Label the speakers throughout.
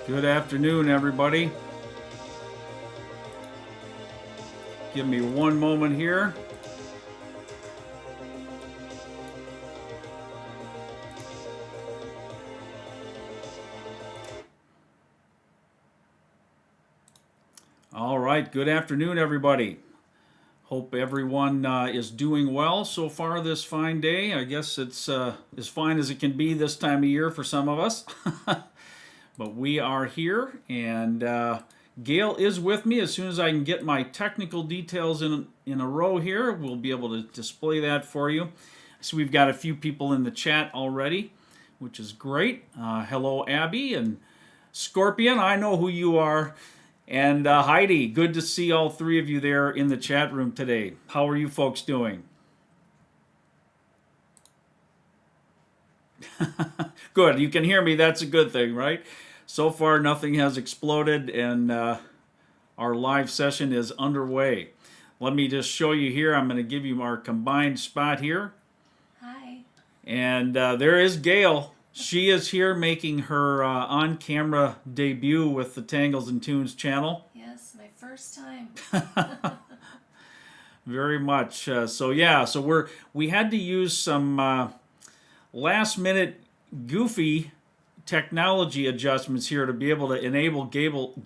Speaker 1: Good afternoon, everybody. Give me one moment here. All right, good afternoon, everybody. Hope everyone is doing well so far this fine day. I guess it's as fine as it can be this time of year for some of us. But we are here, and Gayle is with me. As soon as I can get my technical details in a row here, we'll be able to display that for you. So we've got a few people in the chat already, which is great. Hello, Abby and Scorpion. I know who you are. And Heidi, good to see all three of you there in the chat room today. How are you folks doing? Good, you can hear me. That's a good thing, right? So far, nothing has exploded, and our live session is underway. Let me just show you here. I'm going to give you our combined spot here.
Speaker 2: Hi.
Speaker 1: And there is Gayle. She is here making her on-camera debut with the Tangles and Toons channel.
Speaker 2: Yes, my first time.
Speaker 1: Very much. So we had to use some last-minute goofy technology adjustments here to be able to enable Gayle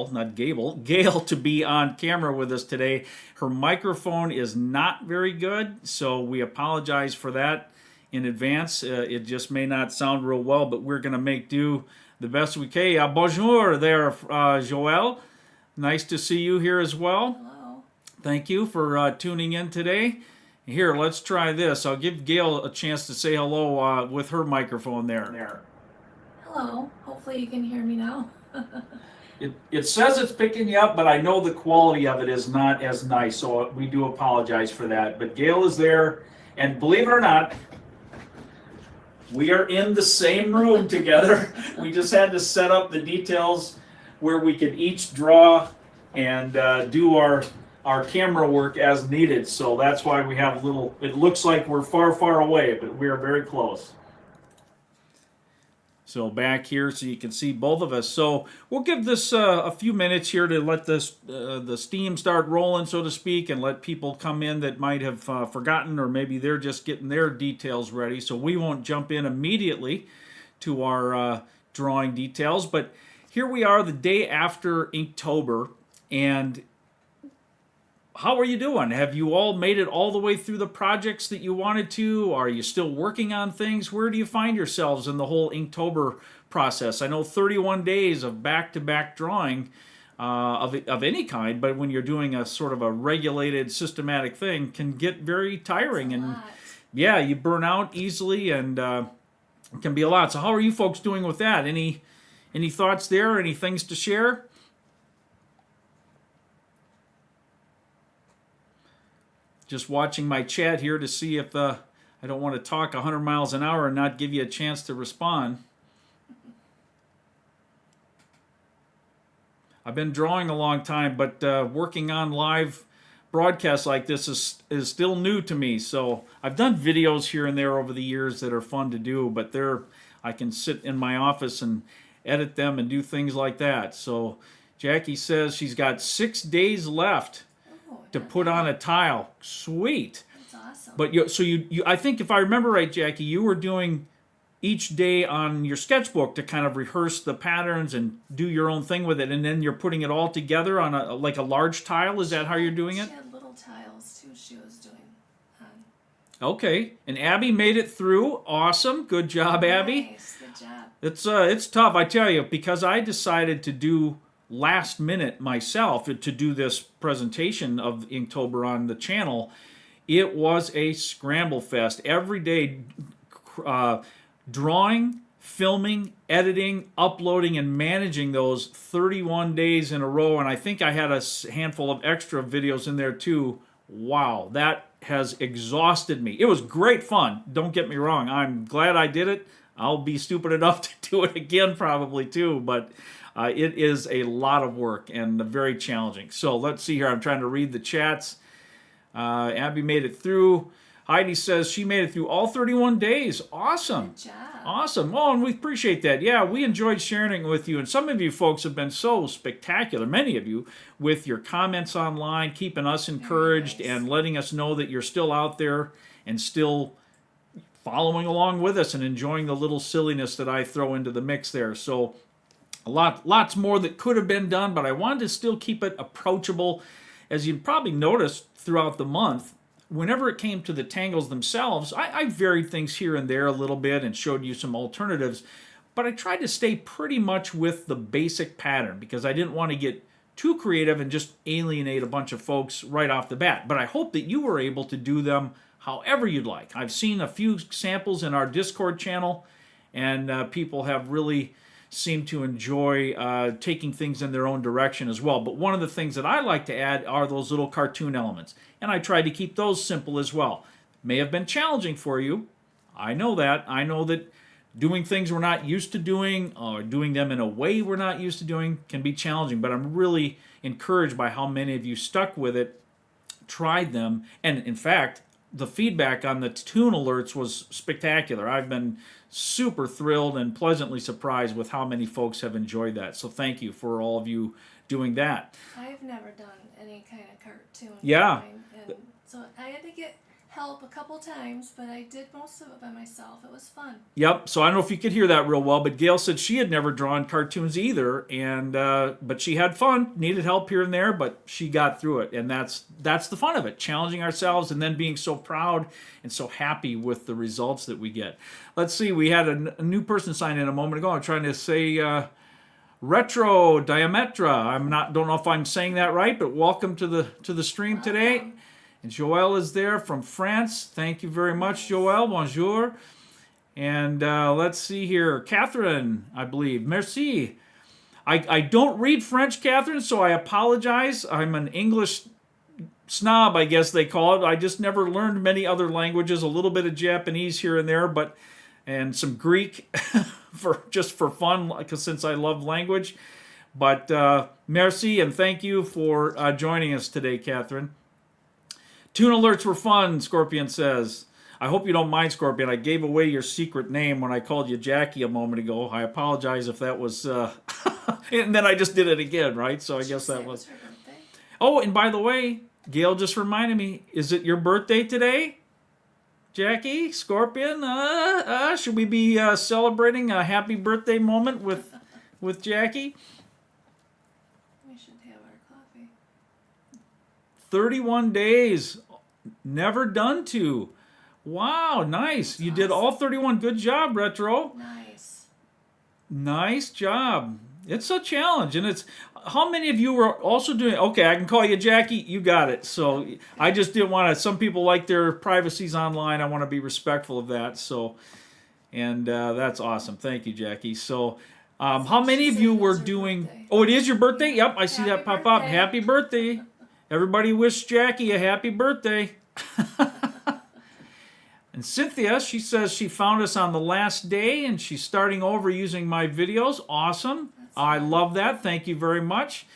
Speaker 1: to be on camera with us today. Her microphone is not very good, so we apologize for that in advance. It just may not sound real well, but we're going to make do the best we can. Bonjour there, Joelle. Nice to see you here as well.
Speaker 2: Hello.
Speaker 1: Thank you for tuning in today. Here, let's try this. I'll give Gayle a chance to say hello with her microphone there.
Speaker 2: Hello. Hopefully you can hear me now.
Speaker 1: It says it's picking you up, but I know the quality of it is not as nice, so we do apologize for that. But Gayle is there, and believe it or not, we are in the same room together. We just had to set up the details where we could each draw and do our camera work as needed. So that's why we have it looks like we're far, far away, but we are very close. So back here so you can see both of us. So we'll give this a few minutes here to let the steam start rolling, so to speak, and let people come in that might have forgotten, or maybe they're just getting their details ready. So we won't jump in immediately to our drawing details. But here we are the day after Inktober, and how are you doing? Have you all made it all the way through the projects that you wanted to? Are you still working on things? Where do you find yourselves in the whole Inktober process? I know 31 days of back-to-back drawing of any kind, but when you're doing a sort of a regulated, systematic thing, can get very tiring. And yeah, you burn out easily, and it can be a lot. So how are you folks doing with that? Any thoughts there? Any things to share? Just watching my chat here to see if I don't want to talk 100 miles an hour and not give you a chance to respond. I've been drawing a long time, but working on live broadcasts like this is still new to me. So I've done videos here and there over the years that are fun to do, but I can sit in my office and edit them and do things like that. So Jackie says she's got 6 days left to put on a tile. Sweet.
Speaker 2: That's awesome.
Speaker 1: But you I think if I remember right, Jackie, you were doing each day on your sketchbook to kind of rehearse the patterns and do your own thing with it, and then you're putting it all together on a large tile. Is that how you're doing it?
Speaker 2: She had little tiles too she was doing.
Speaker 1: Okay. And Abby made it through. Awesome. Good job, Abby.
Speaker 2: Nice. Good job.
Speaker 1: It's tough, I tell you, because I decided to do last minute myself to do this presentation of Inktober on the channel. It was a scramble fest every day, drawing, filming, editing, uploading, and managing those 31 days in a row. And I think I had a handful of extra videos in there too. Wow, that has exhausted me. It was great fun, don't get me wrong. I'm glad I did it. I'll be stupid enough to do it again probably too, but it is a lot of work and very challenging. So let's see here. I'm trying to read the chats. Abby made it through. Heidi says she made it through all 31 days. Awesome.
Speaker 2: Good job.
Speaker 1: Awesome. Oh, and we appreciate that. Yeah, we enjoyed sharing it with you. And some of you folks have been so spectacular, many of you, with your comments online, keeping us encouraged
Speaker 2: nice.
Speaker 1: and letting us know that you're still out there and still following along with us and enjoying the little silliness that I throw into the mix there. So lots more that could have been done, but I wanted to still keep it approachable. As you probably noticed throughout the month, whenever it came to the tangles themselves, I varied things here and there a little bit and showed you some alternatives, but I tried to stay pretty much with the basic pattern because I didn't want to get too creative and just alienate a bunch of folks right off the bat. But I hope that you were able to do them however you'd like. I've seen a few samples in our Discord channel, and people have really seemed to enjoy taking things in their own direction as well. But one of the things that I like to add are those little cartoon elements, and I tried to keep those simple as well. May have been challenging for you. I know that. I know that doing things we're not used to doing or doing them in a way we're not used to doing can be challenging, but I'm really encouraged by how many of you stuck with it, tried them, and in fact, the feedback on the Toon Alerts was spectacular. I've been super thrilled and pleasantly surprised with how many folks have enjoyed that. So thank you for all of you doing that.
Speaker 2: I've never done any kind of cartoon.
Speaker 1: Yeah.
Speaker 2: drawing, and so I had to get help a couple times, but I did most of it by myself. It was fun.
Speaker 1: Yep. So I don't know if you could hear that real well, but Gayle said she had never drawn cartoons either, and but she had fun, needed help here and there, but she got through it, and that's the fun of it, challenging ourselves and then being so proud and so happy with the results that we get. Let's see. We had a new person sign in a moment ago. I'm trying to say retro diametra. Don't know if I'm saying that right, but welcome to the stream today.
Speaker 2: Welcome.
Speaker 1: And Joelle is there from France. Thank you very much, Joelle. Bonjour. And let's see here. Catherine, I believe. Merci. I don't read French, Catherine, so I apologize. I'm an English snob, I guess they call it. I just never learned many other languages, a little bit of Japanese here and there, and some Greek for fun, since I love language. But merci, and thank you for joining us today, Catherine. Toon Alerts were fun, Scorpion says. I hope you don't mind, Scorpion. I gave away your secret name when I called you Jackie a moment ago. I apologize if that was... and then I just did it again, right? So I guess that was...
Speaker 2: her birthday.
Speaker 1: Oh, and by the way, Gayle just reminded me, is it your birthday today? Jackie, Scorpion, should we be celebrating a happy birthday moment with Jackie?
Speaker 2: We should have our coffee.
Speaker 1: 31 days, never done to. Wow, nice.
Speaker 2: That's
Speaker 1: You did all 31. Good job, Retro.
Speaker 2: Nice.
Speaker 1: Nice job. It's a challenge, and it's... How many of you were also doing... Okay, I can call you Jackie. You got it. So I just didn't want to... Some people like their privacies online. I want to be respectful of that. So, and that's awesome. Thank you, Jackie. So, how many of you were doing...
Speaker 2: birthday.
Speaker 1: Oh, it is your birthday? Yep, I see
Speaker 2: Happy
Speaker 1: that pop up.
Speaker 2: birthday.
Speaker 1: Happy birthday. Everybody wish Jackie a happy birthday. And Cynthia, she says she found us on the last day and she's starting over using my videos. Awesome. I love that. Thank you very much.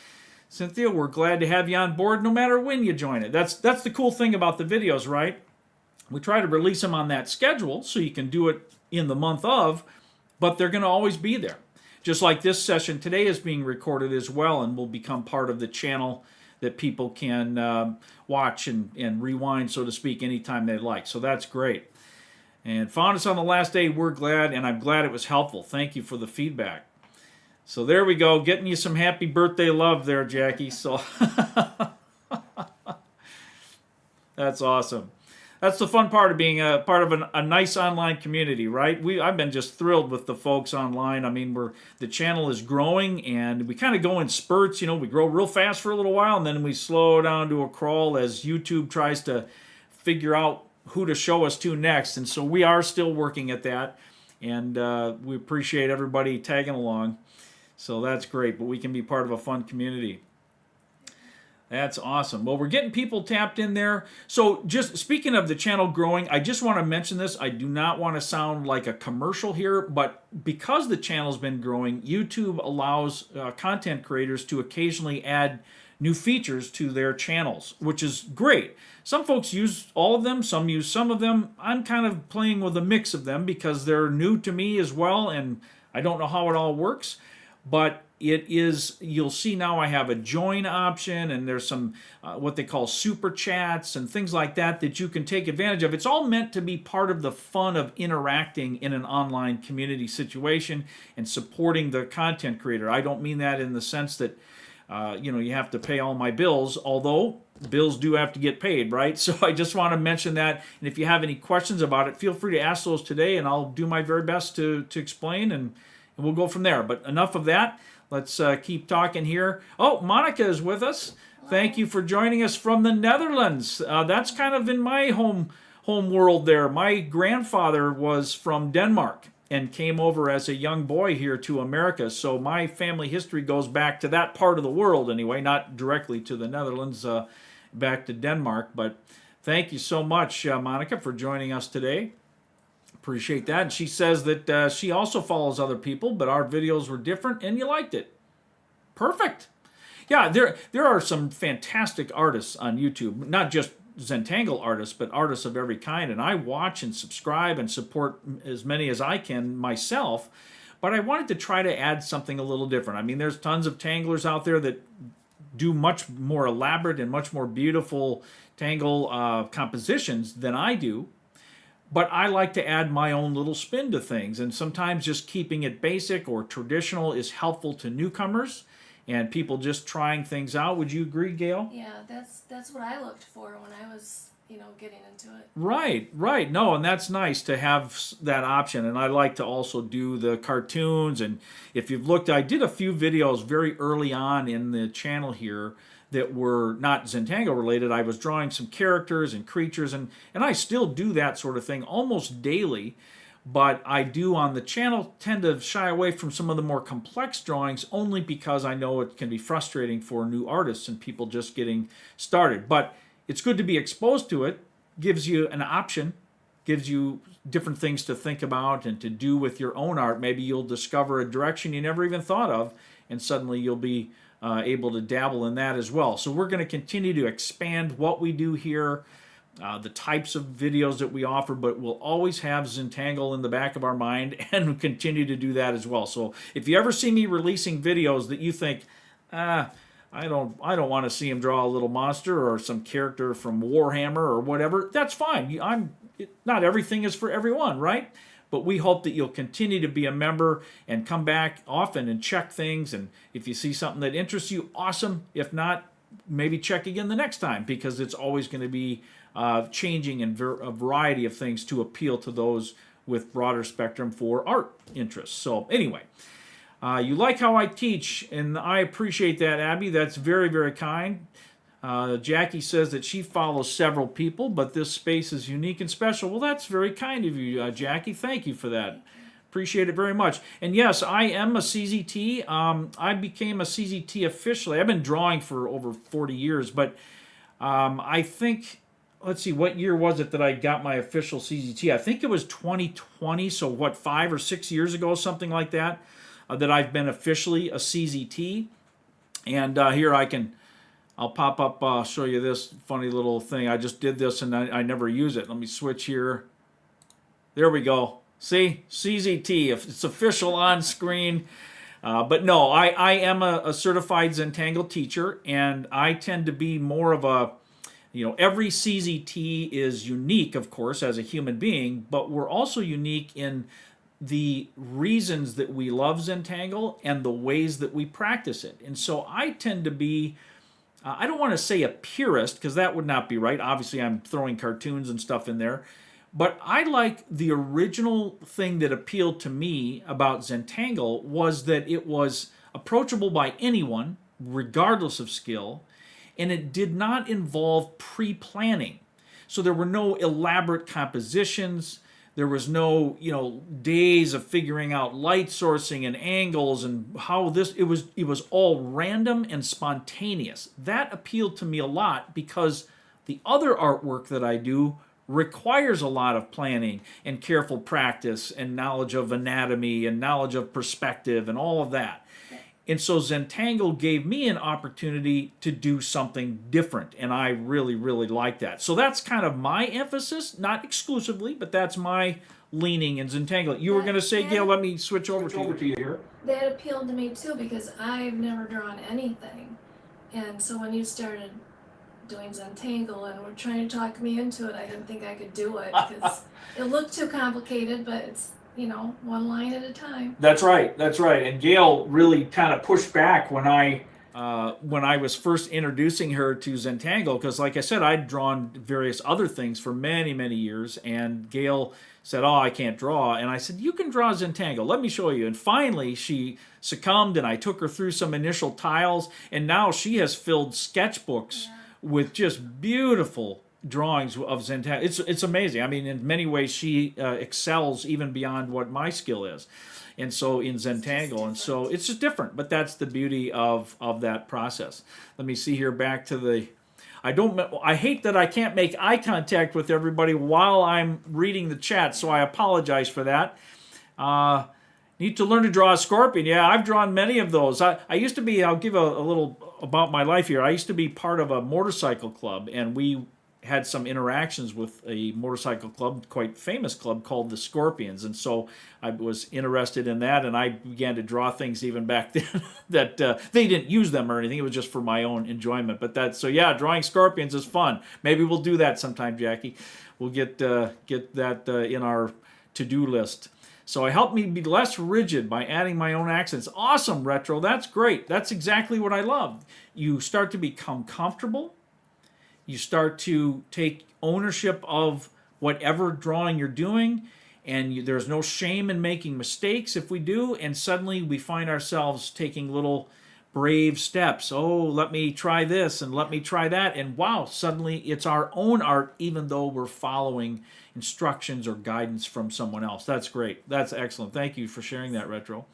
Speaker 1: Cynthia, we're glad to have you on board no matter when you join it. That's the cool thing about the videos, right? We try to release them on that schedule so you can do it in the month of, but they're going to always be there. Just like this session today is being recorded as well and will become part of the channel that people can watch and rewind, so to speak, anytime they like. So that's great. And found us on the last day. We're glad, and I'm glad it was helpful. Thank you for the feedback. So there we go, getting you some happy birthday love there, Jackie. So that's awesome. That's the fun part of being a part of a nice online community, right? I've been just thrilled with the folks online. I mean, the channel is growing, and we kind of go in spurts. You know, we grow real fast for a little while, and then we slow down to a crawl as YouTube tries to figure out who to show us to next. And so we are still working at that, and we appreciate everybody tagging along. So that's great, but we can be part of a fun community. That's awesome. Well, we're getting people tapped in there. So just speaking of the channel growing, I just want to mention this. I do not want to sound like a commercial here, but because the channel's been growing, YouTube allows content creators to occasionally add new features to their channels, which is great. Some folks use all of them, some use some of them. I'm kind of playing with a mix of them because they're new to me as well, and I don't know how it all works. But it is, you'll see now I have a join option, and there's some what they call super chats and things like that that you can take advantage of. It's all meant to be part of the fun of interacting in an online community situation and supporting the content creator. I don't mean that in the sense that you have to pay all my bills, although bills do have to get paid, right? So I just want to mention that. And if you have any questions about it, feel free to ask those today, and I'll do my very best to explain, and we'll go from there. But enough of that. Let's keep talking here. Oh, Monica is with us.
Speaker 2: Hello.
Speaker 1: Thank you for joining us from the Netherlands. That's kind of in my home world there. My grandfather was from Denmark and came over as a young boy here to America. So my family history goes back to that part of the world anyway, not directly to the Netherlands, back to Denmark. But thank you so much, Monica, for joining us today. Appreciate that. And she says that she also follows other people, but our videos were different and you liked it. Perfect. Yeah, there are some fantastic artists on YouTube, not just Zentangle artists, but artists of every kind. And I watch and subscribe and support as many as I can myself. But I wanted to try to add something a little different. I mean, there's tons of tanglers out there that do much more elaborate and much more beautiful tangle compositions than I do. But I like to add my own little spin to things. And sometimes just keeping it basic or traditional is helpful to newcomers and people just trying things out. Would you agree, Gayle?
Speaker 2: Yeah, that's what I looked for when I was, getting into it.
Speaker 1: Right. No, and that's nice to have that option. And I like to also do the cartoons. And if you've looked, I did a few videos very early on in the channel here that were not Zentangle related. I was drawing some characters and creatures, and I still do that sort of thing almost daily. But I do on the channel tend to shy away from some of the more complex drawings only because I know it can be frustrating for new artists and people just getting started. But it's good to be exposed to it, gives you an option, gives you different things to think about and to do with your own art. Maybe you'll discover a direction you never even thought of, and suddenly you'll be able to dabble in that as well. So we're going to continue to expand what we do here, the types of videos that we offer, but we'll always have Zentangle in the back of our mind and continue to do that as well. So if you ever see me releasing videos that you think, I don't want to see him draw a little monster or some character from Warhammer or whatever, that's fine. Not everything is for everyone, right? But we hope that you'll continue to be a member and come back often and check things. And if you see something that interests you, awesome. If not, maybe check again the next time, because it's always going to be changing in a variety of things to appeal to those with broader spectrum for art interests. So anyway, you like how I teach, and I appreciate that, Abby. That's very, very kind. Jackie says that she follows several people, but this space is unique and special. Well, that's very kind of you, Jackie. Thank you for that. Appreciate it very much. And yes, I am a CZT. I became a CZT officially. I've been drawing for over 40 years, but I think, let's see, what year was it that I got my official CZT? I think it was 2020, so what, 5 or 6 years ago, something like that, that I've been officially a CZT. And here I'll pop up, show you this funny little thing. I just did this and I never use it. Let me switch here. There we go. See? CZT. It's official on screen. But no, I am a certified Zentangle teacher, and I tend to be more of a, every CZT is unique, of course, as a human being, but we're also unique in the reasons that we love Zentangle and the ways that we practice it. And so I tend to be, I don't want to say a purist, because that would not be right. Obviously, I'm throwing cartoons and stuff in there. But I like the original thing that appealed to me about Zentangle was that it was approachable by anyone, regardless of skill, and it did not involve pre-planning. So there were no elaborate compositions. There was no, days of figuring out light sourcing and angles and how this, it was all random and spontaneous. That appealed to me a lot because the other artwork that I do requires a lot of planning and careful practice and knowledge of anatomy and knowledge of perspective and all of that. And so Zentangle gave me an opportunity to do something different, and I really, really like that. So that's kind of my emphasis, not exclusively, but that's my leaning in Zentangle. You were going to say, Gail, let me switch over to you here.
Speaker 2: That appealed to me too because I've never drawn anything. And so when you started doing Zentangle and were trying to talk me into it, I didn't think I could do it because it looked too complicated, but it's, one line at a time.
Speaker 1: That's right. That's right. And Gail really kind of pushed back when I was first introducing her to Zentangle, because like I said, I'd drawn various other things for many, many years, and Gail said, "Oh, I can't draw." And I said, "You can draw Zentangle. Let me show you." And finally, she succumbed, and I took her through some initial tiles, and now she has filled sketchbooks with just beautiful drawings of Zentangle. It's amazing. I mean, in many ways, she excels even beyond what my skill is. And so in Zentangle, and so it's just different, but that's the beauty of that process. Let me see here, back to the, I hate that I can't make eye contact with everybody while I'm reading the chat, so I apologize for that. Need to learn to draw a scorpion. Yeah, I've drawn many of those. I used to be, I'll give a little about my life here. I used to be part of a motorcycle club, and we had some interactions with a motorcycle club, quite famous club, called the Scorpions, and so I was interested in that, and I began to draw things even back then that they didn't use them or anything. It was just for my own enjoyment. But so yeah, drawing scorpions is fun. Maybe we'll do that sometime, Jackie. We'll get that in our to-do list. So it helped me be less rigid by adding my own accents. Awesome, Retro. That's great. That's exactly what I love. You start to become comfortable. You start to take ownership of whatever drawing you're doing, and there's no shame in making mistakes if we do, and suddenly we find ourselves taking little brave steps. Oh, let me try this, and let me try that, and wow, suddenly it's our own art, even though we're following instructions or guidance from someone else. That's great. That's excellent. Thank you for sharing that, Retro.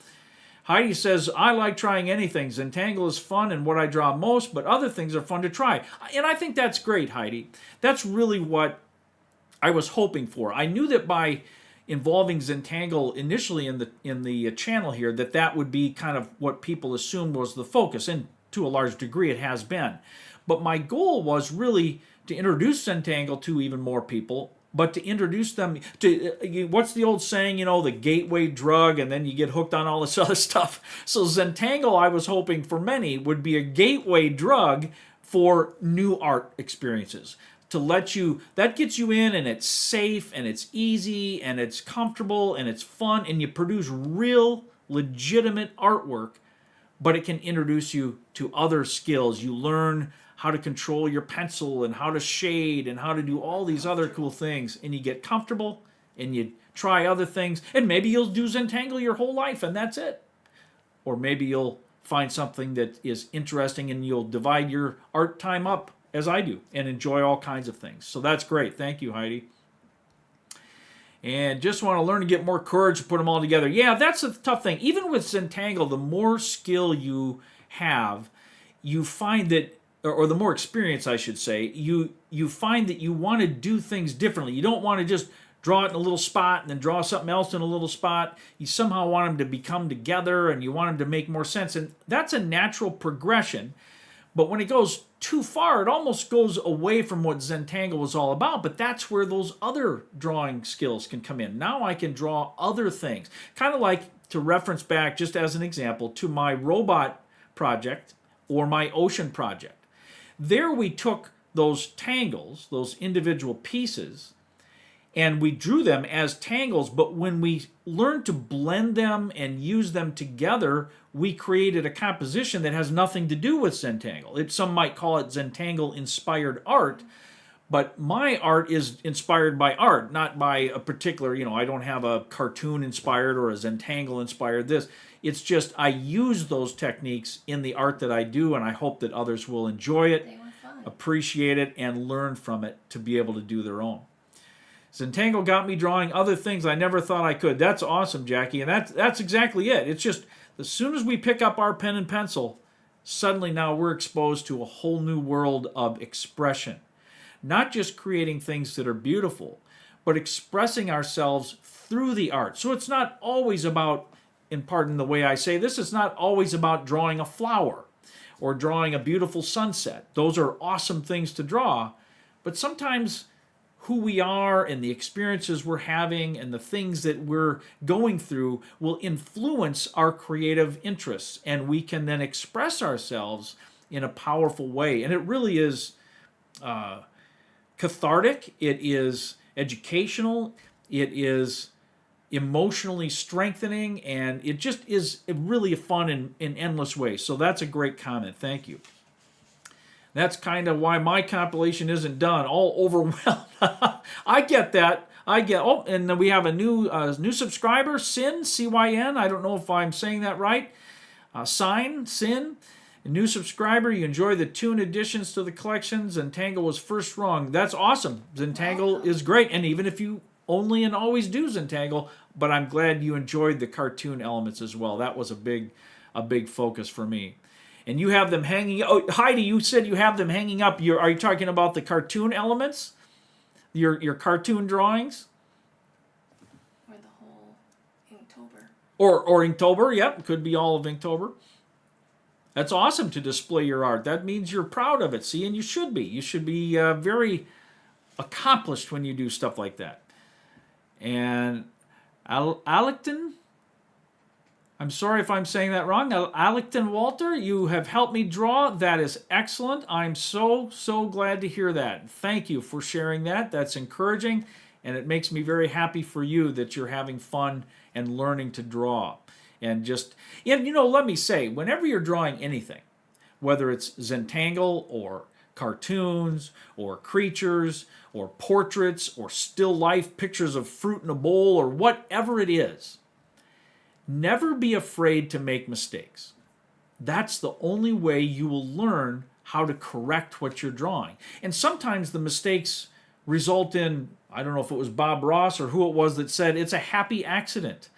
Speaker 1: Heidi says, "I like trying anything. Zentangle is fun and what I draw most, but other things are fun to try." And I think that's great, Heidi. That's really what I was hoping for. I knew that by involving Zentangle initially in the channel here, that would be kind of what people assumed was the focus, and to a large degree it has been. But my goal was really to introduce Zentangle to even more people, but to introduce them to, what's the old saying, the gateway drug, and then you get hooked on all this other stuff. So Zentangle, I was hoping for many, would be a gateway drug for new art experiences. To that gets you in, and it's safe, and it's easy, and it's comfortable, and it's fun, and you produce real, legitimate artwork, but it can introduce you to other skills. You learn how to control your pencil and how to shade and how to do all these other cool things, and you get comfortable and you try other things, and maybe you'll do Zentangle your whole life and that's it. Or maybe you'll find something that is interesting and you'll divide your art time up as I do and enjoy all kinds of things. So that's great. Thank you, Heidi. And just want to learn to get more courage to put them all together. Yeah, that's a tough thing. Even with Zentangle, the more skill you have, you find that, or the more experience, I should say, you find that you want to do things differently. You don't want to just draw it in a little spot and then draw something else in a little spot. You somehow want them to become together, and you want them to make more sense. And that's a natural progression. But when it goes too far, it almost goes away from what Zentangle was all about. But that's where those other drawing skills can come in. Now I can draw other things. Kind of like, to reference back, just as an example, to my robot project or my ocean project. There we took those tangles, those individual pieces, and we drew them as tangles, but when we learned to blend them and use them together, we created a composition that has nothing to do with Zentangle. Some might call it Zentangle-inspired art, but my art is inspired by art, not by a particular, I don't have a cartoon-inspired or a Zentangle-inspired this. It's just I use those techniques in the art that I do, and I hope that others will enjoy it, appreciate it, and learn from it to be able to do their own. Zentangle got me drawing other things I never thought I could. That's awesome, Jackie, and that's exactly it. It's just, as soon as we pick up our pen and pencil, suddenly now we're exposed to a whole new world of expression. Not just creating things that are beautiful, but expressing ourselves through the art. So it's not always about and pardon the way I say this, it's not always about drawing a flower or drawing a beautiful sunset. Those are awesome things to draw, but sometimes who we are and the experiences we're having and the things that we're going through will influence our creative interests, and we can then express ourselves in a powerful way. And it really is cathartic, it is educational, it is emotionally strengthening, and it just is really fun in endless ways. So that's a great comment. Thank you. That's kind of why my compilation isn't done. All overwhelmed. I get that. Oh, and then we have a new subscriber, Sin, C-Y-N. I don't know if I'm saying that right. Sin. A new subscriber. You enjoy the Toon additions to the collections. Zentangle was first wrong. That's awesome. Zentangle is great. And even if you only and always do Zentangle, but I'm glad you enjoyed the cartoon elements as well. That was a big focus for me. And you have them hanging. Oh, Heidi, you said you have them hanging up. Are you talking about the cartoon elements? Your cartoon drawings?
Speaker 2: Or the whole Inktober.
Speaker 1: Or Inktober, yep. Could be all of Inktober. That's awesome to display your art. That means you're proud of it, see? And you should be. You should be very accomplished when you do stuff like that. And Alecton, I'm sorry if I'm saying that wrong. Alecton Walter, you have helped me draw. That is excellent. I'm so glad to hear that. Thank you for sharing that. That's encouraging, and it makes me very happy for you that you're having fun and learning to draw. And let me say, whenever you're drawing anything, whether it's Zentangle or cartoons or creatures or portraits or still life pictures of fruit in a bowl or whatever it is, never be afraid to make mistakes. That's the only way you will learn how to correct what you're drawing. And sometimes the mistakes result in, I don't know if it was Bob Ross or who it was that said, it's a happy accident.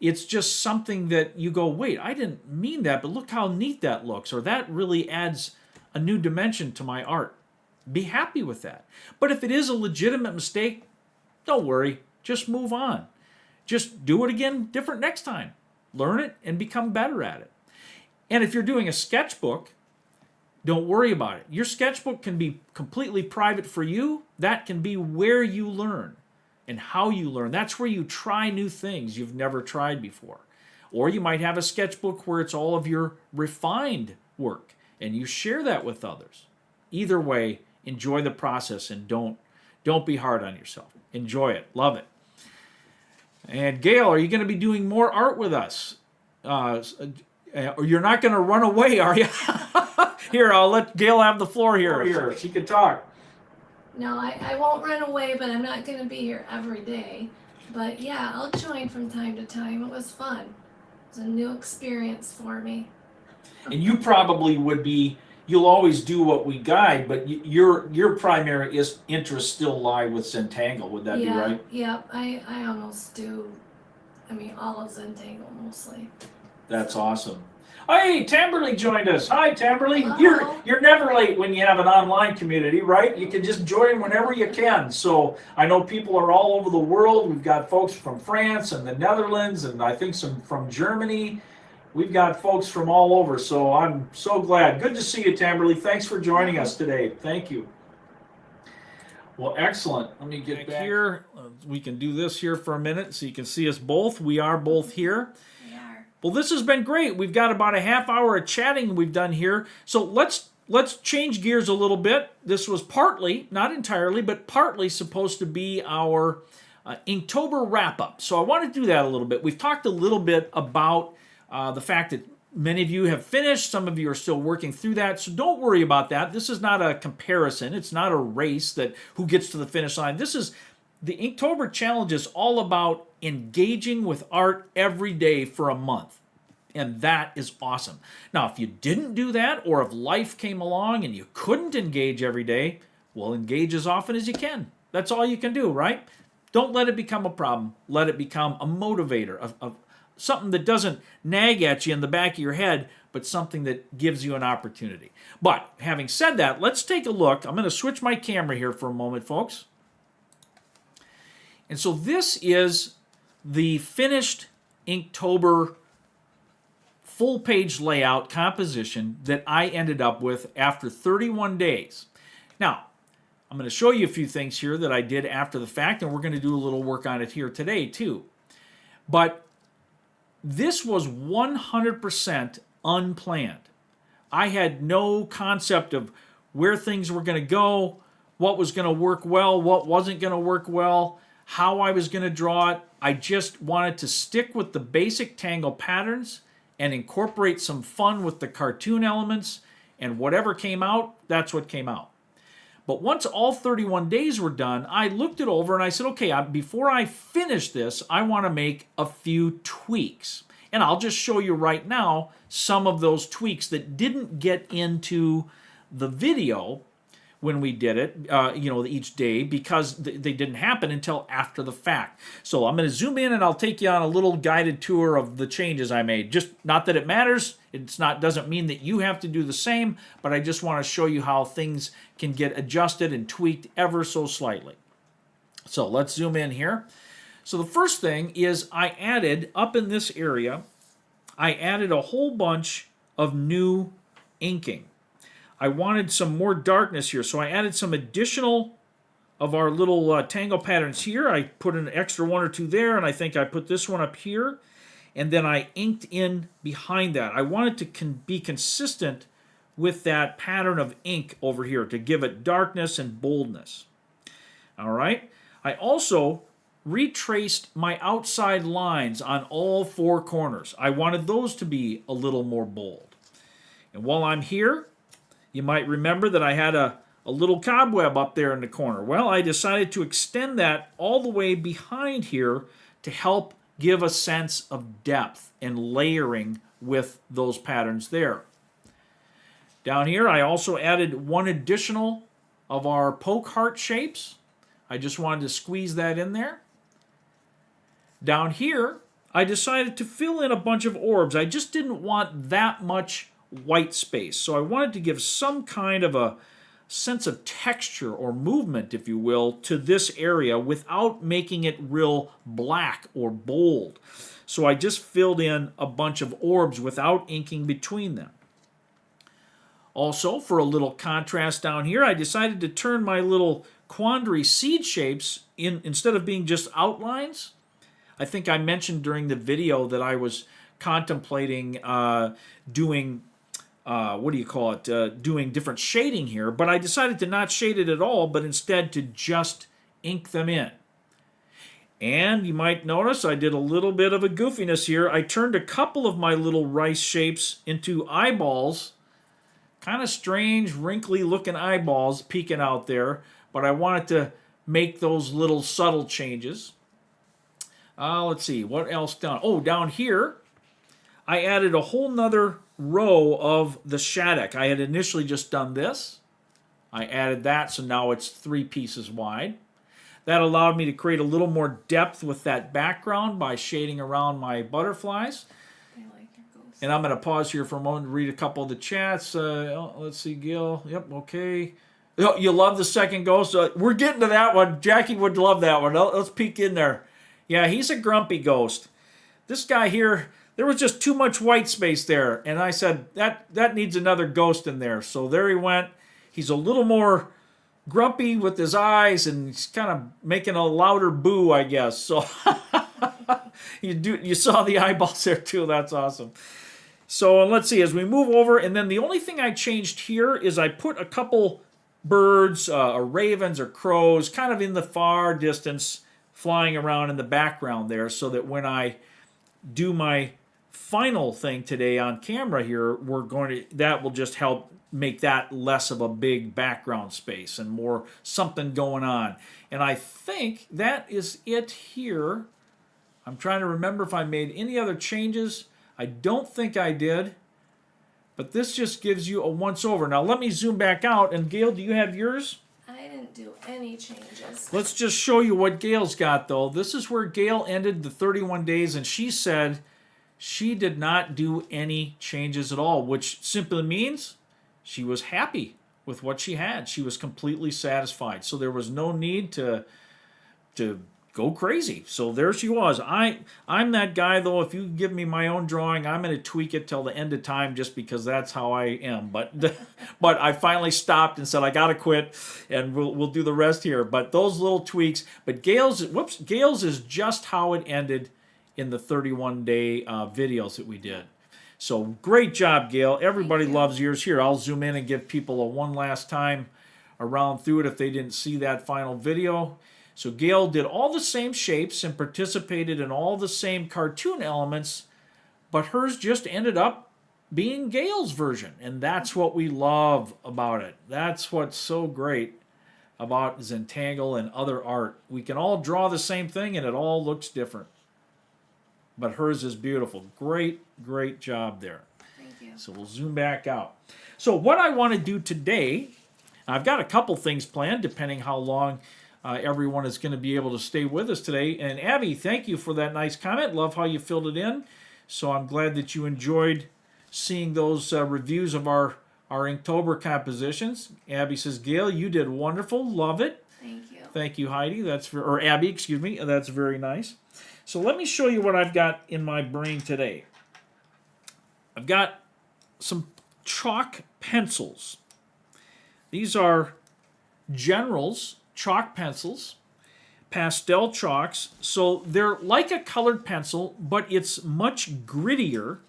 Speaker 1: It's just something that you go, wait, I didn't mean that, but look how neat that looks, or that really adds a new dimension to my art. Be happy with that. But if it is a legitimate mistake, don't worry, just move on. Just do it again different next time. Learn it and become better at it. And if you're doing a sketchbook, don't worry about it. Your sketchbook can be completely private for you. That can be where you learn and how you learn. That's where you try new things you've never tried before. Or you might have a sketchbook where it's all of your refined work and you share that with others. Either way, enjoy the process and don't be hard on yourself. Enjoy it. Love it. And Gayle, are you going to be doing more art with us? You're not going to run away, are you? Here, I'll let Gayle have the floor here. She can talk.
Speaker 2: No, I won't run away, but I'm not going to be here every day. But yeah, I'll join from time to time. It was fun. It was a new experience for me.
Speaker 1: And you probably would be, you'll always do what we guide, but your primary interests still lie with Zentangle. Would that be right?
Speaker 2: Yeah, I almost do. I mean, all of Zentangle mostly.
Speaker 1: That's awesome. Hey, Tamberly joined us. Hi, Tamberly.
Speaker 2: Hello.
Speaker 1: You're never late when you have an online community, right? You can just join whenever you can. So I know people are all over the world. We've got folks from France and the Netherlands, and I think some from Germany. We've got folks from all over, so I'm so glad. Good to see you, Tamberly. Thanks for joining us today. Thank you. Well, excellent. Let me get back here. We can do this here for a minute so you can see us both. We are both here.
Speaker 2: We are.
Speaker 1: Well, this has been great. We've got about a half hour of chatting we've done here. So let's change gears a little bit. This was partly, not entirely, but partly supposed to be our Inktober wrap-up. So I want to do that a little bit. We've talked a little bit about the fact that many of you have finished. Some of you are still working through that. So don't worry about that. This is not a comparison. It's not a race that who gets to the finish line. This is the Inktober Challenge is all about engaging with art every day for a month. And that is awesome. Now, if you didn't do that, or if life came along and you couldn't engage every day, well, engage as often as you can. That's all you can do, right? Don't let it become a problem. Let it become a motivator, of something that doesn't nag at you in the back of your head, but something that gives you an opportunity. But having said that, let's take a look. I'm going to switch my camera here for a moment, folks. And so this is the finished Inktober full page layout composition that I ended up with after 31 days. Now, I'm going to show you a few things here that I did after the fact, and we're going to do a little work on it here today too. But this was 100% unplanned. I had no concept of where things were going to go, what was going to work well, what wasn't going to work well, how I was going to draw it. I just wanted to stick with the basic Tangle patterns and incorporate some fun with the cartoon elements, and whatever came out, that's what came out. But once all 31 days were done, I looked it over and I said, okay, before I finish this, I want to make a few tweaks. And I'll just show you right now some of those tweaks that didn't get into the video when we did it, each day, because they didn't happen until after the fact. So I'm going to zoom in and I'll take you on a little guided tour of the changes I made. Just not that it matters. Doesn't mean that you have to do the same, but I just want to show you how things can get adjusted and tweaked ever so slightly. So let's zoom in here. So the first thing is I added, up in this area, I added a whole bunch of new inking. I wanted some more darkness here, so I added some additional of our little tangle patterns here. I put an extra one or two there, and I think I put this one up here, and then I inked in behind that. I wanted to be consistent with that pattern of ink over here to give it darkness and boldness. All right. I also retraced my outside lines on all four corners. I wanted those to be a little more bold. And while I'm here, you might remember that I had a little cobweb up there in the corner. Well, I decided to extend that all the way behind here to help give a sense of depth and layering with those patterns there. Down here, I also added one additional of our poke heart shapes. I just wanted to squeeze that in there. Down here, I decided to fill in a bunch of orbs. I just didn't want that much white space. So I wanted to give some kind of a sense of texture or movement, if you will, to this area without making it real black or bold. So I just filled in a bunch of orbs without inking between them. Also, for a little contrast down here, I decided to turn my little quandary seed shapes instead of being just outlines. I think I mentioned during the video that I was contemplating doing doing different shading here, but I decided to not shade it at all, but instead to just ink them in. And you might notice I did a little bit of a goofiness here. I turned a couple of my little rice shapes into eyeballs, kind of strange, wrinkly looking eyeballs peeking out there, but I wanted to make those little subtle changes. Let's see, what else down? Oh, down here, I added a whole nother row of the Shattuck. I had initially just done this. I added that, so now it's 3 pieces wide. That allowed me to create a little more depth with that background by shading around my butterflies.
Speaker 2: I like your ghost.
Speaker 1: And I'm going to pause here for a moment to read a couple of the chats. Let's see, Gail. Yep, okay. Oh, you love the second ghost? We're getting to that one. Jackie would love that one. Let's peek in there. Yeah, he's a grumpy ghost. This guy here, there was just too much white space there. And I said, that needs another ghost in there. So there he went. He's a little more grumpy with his eyes, and he's kind of making a louder boo, I guess. So you saw the eyeballs there too. That's awesome. So let's see, as we move over, and then the only thing I changed here is I put a couple birds, or ravens or crows, kind of in the far distance, flying around in the background there, so that when I do my final thing today on camera here, that will just help make that less of a big background space and more something going on. And I think that is it here. I'm trying to remember if I made any other changes. I don't think I did, but this just gives you a once over. Now let me zoom back out, and Gail, do you have yours?
Speaker 2: I didn't do any changes.
Speaker 1: Let's just show you what Gail's got, though. This is where Gail ended the 31 days, and she said she did not do any changes at all, which simply means she was happy with what she had. She was completely satisfied. So there was no need to go crazy. So there she was. I'm that guy, though. If you give me my own drawing, I'm going to tweak it till the end of time just because that's how I am. But but I finally stopped and said I got to quit, and we'll do the rest here. But those little tweaks. But Gayle's is just how it ended in the 31-day videos that we did. So great job, Gayle. Everybody loves yours. Here, I'll zoom in and give people a one last time around through it if they didn't see that final video. So Gayle did all the same shapes and participated in all the same cartoon elements, but hers just ended up being Gayle's version. And that's what we love about it. That's what's so great about Zentangle and other art. We can all draw the same thing and it all looks different. But hers is beautiful. Great, great job there.
Speaker 2: Thank you.
Speaker 1: So we'll zoom back out. So what I want to do today, I've got a couple things planned depending how long everyone is going to be able to stay with us today. And Abby, thank you for that nice comment. Love how you filled it in. So I'm glad that you enjoyed seeing those reviews of our Inktober compositions. Abby says, Gayle, you did wonderful. Love it.
Speaker 2: Thank you.
Speaker 1: Thank you, Heidi. Or Abby, excuse me. That's very nice. So let me show you what I've got in my brain today. I've got some chalk pencils. These are General's chalk pencils, pastel chalks. So they're like a colored pencil, but it's much grittier.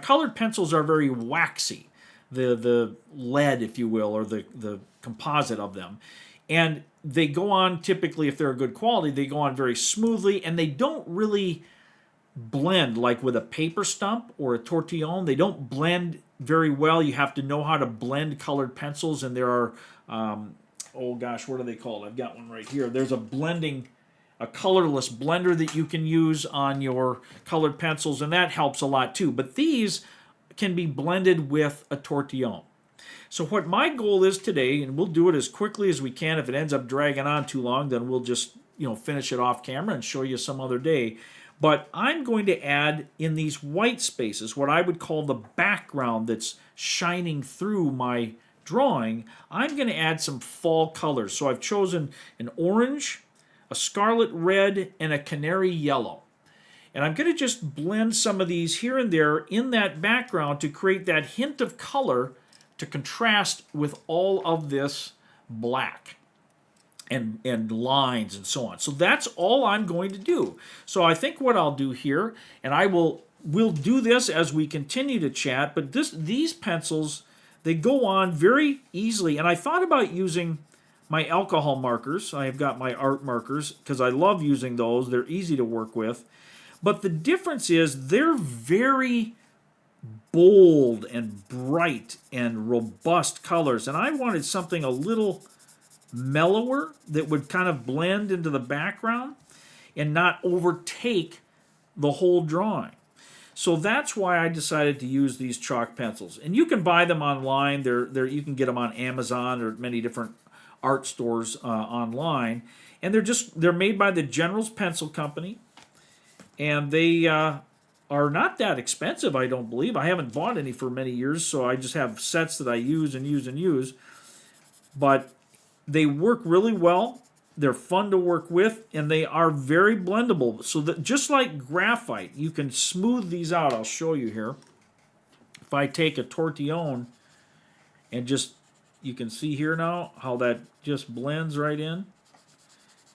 Speaker 1: Colored pencils are very waxy, the lead, if you will, or the composite of them. And they go on, typically, if they're a good quality, they go on very smoothly, and they don't really blend like with a paper stump or a tortillon. They don't blend very well. You have to know how to blend colored pencils, and there are, oh gosh, what are they called? I've got one right here. There's a colorless blender that you can use on your colored pencils, and that helps a lot too. But these can be blended with a tortillon. So what my goal is today, and we'll do it as quickly as we can. If it ends up dragging on too long, then we'll just finish it off camera and show you some other day. But I'm going to add in these white spaces, what I would call the background that's shining through my drawing, I'm going to add some fall colors. So I've chosen an orange, a scarlet red, and a canary yellow. And I'm going to just blend some of these here and there in that background to create that hint of color to contrast with all of this black and lines and so on. So that's all I'm going to do. So I think what I'll do here, and we'll do this as we continue to chat, but these pencils, they go on very easily. And I thought about using my alcohol markers. I have got my art markers because I love using those. They're easy to work with. But the difference is they're very bold and bright and robust colors, and I wanted something a little mellower that would kind of blend into the background and not overtake the whole drawing. So that's why I decided to use these chalk pencils. And you can buy them online. You can get them on Amazon or many different art stores online, and they're made by the General's Pencil Company, and they are not that expensive, I don't believe. I haven't bought any for many years, so I just have sets that I use and use and use. But they work really well. They're fun to work with, and they are very blendable. So that just like graphite, you can smooth these out. I'll show you here. If I take a tortillon and you can see here now how that just blends right in,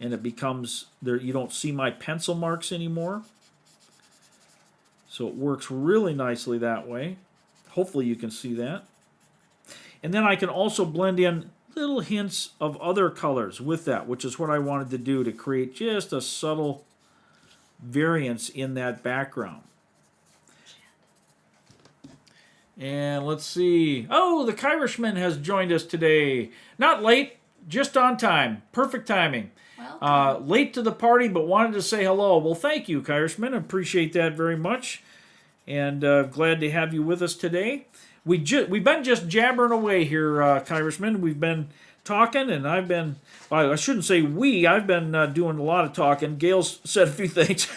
Speaker 1: and it becomes there. You don't see my pencil marks anymore. So it works really nicely that way. Hopefully you can see that. And then I can also blend in little hints of other colors with that, which is what I wanted to do to create just a subtle variance in that background. And let's see. Oh, the Kirishman has joined us today. Not late, just on time. Perfect timing. Late to the party, but wanted to say hello. Well, thank you, Kirishman. Appreciate that very much. And glad to have you with us today. We've been just jabbering away here, Kirishman. We've been talking, and I shouldn't say I've been doing a lot of talking. Gayle's said a few things.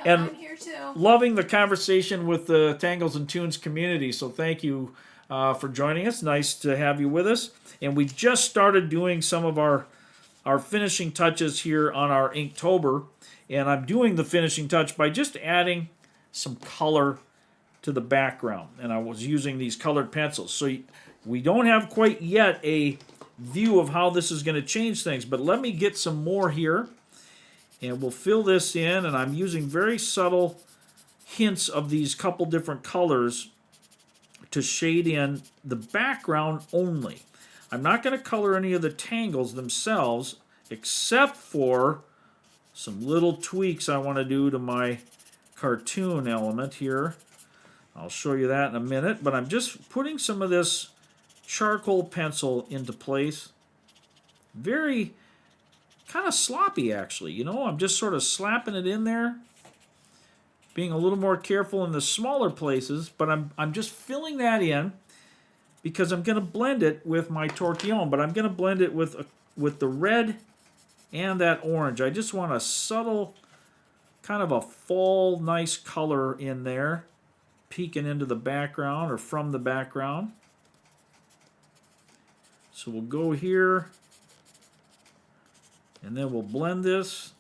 Speaker 1: And
Speaker 2: I'm here too.
Speaker 1: Loving the conversation with the Tangles and Toons community. So thank you for joining us. Nice to have you with us. And we just started doing some of our our finishing touches here on our Inktober. And I'm doing the finishing touch by just adding some color to the background. And I was using these colored pencils. So we don't have quite yet a view of how this is going to change things. But let me get some more here. And we'll fill this in. And I'm using very subtle hints of these couple different colors to shade in the background only. I'm not going to color any of the tangles themselves, except for some little tweaks I want to do to my cartoon element here. I'll show you that in a minute, but I'm just putting some of this charcoal pencil into place. Very kind of sloppy, actually. You know, I'm just sort of slapping it in there, being a little more careful in the smaller places, but I'm just filling that in because I'm going to blend it with my tortillon, but I'm going to blend it with the red and that orange. I just want a subtle, kind of a fall, nice color in there, peeking into the background or from the background. So we'll go here, and then we'll blend this.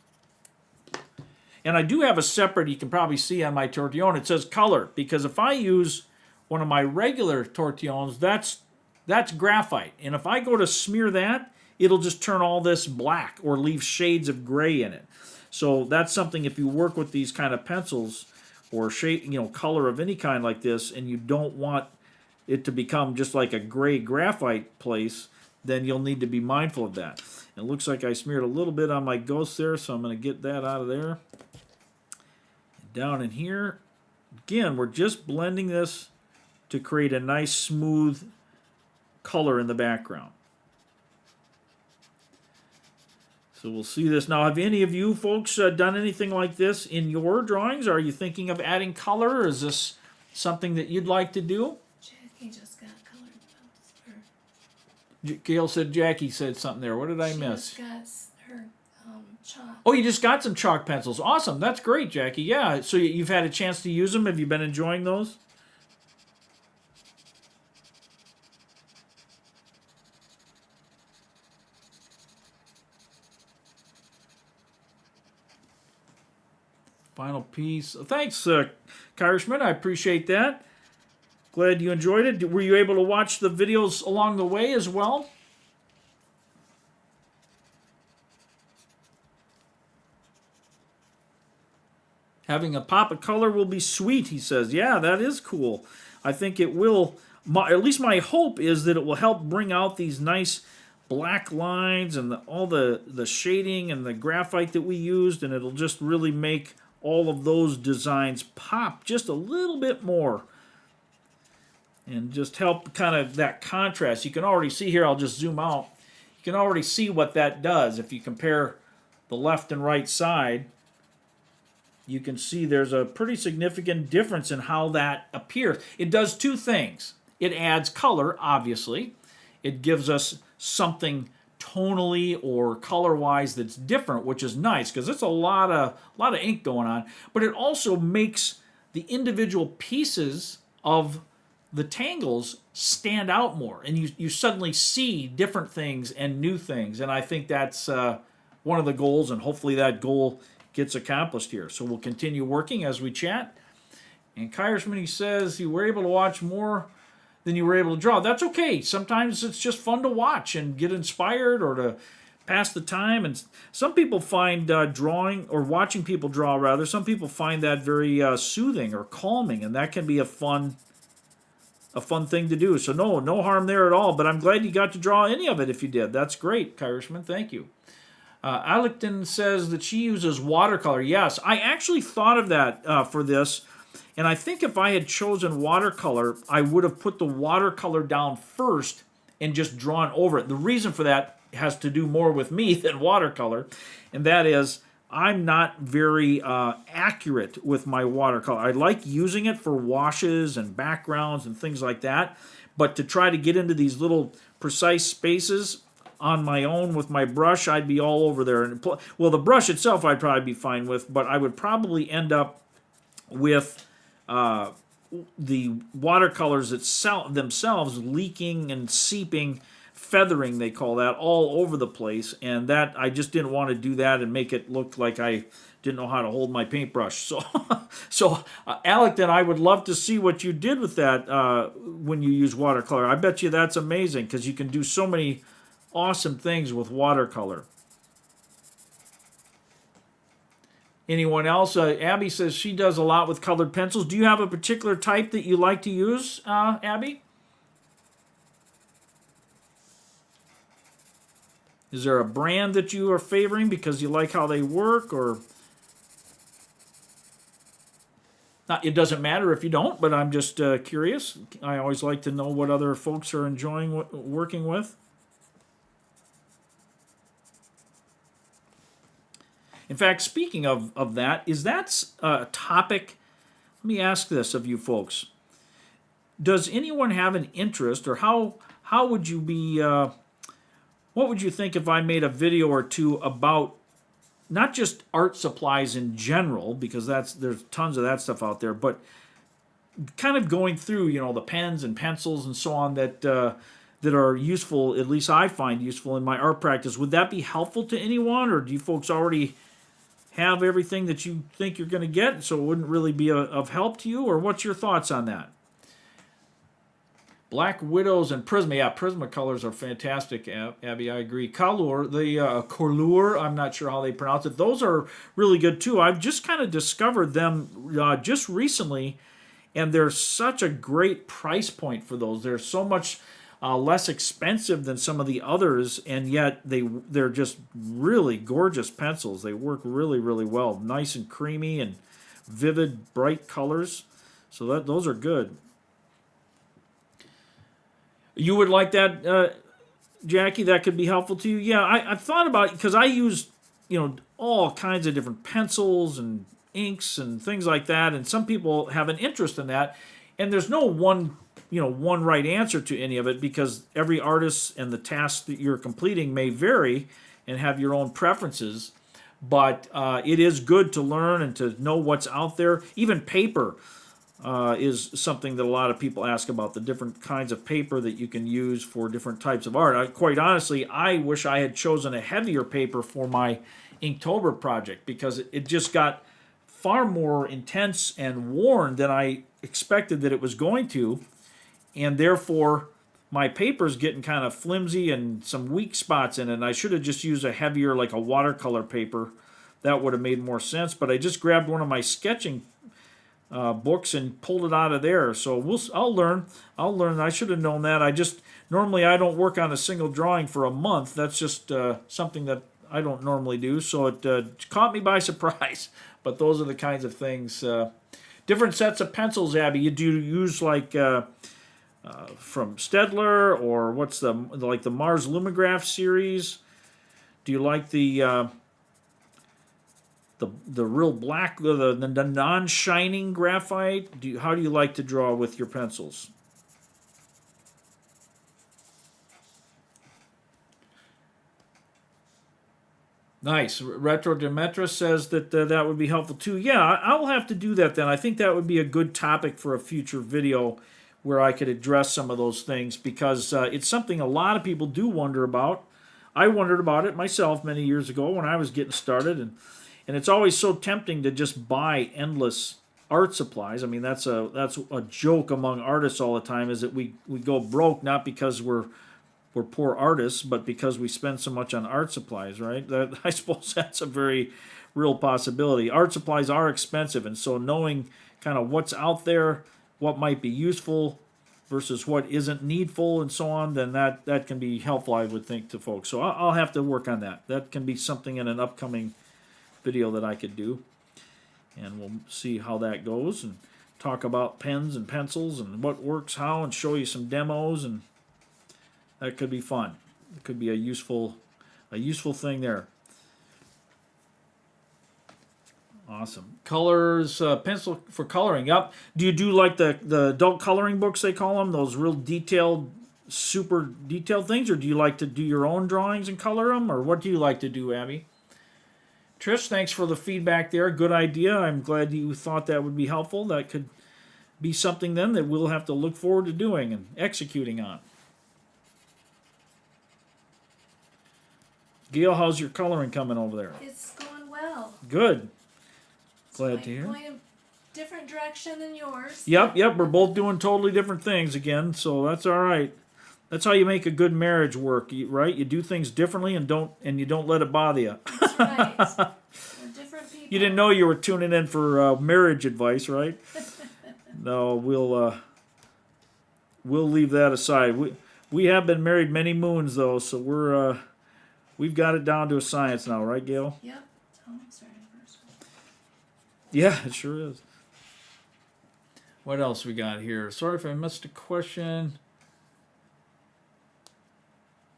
Speaker 1: And I do have a separate, you can probably see on my tortillon, it says color, because if I use one of my regular tortillons, that's graphite. And if I go to smear that, it'll just turn all this black or leave shades of gray in it. So that's something, if you work with these kind of pencils or shade, you know, color of any kind like this, and you don't want it to become just like a gray graphite place, then you'll need to be mindful of that. It looks like I smeared a little bit on my ghost there, so I'm going to get that out of there. Down in here, again, we're just blending this to create a nice smooth color in the background. So we'll see this. Now, have any of you folks done anything like this in your drawings? Are you thinking of adding color? Or is this something that you'd like to do?
Speaker 2: Jackie just got colored pencils.
Speaker 1: Gail said Jackie said something there. What did I
Speaker 2: She
Speaker 1: miss?
Speaker 2: just got her chalk.
Speaker 1: Oh, you just got some chalk pencils. Awesome. That's great, Jackie. Yeah, so you've had a chance to use them. Have you been enjoying those? Final piece. Thanks, Kirishman. I appreciate that. Glad you enjoyed it. Were you able to watch the videos along the way as well? Having a pop of color will be sweet, he says. Yeah, that is cool. I think it will. At least my hope is that it will help bring out these nice black lines and all the shading and the graphite that we used, and it'll just really make all of those designs pop just a little bit more and just help kind of that contrast. You can already see here, I'll just zoom out. You can already see what that does. If you compare the left and right side, you can see there's a pretty significant difference in how that appears. It does two things. It adds color, obviously. It gives us something tonally or color-wise that's different, which is nice because it's a lot of ink going on. But it also makes the individual pieces of the tangles stand out more, and you suddenly see different things and new things. And I think that's one of the goals, and hopefully that goal gets accomplished here. So we'll continue working as we chat. And Kyrishman, he says you were able to watch more than you were able to draw. That's okay. Sometimes it's just fun to watch and get inspired or to pass the time. And some people find drawing, or watching people draw rather, some people find that very soothing or calming, and that can be a fun thing to do. So no harm there at all, but I'm glad you got to draw any of it if you did. That's great, Kyrishman. Thank you. Alecton says that she uses watercolor. Yes, I actually thought of that for this. And I think if I had chosen watercolor, I would have put the watercolor down first and just drawn over it. The reason for that has to do more with me than watercolor, and that is I'm not very accurate with my watercolor. I like using it for washes and backgrounds and things like that, but to try to get into these little precise spaces on my own with my brush, I'd be all over there. And well, the brush itself I'd probably be fine with, but I would probably end up with the watercolors themselves leaking and seeping feathering, they call that, all over the place, and that I just didn't want to do that and make it look like I didn't know how to hold my paintbrush. So Alec, then I would love to see what you did with that when you use watercolor. I bet you that's amazing because you can do so many awesome things with watercolor. Anyone else? Abby says she does a lot with colored pencils. Do you have a particular type that you like to use, Abby? Is there a brand that you are favoring because you like how they work, or not? It doesn't matter if you don't, but I'm just curious. I always like to know what other folks are enjoying working with. In fact, speaking of that, is that a topic? Let me ask this of you folks. Does anyone have an interest, or how would you be, what would you think if I made a video or two about not just art supplies in general, because there's tons of that stuff out there, but kind of going through, the pens and pencils and so on that are useful, at least I find useful in my art practice. Would that be helpful to anyone, or do you folks already have everything that you think you're going to get, so it wouldn't really be of help to you, or what's your thoughts on that? Black Widows and Prisma. Yeah, Prisma colors are fantastic, Abby. I agree. Color, Color, I'm not sure how they pronounce it. Those are really good too. I've just kind of discovered them just recently, and they're such a great price point for those. They're so much less expensive than some of the others, and yet they're just really gorgeous pencils. They work really, really well. Nice and creamy and vivid, bright colors. So those are good. You would like that, Jackie? That could be helpful to you? Yeah, I've thought about it because I use, all kinds of different pencils and inks and things like that, and some people have an interest in that, and there's no one right answer to any of it because every artist and the task that you're completing may vary and have your own preferences, but it is good to learn and to know what's out there. Even paper is something that a lot of people ask about, the different kinds of paper that you can use for different types of art. Quite honestly, I wish I had chosen a heavier paper for my Inktober project because it just got far more intense and worn than I expected that it was going to, and therefore my paper's getting kind of flimsy and some weak spots in it. And I should have just used a heavier, like a watercolor paper. That would have made more sense, but I just grabbed one of my sketching books and pulled it out of there. So I'll learn. I should have known that. Normally I don't work on a single drawing for a month. That's just something that I don't normally do. So it caught me by surprise. But those are the kinds of things. Different sets of pencils, Abby. You do use like from Stedler, or what's the Mars Lumograph series? Do you like the real black, the non-shining graphite? How do you like to draw with your pencils? Nice. Retro Demetra says that that would be helpful too. Yeah, I'll have to do that then. I think that would be a good topic for a future video where I could address some of those things, because it's something a lot of people do wonder about. I wondered about it myself many years ago when I was getting started, and it's always so tempting to just buy endless art supplies. I mean, that's a joke among artists all the time, is that we go broke not because we're poor artists, but because we spend so much on art supplies, right? I suppose that's a very real possibility. Art supplies are expensive, and so knowing kind of what's out there, what might be useful versus what isn't needful, and so on, then that can be helpful, I would think, to folks. So I'll have to work on that. That can be something in an upcoming video that I could do, and we'll see how that goes and talk about pens and pencils and what works how, and show you some demos, and that could be fun. It could be a useful thing there. Awesome. Colors, pencil for coloring. Yep. Do you do like the adult coloring books, they call them, those real detailed, super detailed things, or do you like to do your own drawings and color them, or what do you like to do, Abby? Trish, thanks for the feedback there. Good idea. I'm glad you thought that would be helpful. That could be something then that we'll have to look forward to doing and executing on. Gayle, how's your coloring coming over there?
Speaker 2: It's going well.
Speaker 1: Good.
Speaker 2: It's
Speaker 1: Glad to hear.
Speaker 2: Going a different direction than yours.
Speaker 1: Yep. We're both doing totally different things again, so that's all right. That's how you make a good marriage work, right? You do things differently and you don't let it bother you.
Speaker 2: That's right. We're different people.
Speaker 1: You didn't know you were tuning in for marriage advice, right? No, we'll leave that aside. We have been married many moons though, so we've got it down to a science now, right, Gayle?
Speaker 2: Yep. Sorry, first.
Speaker 1: Yeah, it sure is. What else we got here? Sorry if I missed a question.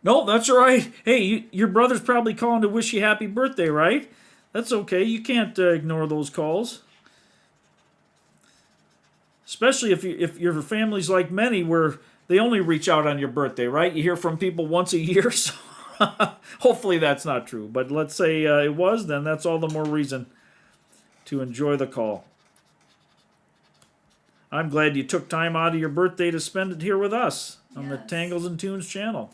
Speaker 1: No, that's all right. Hey, your brother's probably calling to wish you happy birthday, right? That's okay. You can't ignore those calls. Especially if your family's like many, where they only reach out on your birthday, right? You hear from people once a year, so hopefully that's not true. But let's say it was, then that's all the more reason to enjoy the call. I'm glad you took time out of your birthday to spend it here with us on the Tangles and Toons channel.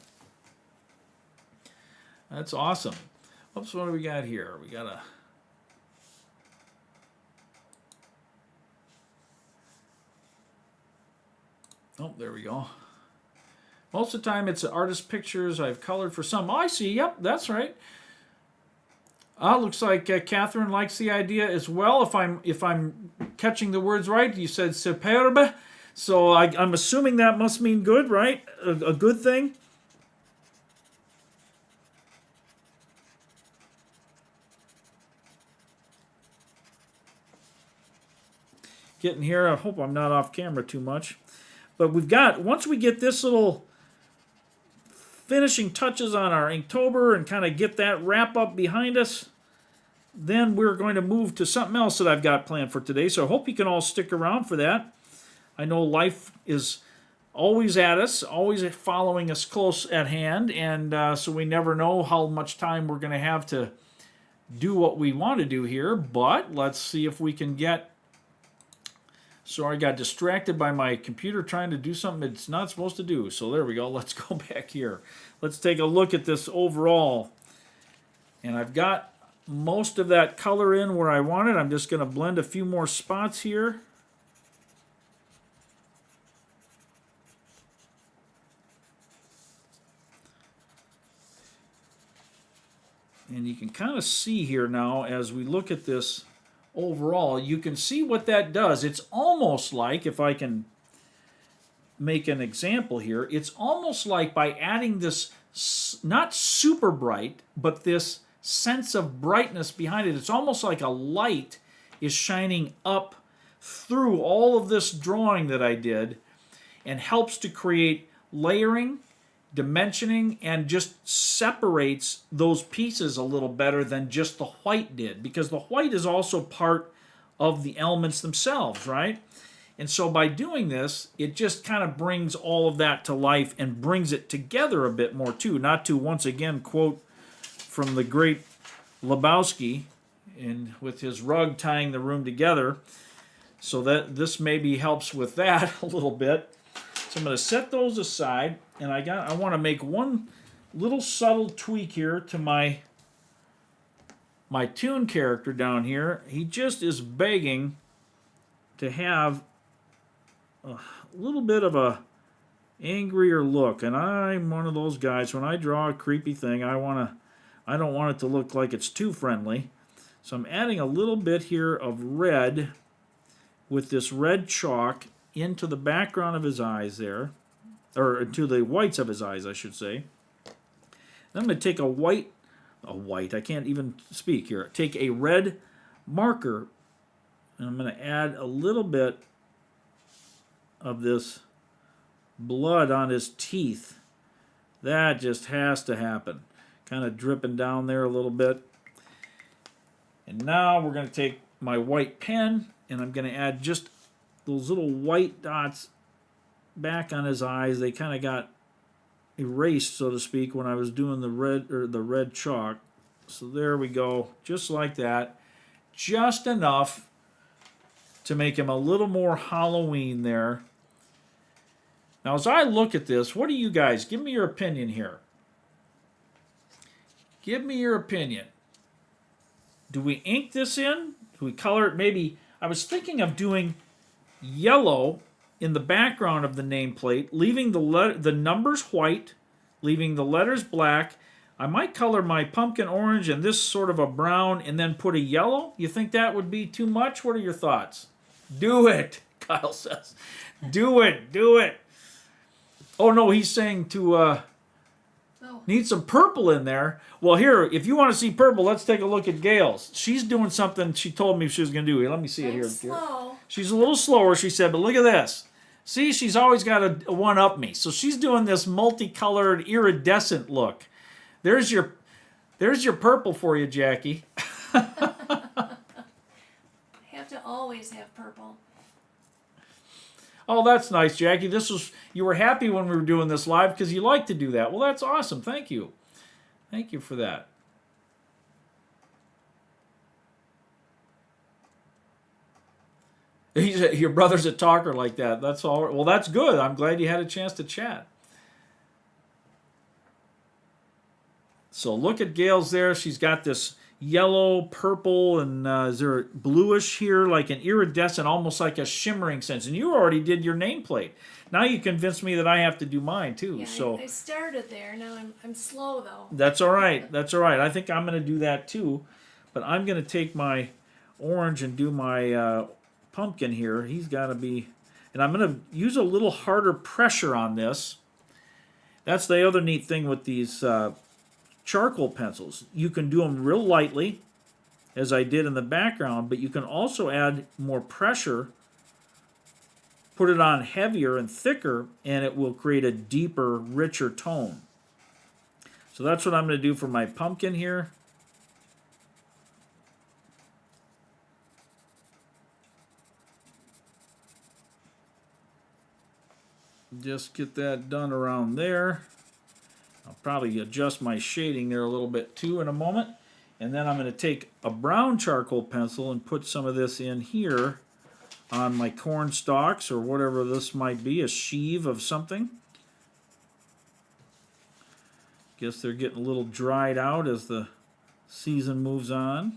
Speaker 1: That's awesome. Oops, what do we got here? We got a... Oh, there we go. Most of the time it's artist pictures. I've colored for some. Oh, I see. Yep, that's right. Looks like Catherine likes the idea as well. If I'm catching the words right, you said superbe. So I'm assuming that must mean good, right? A good thing. Getting here. I hope I'm not off camera too much. But once we get this little finishing touches on our Inktober and kind of get that wrap up behind us, then we're going to move to something else that I've got planned for today. So I hope you can all stick around for that. I know life is always at us, always following us close at hand, and so we never know how much time we're going to have to do what we want to do here. But let's see if we can get... Sorry, I got distracted by my computer trying to do something it's not supposed to do. So there we go. Let's go back here. Let's take a look at this overall. And I've got most of that color in where I want it. I'm just going to blend a few more spots here. And you can kind of see here now as we look at this overall, you can see what that does. It's almost like, if I can make an example here, it's almost like by adding this, not super bright, but this sense of brightness behind it, it's almost like a light is shining up through all of this drawing that I did and helps to create layering, dimensioning, and just separates those pieces a little better than just the white did, because the white is also part of the elements themselves, right? And so by doing this, it just kind of brings all of that to life and brings it together a bit more too. Not to once again quote from the great Lebowski with his rug tying the room together, so that this maybe helps with that a little bit. So I'm going to set those aside, and I want to make one little subtle tweak here to my toon character down here. He just is begging to have a little bit of a angrier look, and I'm one of those guys. When I draw a creepy thing, I don't want it to look like it's too friendly. So I'm adding a little bit here of red with this red chalk into the background of his eyes there, or to the whites of his eyes, I should say. Then I'm going to take I can't even speak here. Take a red marker, and I'm going to add a little bit of this blood on his teeth. That just has to happen. Kind of dripping down there a little bit. And now we're going to take my white pen, and I'm going to add just those little white dots back on his eyes. They kind of got erased, so to speak, when I was doing the red chalk. So there we go, just like that. Just enough to make him a little more Halloween there. Now, as I look at this, what do you guys, give me your opinion here. Give me your opinion. Do we ink this in? Do we color it? Maybe I was thinking of doing yellow in the background of the nameplate, leaving the numbers white, leaving the letters black. I might color my pumpkin orange and this sort of a brown and then put a yellow. You think that would be too much? What are your thoughts? Do it, Kyle says. Do it, do it. Oh no, he's saying to need some purple in there. Well, here, if you want to see purple, let's take a look at Gayle's. She's doing something she told me she was going to do. Here, let me see it here.
Speaker 2: Slow.
Speaker 1: She's a little slower, she said, but look at this. See, she's always got a one-up me. So she's doing this multicolored, iridescent look. There's your purple for you, Jackie.
Speaker 2: I have to always have purple.
Speaker 1: Oh, that's nice, Jackie. You were happy when we were doing this live because you like to do that. Well, that's awesome. Thank you. Thank you for that. Your brother's a talker like that. That's all. Well, that's good. I'm glad you had a chance to chat. So look at Gayle's there. She's got this yellow, purple, and is there bluish here, like an iridescent, almost like a shimmering sense. And you already did your nameplate. Now you convinced me that I have to do mine too.
Speaker 2: Yeah,
Speaker 1: so
Speaker 2: I started there. Now I'm slow though.
Speaker 1: that's all right. That's all right. I think I'm going to do that too. But I'm going to take my orange and do my pumpkin here. He's got to be, and I'm going to use a little harder pressure on this. That's the other neat thing with these charcoal pencils. You can do them real lightly, as I did in the background, but you can also add more pressure, put it on heavier and thicker, and it will create a deeper, richer tone. So that's what I'm going to do for my pumpkin here. Just get that done around there. I'll probably adjust my shading there a little bit too in a moment. And then I'm going to take a brown charcoal pencil and put some of this in here on my corn stalks or whatever this might be, a sheave of something. Guess they're getting a little dried out as the season moves on.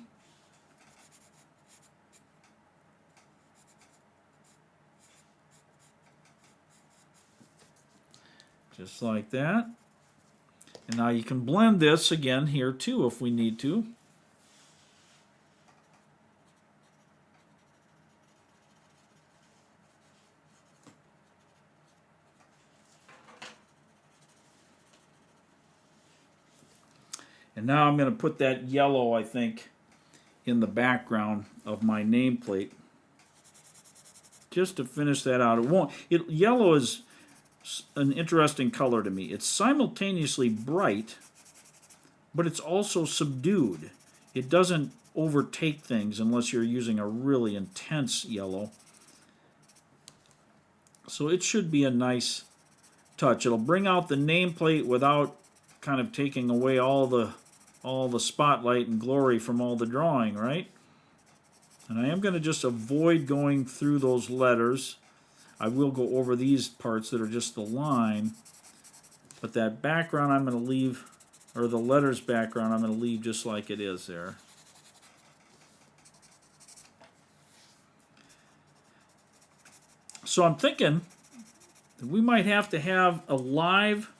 Speaker 1: Just like that. And now you can blend this again here too if we need to. And now I'm going to put that yellow, I think, in the background of my nameplate. Just to finish that out. Yellow is an interesting color to me. It's simultaneously bright, but it's also subdued. It doesn't overtake things unless you're using a really intense yellow. So it should be a nice touch. It'll bring out the nameplate without kind of taking away all the spotlight and glory from all the drawing, right? And I am going to just avoid going through those letters. I will go over these parts that are just the line, but that background I'm going to leave, or the letters background I'm going to leave just like it is there. So I'm thinking that we might have to have a live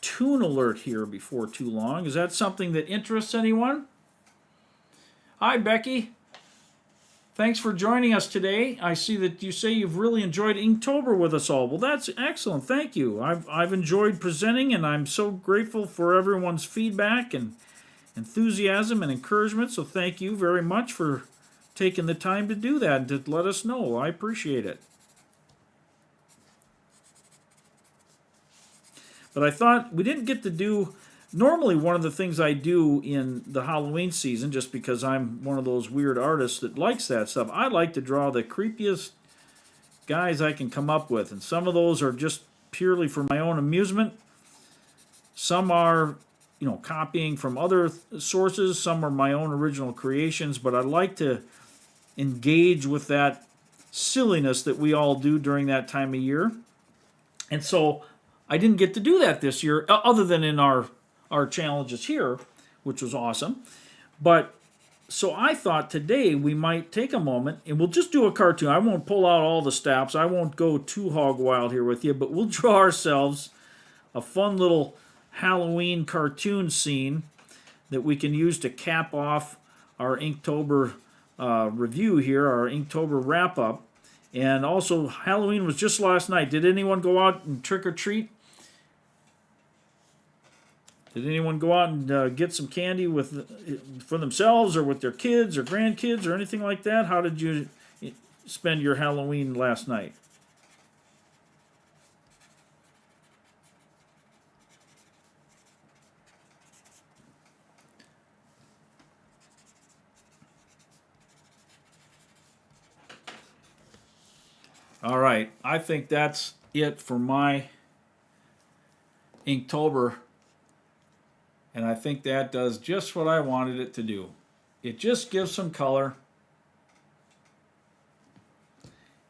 Speaker 1: Toon Alert here before too long. Is that something that interests anyone? Hi, Becky. Thanks for joining us today. I see that you say you've really enjoyed Inktober with us all. Well, that's excellent. Thank you. I've enjoyed presenting, and I'm so grateful for everyone's feedback and enthusiasm and encouragement. So thank you very much for taking the time to do that and to let us know. I appreciate it. But I thought we didn't get to do... Normally, one of the things I do in the Halloween season, just because I'm one of those weird artists that likes that stuff, I like to draw the creepiest guys I can come up with. And some of those are just purely for my own amusement. Some are, copying from other sources. Some are my own original creations. But I like to engage with that silliness that we all do during that time of year. And so I didn't get to do that this year, other than in our challenges here. which was awesome. But so I thought today we might take a moment and we'll just do a cartoon. I won't pull out all the stops. I won't go too hog wild here with you, but we'll draw ourselves a fun little Halloween cartoon scene that we can use to cap off our Inktober review here, our Inktober wrap up. And also, Halloween was just last night. Did anyone go out and trick or treat? Did anyone go out and get some candy for themselves or with their kids or grandkids or anything like that? How did you spend your Halloween last night? All right, I think that's it for my Inktober. And I think that does just what I wanted it to do. It just gives some color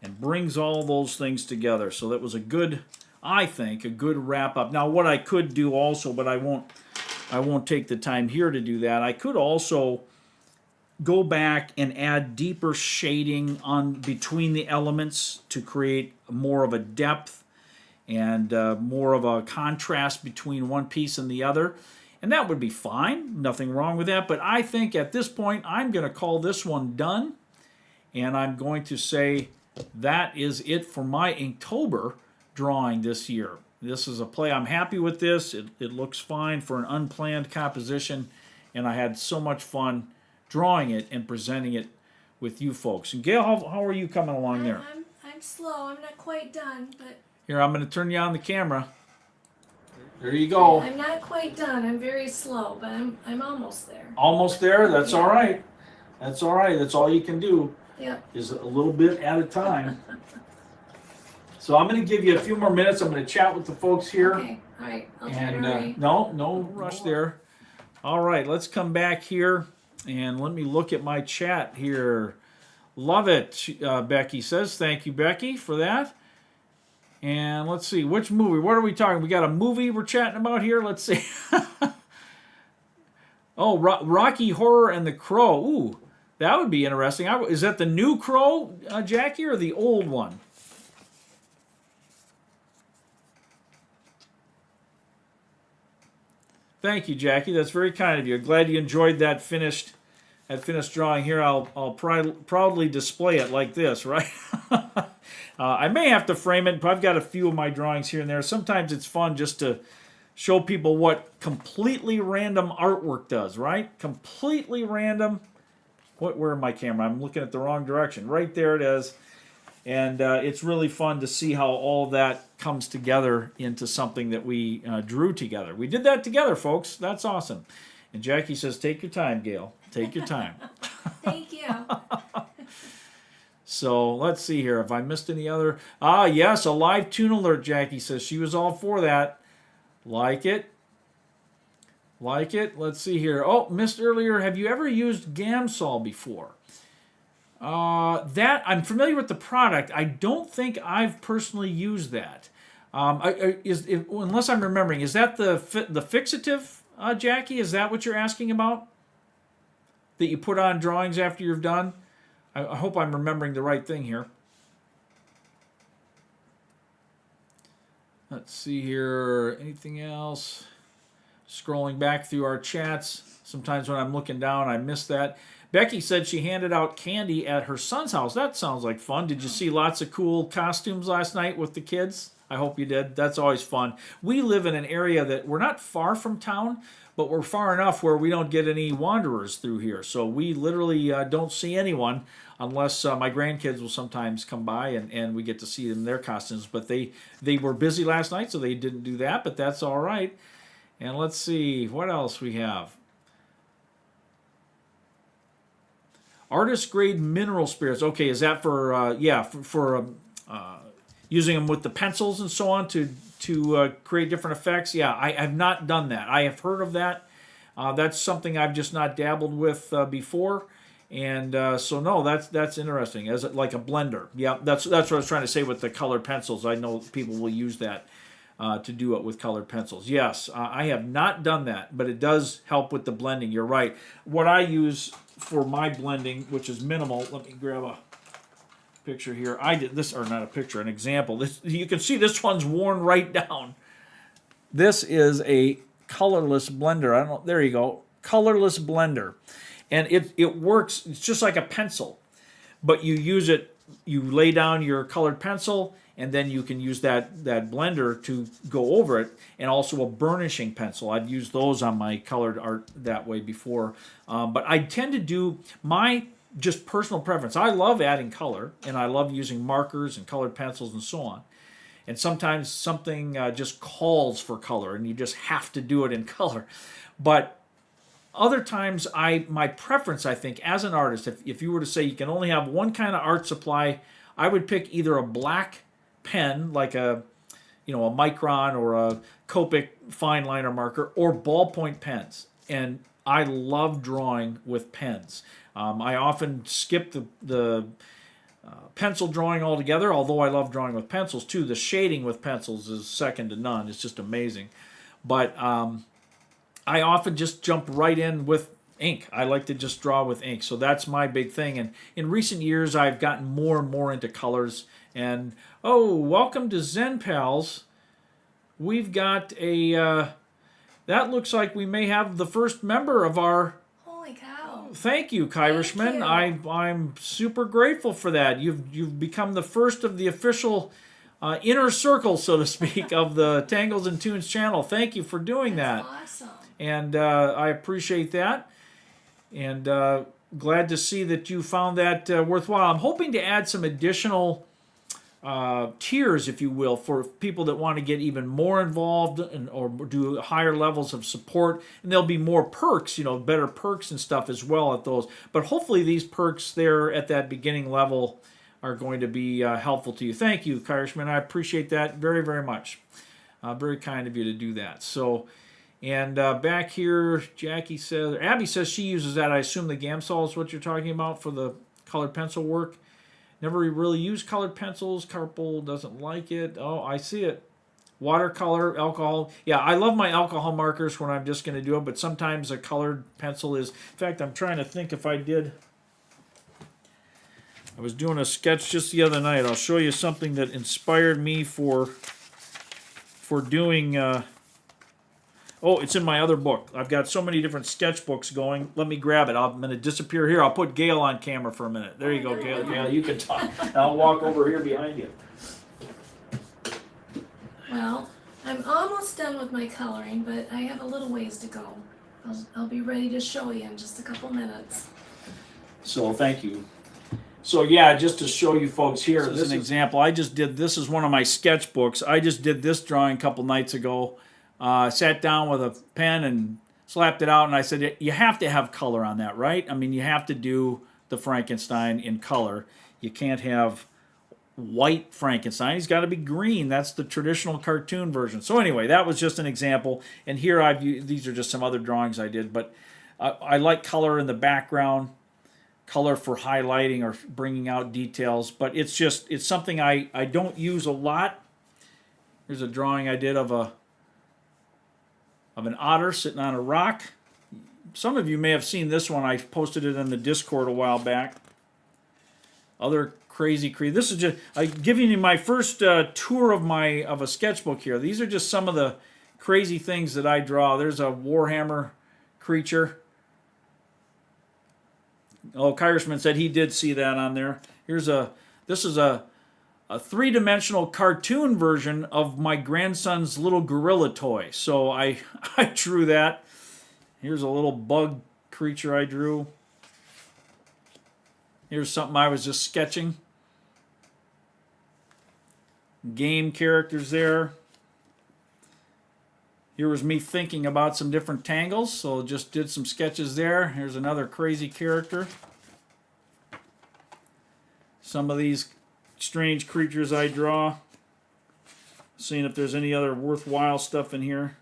Speaker 1: and brings all those things together. So that was a good, I think, a good wrap up. Now what I could do also, but I won't take the time here to do that. I could also go back and add deeper shading on between the elements to create more of a depth and more of a contrast between one piece and the other. And that would be fine, nothing wrong with that. But I think at this point, I'm going to call this one done. And I'm going to say that is it for my Inktober drawing this year. This is a play. I'm happy with this. It looks fine for an unplanned composition. And I had so much fun drawing it and presenting it with you folks. And Gayle, how are you coming along there?
Speaker 2: I'm slow. I'm not quite done, but...
Speaker 1: Here, I'm going to turn you on the camera. There you go.
Speaker 2: I'm not quite done. I'm very slow, but I'm almost there.
Speaker 1: Almost there? That's all right. That's all right. That's all you can do.
Speaker 2: Yep.
Speaker 1: Is a little bit at a time. So I'm going to give you a few more minutes. I'm going to chat with the folks here.
Speaker 2: Okay. All right. I'll try to
Speaker 1: And
Speaker 2: hurry.
Speaker 1: no rush there. All right, let's come back here and let me look at my chat here. Love it, Becky says. Thank you, Becky, for that. And let's see, which movie? What are we talking? We got a movie we're chatting about here. Let's see. Oh, Rocky Horror and the Crow. Ooh, that would be interesting. Is that the new Crow, Jackie, or the old one? Thank you, Jackie. That's very kind of you. Glad you enjoyed that finished drawing here. I'll proudly display it like this, right? I may have to frame it, but I've got a few of my drawings here and there. Sometimes it's fun just to show people what completely random artwork does, right? Completely random. Where my camera? I'm looking at the wrong direction. Right there it is. And it's really fun to see how all of that comes together into something that we drew together. We did that together, folks. That's awesome. And Jackie says, take your time, Gayle. Take your time.
Speaker 2: Thank you.
Speaker 1: So let's see here. Have I missed any other? Ah, yes, a live Toon Alert, Jackie says. She was all for that. Like it. Like it. Let's see here. Oh, missed earlier. Have you ever used Gamsol before? That I'm familiar with the product. I don't think I've personally used that. Unless I'm remembering, is that the fixative, Jackie? Is that what you're asking about? That you put on drawings after you're done? I hope I'm remembering the right thing here. Let's see here. Anything else? Scrolling back through our chats. Sometimes when I'm looking down, I miss that. Becky said she handed out candy at her son's house. That sounds like fun. Did you see lots of cool costumes last night with the kids? I hope you did. That's always fun. We live in an area that we're not far from town, but we're far enough where we don't get any wanderers through here. So we literally don't see anyone unless my grandkids will sometimes come by and we get to see them in their costumes. But they were busy last night, so they didn't do that, but that's all right. And let's see what else we have. Artist grade mineral spirits. Okay, is that for using them with the pencils and so on to create different effects? Yeah, I have not done that. I have heard of that. That's something I've just not dabbled with before, and so no, that's interesting. As like a blender. Yeah, that's what I was trying to say with the colored pencils. I know people will use that. to do it with colored pencils. Yes, I have not done that, but it does help with the blending. You're right. What I use for my blending, which is minimal, let me grab a picture here. I did this, or not a picture, an example. This, you can see this one's worn right down. This is a colorless blender. I don't know. There you go. Colorless blender. And it works. It's just like a pencil. But you use it, you lay down your colored pencil, and then you can use that blender to go over it, and also a burnishing pencil. I've used those on my colored art that way before. But I tend to do my just personal preference. I love adding color, and I love using markers and colored pencils and so on. And sometimes something just calls for color, and you just have to do it in color. But other times, my preference, I think, as an artist, if you were to say you can only have one kind of art supply, I would pick either a black pen, like a Micron or a Copic fine liner marker, or ballpoint pens. And I love drawing with pens. I often skip the pencil drawing altogether, although I love drawing with pencils too. The shading with pencils is second to none. It's just amazing. But I often just jump right in with ink. I like to just draw with ink. So that's my big thing. And in recent years, I've gotten more and more into colors. And, oh, welcome to Zen Pals. We've got a, that looks like we may have the first member of our...
Speaker 2: Holy cow.
Speaker 1: Thank you, Kyrishman. I'm super grateful for that. You've become the first of the official inner circle, so to speak, of the Tangles and Toons channel. Thank you for doing that.
Speaker 2: That's awesome.
Speaker 1: And I appreciate that. And glad to see that you found that worthwhile. I'm hoping to add some additional tiers, if you will, for people that want to get even more involved or do higher levels of support. And there'll be more perks, better perks and stuff as well at those. But hopefully these perks there at that beginning level are going to be helpful to you. Thank you, Kyrishman. I appreciate that very, very much. Very kind of you to do that. So, and back here, Abby says she uses that. I assume the Gamsol is what you're talking about for the colored pencil work. Never really used colored pencils. Carpal doesn't like it. Oh, I see it. Watercolor, alcohol. Yeah, I love my alcohol markers when I'm just going to do it, but sometimes a colored pencil is... In fact, I'm trying to think if I did... I was doing a sketch just the other night. I'll show you something that inspired me for doing... Oh, it's in my other book. I've got so many different sketchbooks going. Let me grab it. I'm going to disappear here. I'll put Gayle on camera for a minute. There you go, Gayle. Gayle, you can talk. I'll walk over here behind you.
Speaker 2: Well, I'm almost done with my coloring, but I have a little ways to go. I'll be ready to show you in just a couple minutes.
Speaker 1: So, thank you. So, yeah, just to show you folks here, this is an example. This is one of my sketchbooks. I just did this drawing a couple nights ago. Sat down with a pen and slapped it out, and I said, you have to have color on that, right? I mean, you have to do the Frankenstein in color. You can't have white Frankenstein. He's got to be green. That's the traditional cartoon version. So anyway, that was just an example. And here these are just some other drawings I did, but I like color in the background, color for highlighting or bringing out details, but it's something I don't use a lot. Here's a drawing I did of an otter sitting on a rock. Some of you may have seen this one. I posted it in the Discord a while back. Other crazy. This is just I'm giving you my first tour of a sketchbook here. These are just some of the crazy things that I draw. There's a Warhammer creature. Oh, Kyrishman said he did see that on there. This is a three-dimensional cartoon version of my grandson's little gorilla toy. So I drew that. Here's a little bug creature I drew. Here's something I was just sketching. Game characters there. Here was me thinking about some different tangles, so just did some sketches there. Here's another crazy character. Some of these strange creatures I draw. Seeing if there's any other worthwhile stuff in here.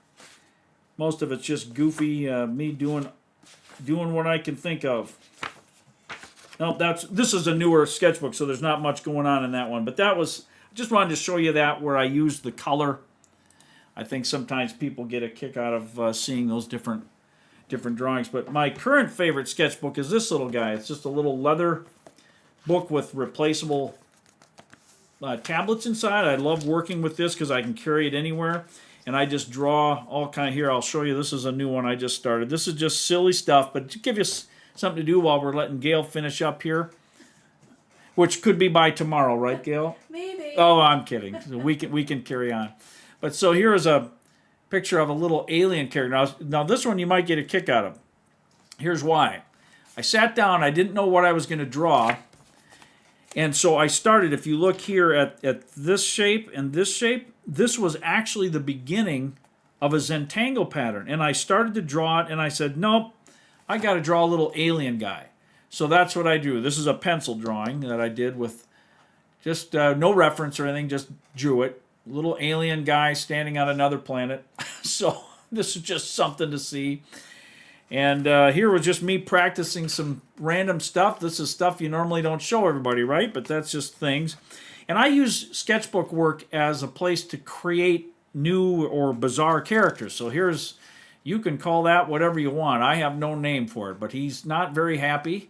Speaker 1: Most of it's just goofy, me doing what I can think of. No, this is a newer sketchbook, so there's not much going on in that one. But that was, just wanted to show you that where I used the color. I think sometimes people get a kick out of seeing those different drawings. But my current favorite sketchbook is this little guy. It's just a little leather book with replaceable tablets inside. I love working with this because I can carry it anywhere. And I just draw all kind of here. I'll show you. This is a new one I just started. This is just silly stuff, but to give you something to do while we're letting Gayle finish up here, which could be by tomorrow, right, Gayle?
Speaker 2: Maybe.
Speaker 1: Oh, I'm kidding. So we can carry on. But so here is a picture of a little alien character. Now this one you might get a kick out of. Here's why. I sat down. I didn't know what I was going to draw. And so I started, if you look here at this shape and this shape, this was actually the beginning of a Zentangle pattern. And I started to draw it, and I said, nope, I got to draw a little alien guy. So that's what I drew. This is a pencil drawing that I did with just no reference or anything, just drew it. Little alien guy standing on another planet. So this is just something to see. And here was just me practicing some random stuff. This is stuff you normally don't show everybody, right? But that's just things. And I use sketchbook work as a place to create new or bizarre characters. So you can call that whatever you want. I have no name for it, but he's not very happy,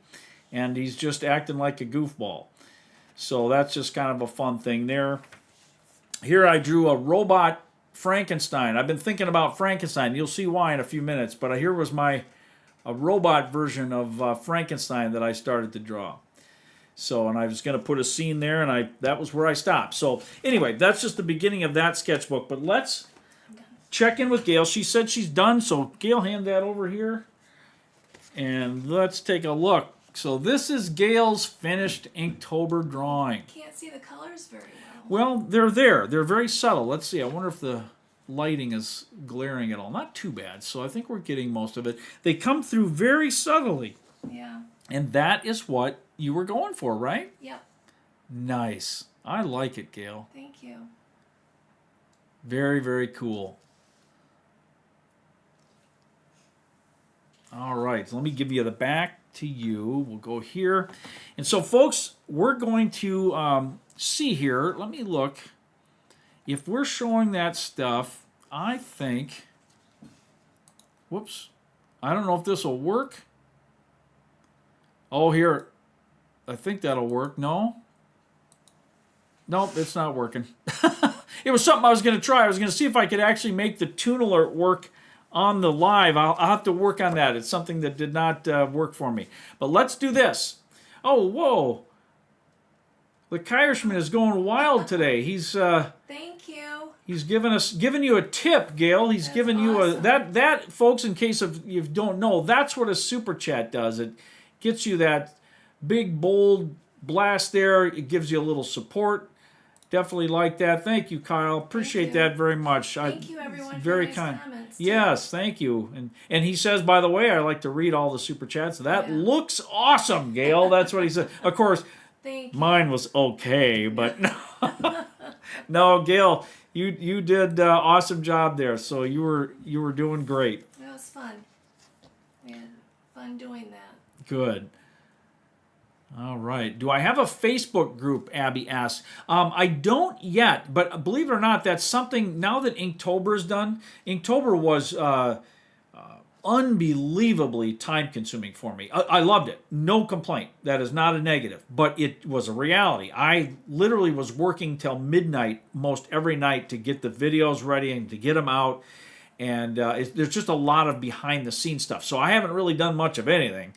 Speaker 1: and he's just acting like a goofball. So that's just kind of a fun thing there. Here I drew a robot Frankenstein. I've been thinking about Frankenstein. You'll see why in a few minutes. But here was a robot version of Frankenstein that I started to draw. So, and I was going to put a scene there, and that was where I stopped. So, anyway, that's just the beginning of that sketchbook. But let's check in with Gayle. She said she's done, so Gayle, hand that over here. And let's take a look. So this is Gayle's finished Inktober drawing.
Speaker 2: Can't see the colors very well.
Speaker 1: Well, they're there. They're very subtle. Let's see. I wonder if the lighting is glaring at all. Not too bad. So I think we're getting most of it. They come through very subtly.
Speaker 2: Yeah.
Speaker 1: And that is what you were going for, right?
Speaker 2: Yep.
Speaker 1: Nice. I like it, Gayle.
Speaker 2: Thank you.
Speaker 1: Very, very cool. All right. So let me give you the back to you. We'll go here. And so, folks, we're going to see here. Let me look. If we're showing that stuff, I think... Whoops. I don't know if this will work. Oh, here. I think that'll work. No? Nope, it's not working. It was something I was going to try. I was going to see if I could actually make the Toon Alert work on the live. I'll have to work on that. It's something that did not work for me. But let's do this. Oh, whoa. The Kirishman is going wild today. He's
Speaker 2: Thank you.
Speaker 1: he's giving you a tip, Gayle. He's
Speaker 2: That's
Speaker 1: giving you
Speaker 2: awesome.
Speaker 1: that folks, in case of you don't know, that's what a super chat does. It gets you that big bold blast there. It gives you a little support. Definitely like that. Thank you, Kyle. Appreciate
Speaker 2: you.
Speaker 1: that very much.
Speaker 2: Thank you, everyone,
Speaker 1: very
Speaker 2: for nice
Speaker 1: kind.
Speaker 2: comments, too.
Speaker 1: Yes, thank you. And he says, by the way, I like to read all the super chats. That
Speaker 2: Yeah.
Speaker 1: looks awesome, Gayle. That's what he said. Of course,
Speaker 2: Thank you.
Speaker 1: mine was okay, but no, Gayle, you did awesome job there. So you were doing great.
Speaker 2: That was fun. We had fun doing that.
Speaker 1: Good. All right. Do I have a Facebook group, Abby asks. I don't yet, but believe it or not, that's something, now that Inktober is done, Inktober was unbelievably time-consuming for me. I loved it. No complaint. That is not a negative, but it was a reality. I literally was working till midnight most every night to get the videos ready and to get them out, and there's just a lot of behind-the-scenes stuff. So I haven't really done much of anything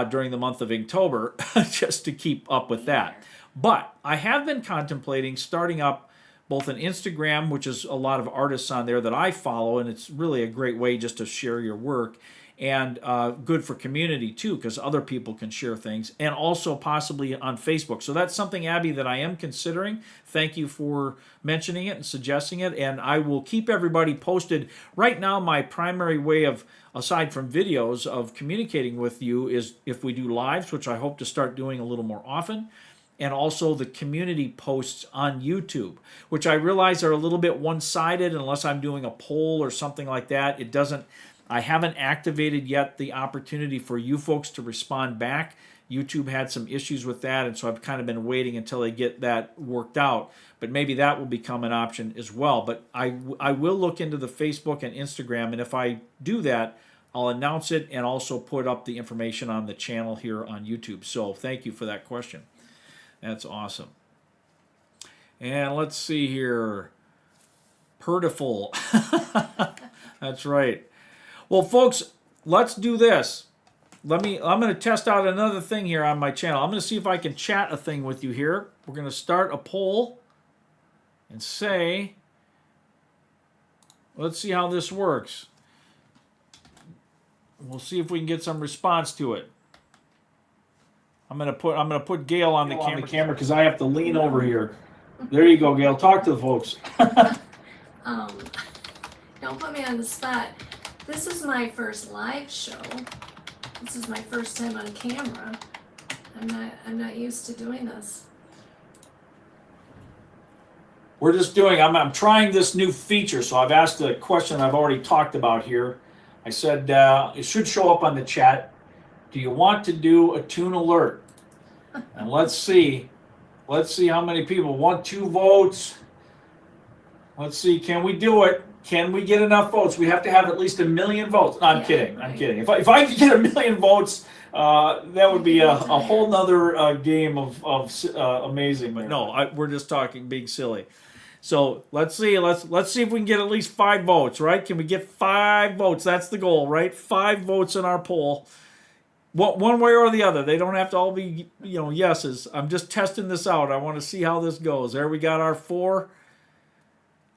Speaker 1: during the month of Inktober just to keep up with that. But I have been contemplating starting up both an Instagram, which is a lot of artists on there that I follow, and it's really a great way just to share your work, and good for community too, because other people can share things, and also possibly on Facebook. So that's something, Abby, that I am considering. Thank you for mentioning it and suggesting it, and I will keep everybody posted. Right now, my primary way of, aside from videos, of communicating with you is if we do lives, which I hope to start doing a little more often, and also the community posts on YouTube, which I realize are a little bit one-sided unless I'm doing a poll or something like that. I haven't activated yet the opportunity for you folks to respond back YouTube had some issues with that, and so I've kind of been waiting until they get that worked out. But maybe that will become an option as well. But I will look into the Facebook and Instagram, and if I do that, I'll announce it and also put up the information on the channel here on YouTube. So thank you for that question. That's awesome. And let's see here. Purtiful. That's right. Well, folks, let's do this. I'm going to test out another thing here on my channel. I'm going to see if I can chat a thing with you here. We're going to start a poll and say, let's see how this works. We'll see if we can get some response to it. I'm going to put Gayle on the camera because I have to lean over here. There you go, Gayle. Talk to the folks.
Speaker 2: Don't put me on the spot. This is my first live show. This is my first time on camera. I'm not used to doing this.
Speaker 1: We're just doing, I'm trying this new feature, so I've asked a question I've already talked about here. I said, it should show up on the chat. Do you want to do a Toon Alert? And let's see how many people want 2 votes. Let's see, can we do it? Can we get enough votes? We have to have at least 1 million votes. No, I'm kidding.
Speaker 2: Right.
Speaker 1: I'm kidding. If I could get 1 million votes, that would be a whole nother game of amazing. But no, we're just talking, being silly. So let's see. Let's see if we can get at least 5 votes. Right? Can we get 5 votes? That's the goal, right? 5 votes in our poll. One way or the other. They don't have to all be yeses. I'm just testing this out. I want to see how this goes. There we got our 4.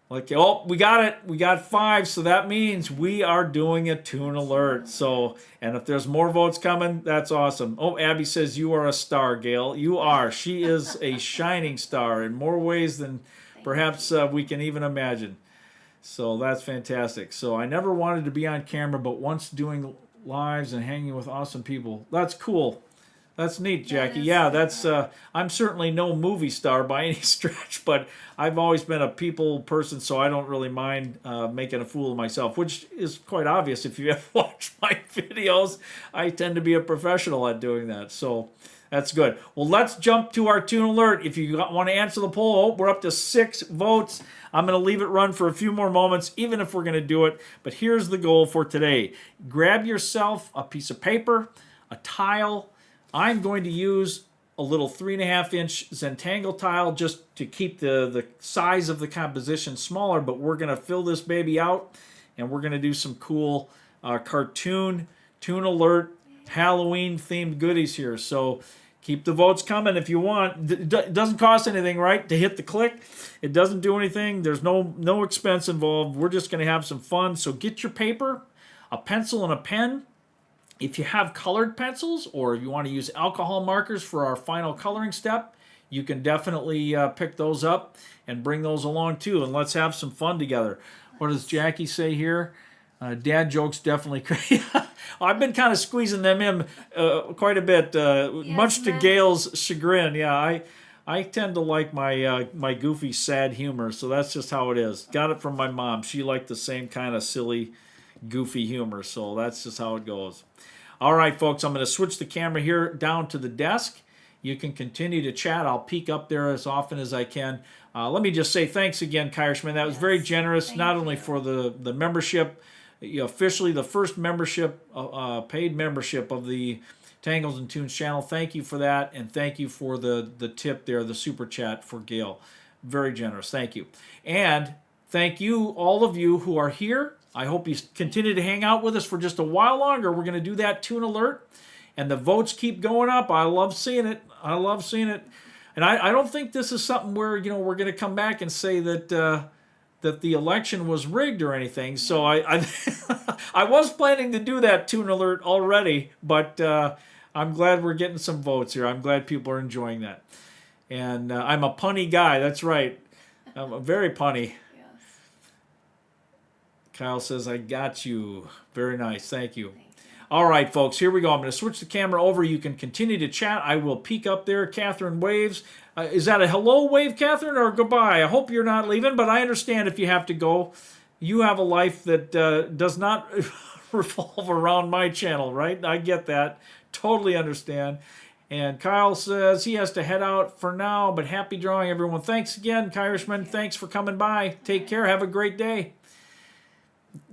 Speaker 1: Like, oh, we got it. We got 5, so that means we are doing a Toon Alert. So, and if there's more votes coming, that's awesome. Oh, Abby says you are a star, Gayle. You are. She is a shining star in more ways than perhaps we can even imagine. So that's fantastic. So I never wanted to be on camera, but once doing lives and hanging with awesome people, that's cool. That's neat, Jackie. Yeah, that's. I'm certainly no movie star by any stretch, but I've always been a people person, so I don't really mind making a fool of myself, which is quite obvious if you ever watch my videos. I tend to be a professional at doing that, so that's good. Well, let's jump to our Toon Alert. If you want to answer the poll, we're up to 6 votes. I'm going to leave it run for a few more moments, even if we're going to do it. But here's the goal for today. Grab yourself a piece of paper, a tile. I'm going to use a little 3.5-inch Zentangle tile just to keep the size of the composition smaller, but we're going to fill this baby out, and we're going to do some cool cartoon, Toon Alert, Halloween-themed goodies here. So keep the votes coming if you want. It doesn't cost anything, right, to hit the click. It doesn't do anything. There's no expense involved. We're just going to have some fun. So get your paper, a pencil, and a pen. If you have colored pencils or if you want to use alcohol markers for our final coloring step, you can definitely pick those up and bring those along too. And let's have some fun together. What does Jackie say here? Dad jokes definitely crazy. I've been kind of squeezing them in quite a bit, much to Gayle's chagrin. Yeah, I tend to like my goofy, sad humor, so that's just how it is. Got it from my mom. She liked the same kind of silly, goofy humor, so that's just how it goes. All right, folks, I'm going to switch the camera here down to the desk. You can continue to chat. I'll peek up there as often as I can. Let me just say thanks again, Kirschman. That was very generous, not only for the membership, officially the first membership, paid membership of the Tangles and Toons channel. Thank you for that, and thank you for the tip there, the super chat for Gayle. Very generous. Thank you. And thank you, all of you who are here. I hope you continue to hang out with us for just a while longer. We're going to do that Toon Alert, and the votes keep going up. I love seeing it. I love seeing it. And I don't think this is something where we're going to come back and say that that the election was rigged or anything. So I I was planning to do that Toon Alert already, but I'm glad we're getting some votes here. I'm glad people are enjoying that. And I'm a punny guy. That's right. I'm a very punny. Kyle says, I got you. Very nice. Thank you. All right, folks, here we go. I'm going to switch the camera over. You can continue to chat. I will peek up there. Catherine waves. Is that a hello wave, Catherine, or goodbye? I hope you're not leaving, but I understand if you have to go. You have a life that does not revolve around my channel, right? I get that. Totally understand. And Kyle says he has to head out for now, but happy drawing, everyone. Thanks again, Kyrishman. Thanks for coming by. Take care. Have a great day.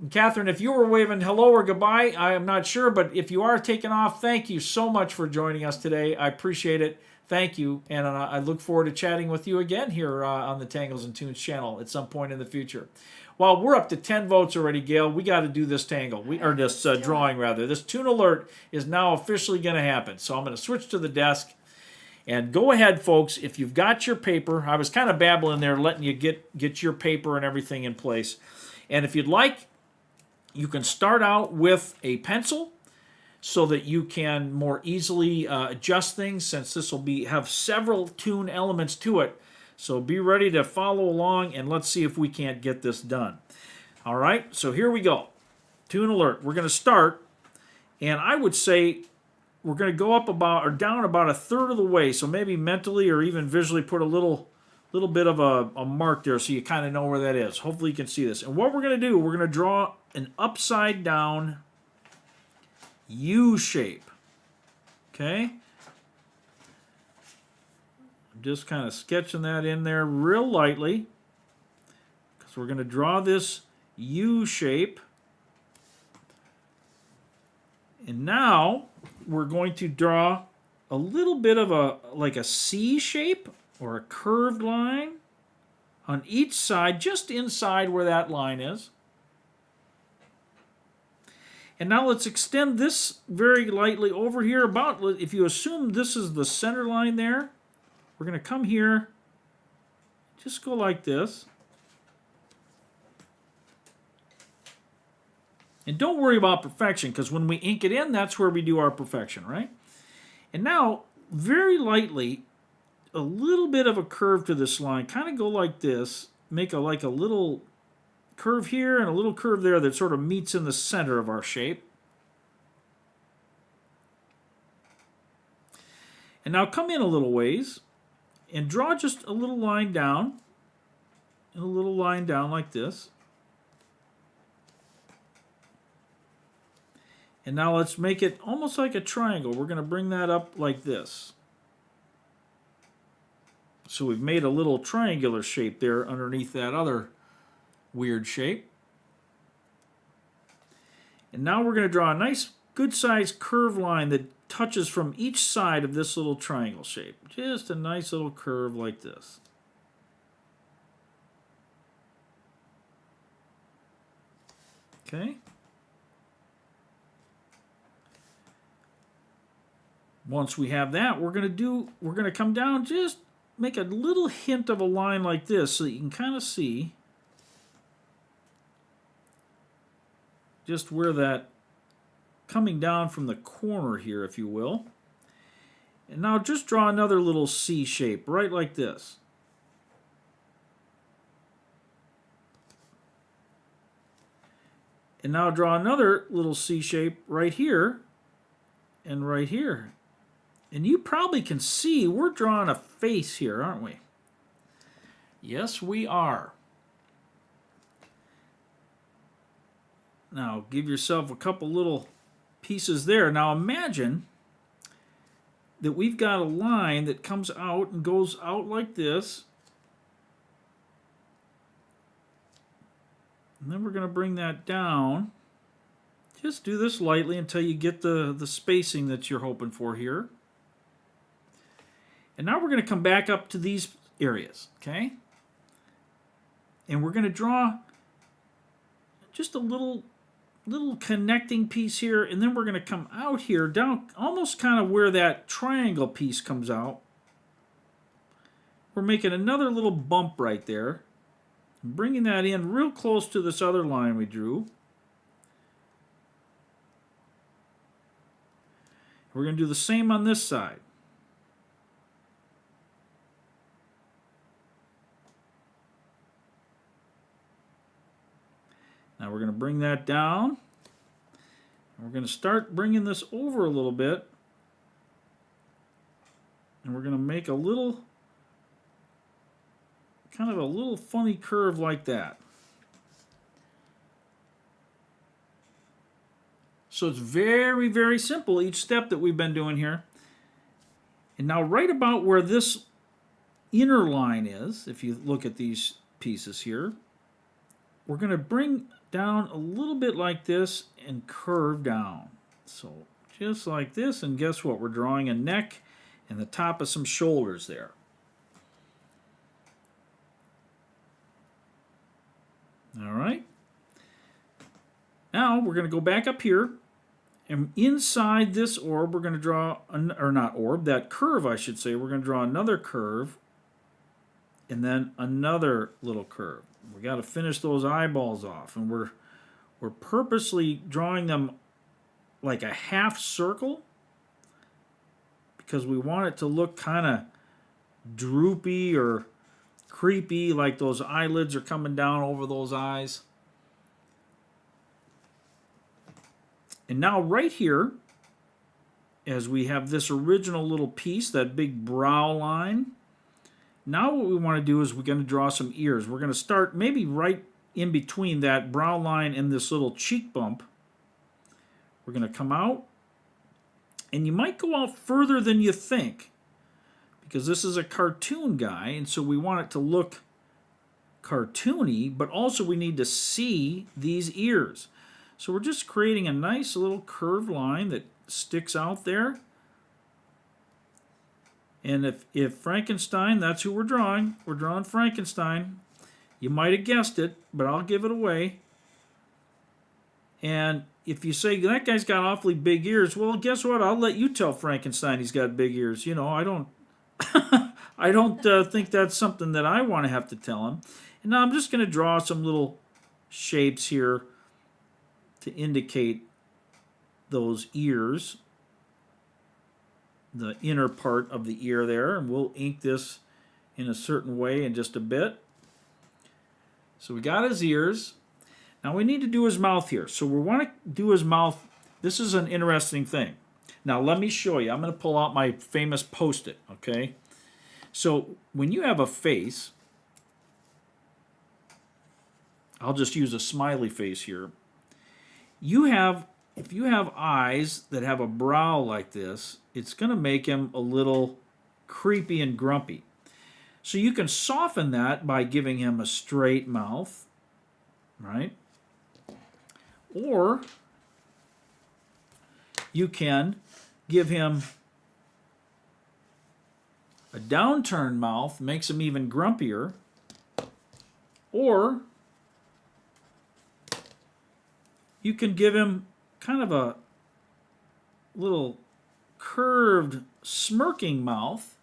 Speaker 1: And Catherine, if you were waving hello or goodbye, I am not sure, but if you are taking off, thank you so much for joining us today. I appreciate it. Thank you, and I look forward to chatting with you again here on the Tangles and Toons channel at some point in the future. Well, we're up to 10 votes already, Gail. We got to do this this drawing rather. This Toon Alert is now officially going to happen. So I'm going to switch to the desk. And go ahead, folks, if you've got your paper. I was kind of babbling there, letting you get your paper and everything in place. And if you'd like, you can start out with a pencil so that you can more easily adjust things, since this will have several tune elements to it. So be ready to follow along, and let's see if we can't get this done. All right, so here we go. Toon Alert. We're going to start, and I would say we're going to go up down about a third of the way. So maybe mentally or even visually put a little bit of a mark there so you kind of know where that is. Hopefully you can see this. And what we're going to do, we're going to draw an upside down U shape. Okay? I'm just kind of sketching that in there real lightly, because we're going to draw this U shape. And now we're going to draw a little bit of like a C shape or a curved line on each side, just inside where that line is. And now let's extend this very lightly over here. If you assume this is the center line there, we're going to come here, just go like this. And don't worry about perfection, because when we ink it in, that's where we do our perfection, right? And now, very lightly, a little bit of a curve to this line. Kind of go like this. Make like a little curve here and a little curve there that sort of meets in the center of our shape. And now come in a little ways and draw just a little line down. And a little line down like this. And now let's make it almost like a triangle. We're going to bring that up like this. So we've made a little triangular shape there underneath that other weird shape. And now we're going to draw a nice, good-sized curved line that touches from each side of this little triangle shape. Just a nice little curve like this. Okay. Once we have that, we're going to come down, just make a little hint of a line like this so that you can kind of see just where that coming down from the corner here, if you will. And now just draw another little C shape right like this. And now draw another little C shape right here and right here. And you probably can see we're drawing a face here, aren't we? Yes, we are. Now, give yourself a couple little pieces there. Now, imagine that we've got a line that comes out and goes out like this. And then we're going to bring that down. Just do this lightly until you get the spacing that you're hoping for here. And now we're going to come back up to these areas, okay? And we're going to draw just a little connecting piece here, and then we're going to come out here, down almost kind of where that triangle piece comes out. We're making another little bump right there, bringing that in real close to this other line we drew. We're going to do the same on this side. Now we're going to bring that down. We're going to start bringing this over a little bit. And we're going to make a little, kind of a little funny curve like that. So it's very, very simple, each step that we've been doing here. And now right about where this inner line is, if you look at these pieces here, we're going to bring down a little bit like this and curve down. So just like this, and guess what? We're drawing a neck and the top of some shoulders there. All right. Now we're going to go back up here, and inside this orb we're going to draw, or not orb, that curve I should say, we're going to draw another curve and then another little curve. We got to finish those eyeballs off, and we're purposely drawing them like a half circle because we want it to look kind of droopy or creepy, like those eyelids are coming down over those eyes. And now right here, as we have this original little piece, that big brow line, now what we want to do is we're going to draw some ears. We're going to start maybe right in between that brow line and this little cheek bump. We're going to come out, and you might go out further than you think because this is a cartoon guy, and so we want it to look cartoony, but also we need to see these ears. So we're just creating a nice little curved line that sticks out there. And if Frankenstein, that's who we're drawing Frankenstein. You might have guessed it, but I'll give it away. And if you say, that guy's got awfully big ears, well, guess what? I'll let you tell Frankenstein he's got big ears. You know, I don't I don't think that's something that I want to have to tell him. And now I'm just going to draw some little shapes here to indicate those ears, the inner part of the ear there, and we'll ink this in a certain way in just a bit. So we got his ears. Now we need to do his mouth here. So we want to do his mouth. This is an interesting thing. Now let me show you. I'm going to pull out my famous Post-it, okay? So when you have a face, I'll just use a smiley face here. If you have eyes that have a brow like this, it's going to make him a little creepy and grumpy. So you can soften that by giving him a straight mouth, right? Or you can give him a downturned mouth, makes him even grumpier. Or you can give him kind of a little curved, smirking mouth.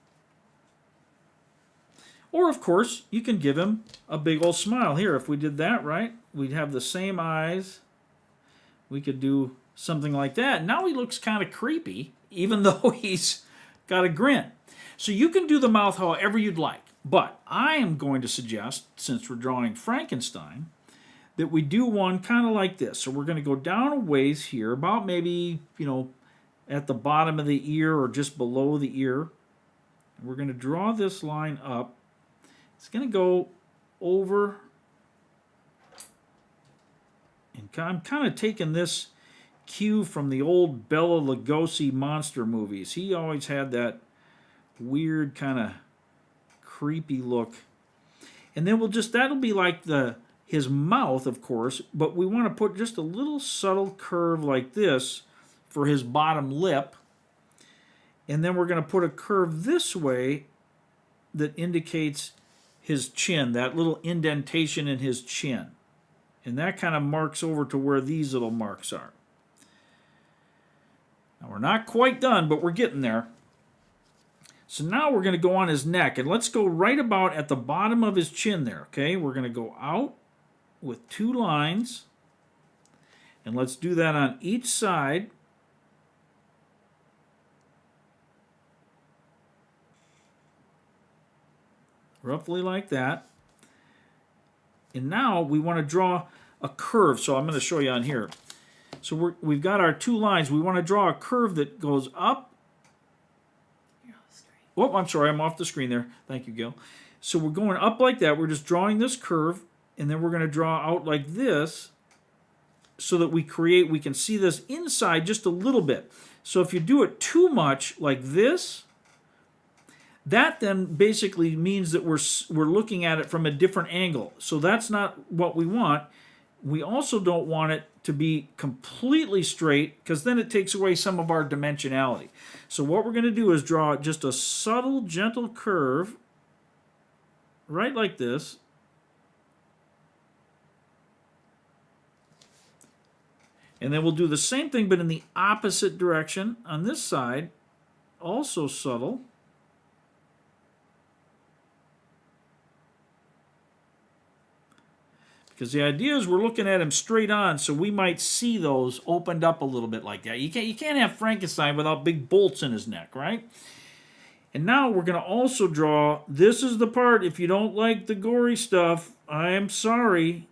Speaker 1: Or, of course, you can give him a big old smile. Here, if we did that right, we'd have the same eyes. We could do something like that. Now he looks kind of creepy, even though he's got a grin. So you can do the mouth however you'd like. But I am going to suggest, since we're drawing Frankenstein, that we do one kind of like this. So we're going to go down a ways here, about maybe, at the bottom of the ear or just below the ear. We're going to draw this line up. It's going to go over, and I'm kind of taking this cue from the old Bela Lugosi monster movies. He always had that weird kind of creepy look. And then that'll be like his mouth, of course, but we want to put just a little subtle curve like this for his bottom lip. And then we're going to put a curve this way that indicates his chin, that little indentation in his chin. And that kind of marks over to where these little marks are. Now we're not quite done, but we're getting there. So now we're going to go on his neck, and let's go right about at the bottom of his chin there, okay? We're going to go out with two lines, and let's do that on each side. Roughly like that. And now we want to draw a curve, so I'm going to show you on here. So we've got our two lines. We want to draw a curve that goes up.
Speaker 2: You're off the screen.
Speaker 1: Oh, I'm sorry, I'm off the screen there. Thank you, Gail. So we're going up like that. We're just drawing this curve, and then we're going to draw out like this so that we can see this inside just a little bit. So if you do it too much like this, That then basically means that we're looking at it from a different angle. So that's not what we want. We also don't want it to be completely straight because then it takes away some of our dimensionality. So what we're going to do is draw just a subtle, gentle curve right like this. And then we'll do the same thing but in the opposite direction on this side, also subtle. Because the idea is we're looking at him straight on, so we might see those opened up a little bit like that. You can't have Frankenstein without big bolts in his neck, right? And now we're going to also draw, this is the part, if you don't like the gory stuff, I am sorry,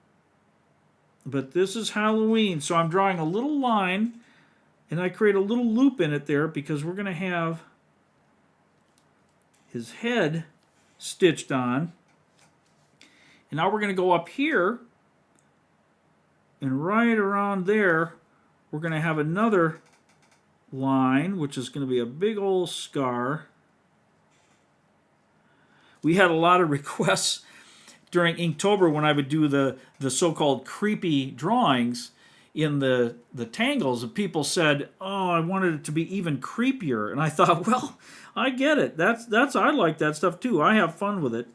Speaker 1: but this is Halloween. So I'm drawing a little line, and I create a little loop in it there because we're going to have his head stitched on. And now we're going to go up here, and right around there, we're going to have another line, which is going to be a big old scar. We had a lot of requests during Inktober when I would do the so-called creepy drawings in the Tangles, and people said, "Oh, I wanted it to be even creepier." And I thought, well, I get it. That's I like that stuff too. I have fun with it.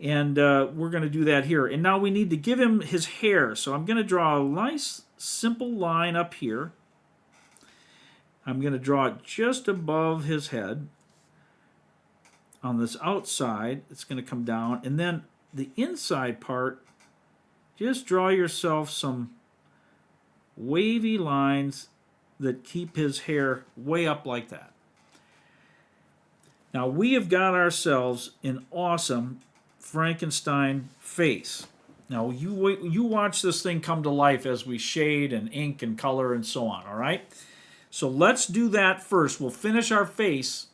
Speaker 1: And we're going to do that here. And now we need to give him his hair. So I'm going to draw a nice, simple line up here. I'm going to draw it just above his head. On this outside, it's going to come down. And then the inside part, just draw yourself some wavy lines that keep his hair way up like that. Now we have got ourselves an awesome Frankenstein face. Now you watch this thing come to life as we shade and ink and color and so on, all right? So let's do that first. We'll finish our face,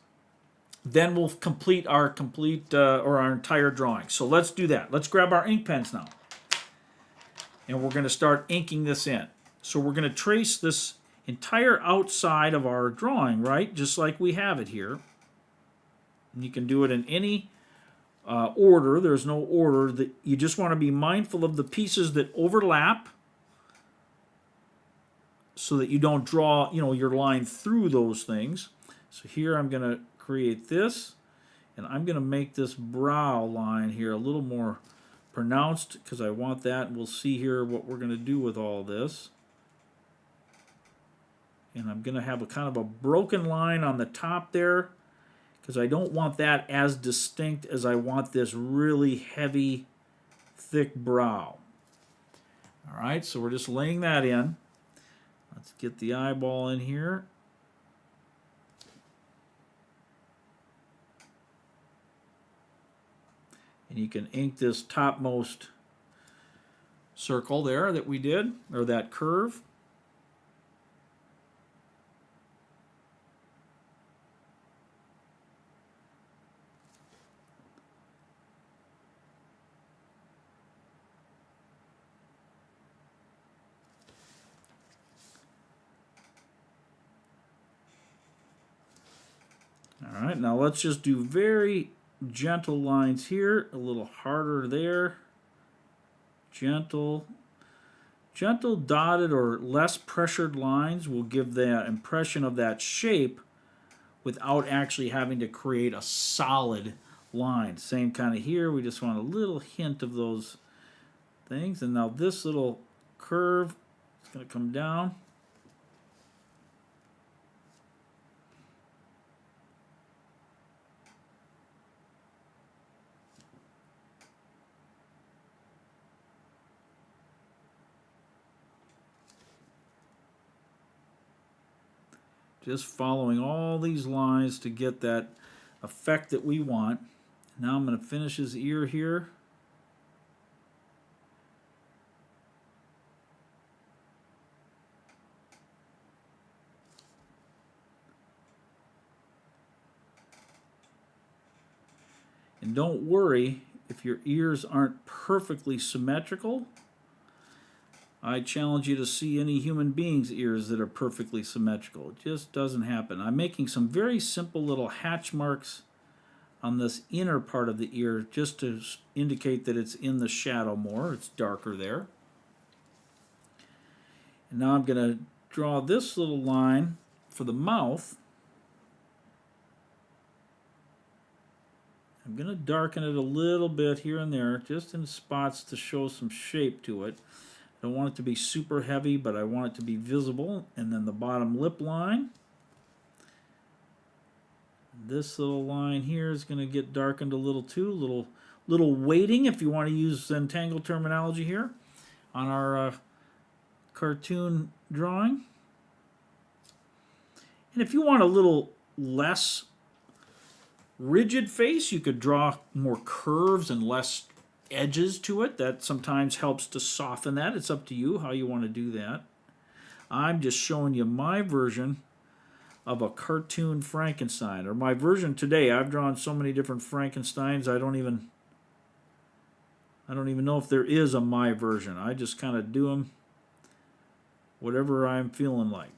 Speaker 1: then we'll complete our entire drawing. So let's do that. Let's grab our ink pens now. And we're going to start inking this in. So we're going to trace this entire outside of our drawing, right? Just like we have it here. And you can do it in any order. There's no order. That you just want to be mindful of the pieces that overlap so that you don't draw, your line through those things. So here I'm going to create this, and I'm going to make this brow line here a little more pronounced because I want that. And we'll see here what we're going to do with all this. And I'm going to have a kind of a broken line on the top there, because I don't want that as distinct as I want this really heavy, thick brow. All right, so we're just laying that in. Let's get the eyeball in here. And you can ink this topmost circle there that we did, or that curve. All right, now let's just do very gentle lines here, a little harder there. Gentle dotted or less pressured lines will give the impression of that shape without actually having to create a solid line. Same kind of here, we just want a little hint of those things. And now this little curve is going to come down. Just following all these lines to get that effect that we want. Now I'm going to finish his ear here. And don't worry if your ears aren't perfectly symmetrical. I challenge you to see any human being's ears that are perfectly symmetrical. It just doesn't happen. I'm making some very simple little hatch marks on this inner part of the ear just to indicate that it's in the shadow more. It's darker there. And now I'm going to draw this little line for the mouth. I'm going to darken it a little bit here and there, just in spots to show some shape to it. I don't want it to be super heavy, but I want it to be visible. And then the bottom lip line. This little line here is going to get darkened a little too. Little weighting, if you want to use Zentangle terminology here, on our cartoon drawing. And if you want a little less rigid face, you could draw more curves and less edges to it. That sometimes helps to soften that. It's up to you how you want to do that. I'm just showing you my version of a cartoon Frankenstein, or my version today. I've drawn so many different Frankensteins, I don't even know if there is a my version. I just kind of do them whatever I'm feeling like.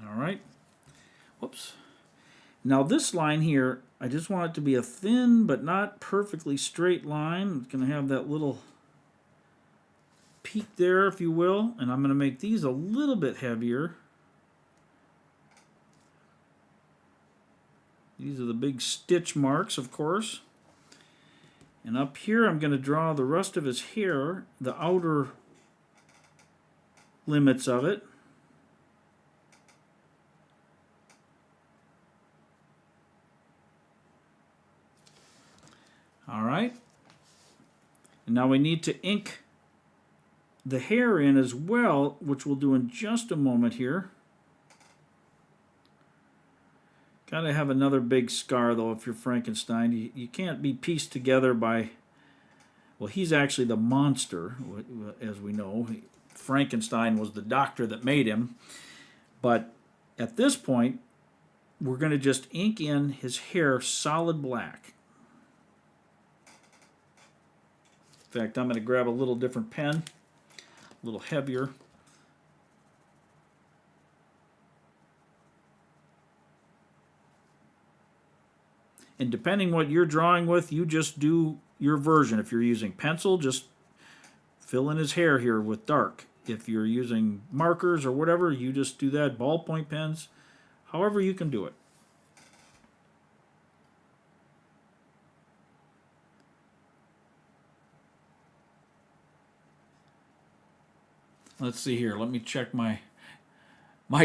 Speaker 1: All right. Whoops. Now this line here, I just want it to be a thin but not perfectly straight line. It's going to have that little peak there, if you will, and I'm going to make these a little bit heavier. These are the big stitch marks, of course. And up here I'm going to draw the rest of his hair, the outer limits of it. All right. And now we need to ink the hair in as well, which we'll do in just a moment here. Gotta have another big scar, though, if you're Frankenstein. You can't be pieced together by... Well, he's actually the monster, as we know. Frankenstein was the doctor that made him. But at this point, we're going to just ink in his hair solid black. In fact, I'm going to grab a little different pen, a little heavier. And depending what you're drawing with, you just do your version. If you're using pencil, just fill in his hair here with dark. If you're using markers or whatever, you just do that. Ballpoint pens, however you can do it. Let's see here. Let me check my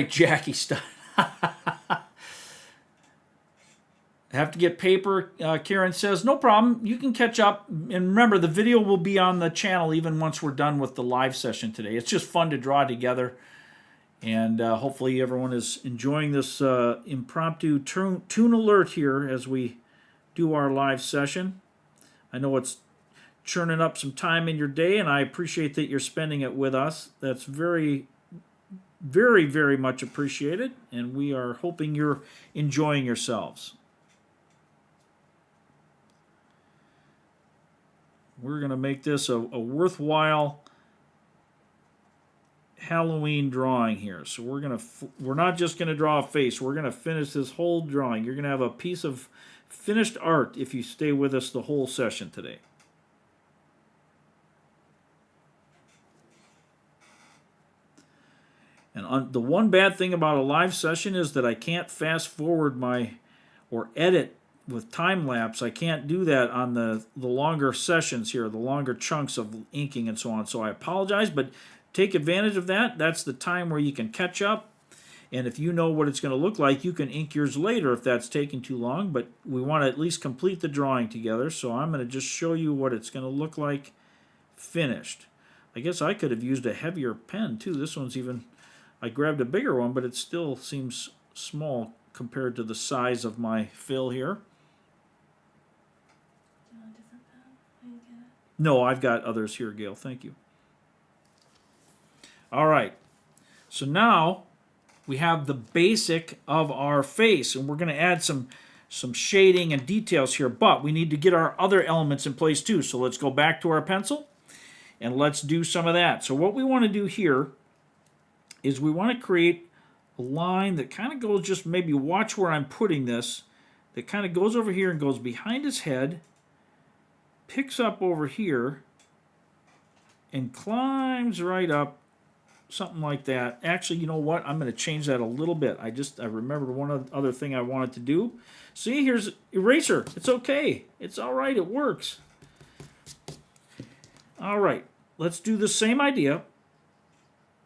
Speaker 1: Jackie stuff. Have to get paper, Karen says. No problem. You can catch up. And remember, the video will be on the channel even once we're done with the live session today. It's just fun to draw together. And hopefully everyone is enjoying this impromptu Toon Alert here as we do our live session. I know it's churning up some time in your day, and I appreciate that you're spending it with us. That's very, very, very much appreciated, and we are hoping you're enjoying yourselves. We're going to make this a worthwhile Halloween drawing here. So we're not just going to draw a face. We're going to finish this whole drawing. You're going to have a piece of finished art if you stay with us the whole session today. And the one bad thing about a live session is that I can't fast forward or edit with time lapse. I can't do that on the longer sessions here, the longer chunks of inking and so on. So I apologize, but take advantage of that. That's the time where you can catch up. And if you know what it's going to look like, you can ink yours later if that's taking too long. But we want to at least complete the drawing together. So I'm going to just show you what it's going to look like finished. I guess I could have used a heavier pen too. This one's even... I grabbed a bigger one, but it still seems small compared to the size of my fill here.
Speaker 2: Do you want a different pen? I can get it.
Speaker 1: No, I've got others here, Gail. Thank you. All right. So now we have the basic of our face, and we're going to add some some shading and details here, but we need to get our other elements in place too. So let's go back to our pencil and let's do some of that. So what we want to do here is we want to create a line that kind of goes, just maybe watch where I'm putting this, that kind of goes over here and goes behind his head, picks up over here, and climbs right up, something like that. Actually, you know what? I'm going to change that a little bit. I remembered one other thing I wanted to do. See, here's eraser. It's okay. It's all right. It works. All right. Let's do the same idea.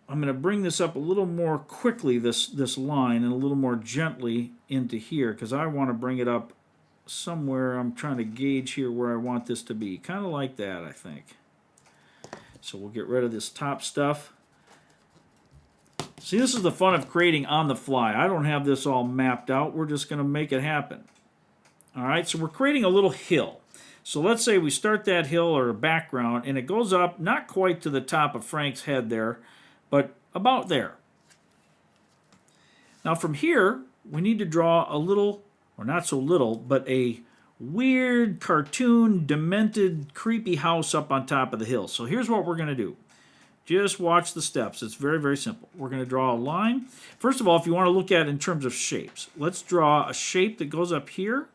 Speaker 1: I'm going to bring this up a little more quickly, this line, and a little more gently into here, because I want to bring it up somewhere. I'm trying to gauge here where I want this to be. Kind of like that, I think. So we'll get rid of this top stuff. See, this is the fun of creating on the fly. I don't have this all mapped out. We're just going to make it happen. All right, so we're creating a little hill. So let's say we start that hill or a background, and it goes up not quite to the top of Frank's head there, but about there. Now from here, we need to draw a little, or not so little, but a weird, cartoon, demented, creepy house up on top of the hill. So here's what we're going to do. Just watch the steps. It's very, very simple. We're going to draw a line. First of all, if you want to look at it in terms of shapes, let's draw a shape that goes up here.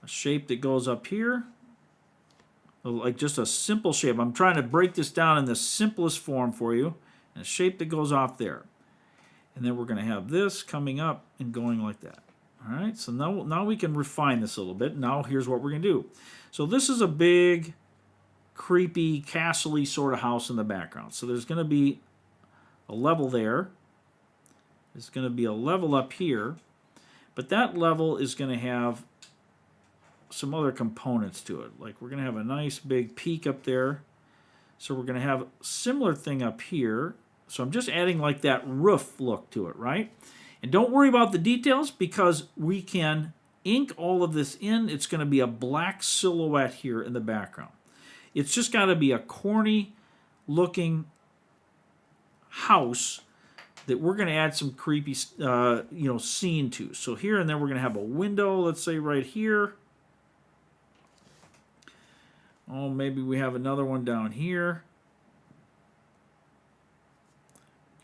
Speaker 1: A shape that goes up here. Like just a simple shape. I'm trying to break this down in the simplest form for you. And a shape that goes off there. And then we're going to have this coming up and going like that. All right, so now we can refine this a little bit. Now here's what we're going to do. So this is a big, creepy, castle-y sort of house in the background. So there's going to be a level there. There's going to be a level up here. But that level is going to have some other components to it. Like we're going to have a nice big peak up there. So we're going to have a similar thing up here. So I'm just adding like that roof look to it, right? And don't worry about the details because we can ink all of this in. It's going to be a black silhouette here in the background. It's just got to be a corny looking house that we're going to add some creepy scene to. So here and then we're going to have a window, let's say right here. Oh, maybe we have another one down here.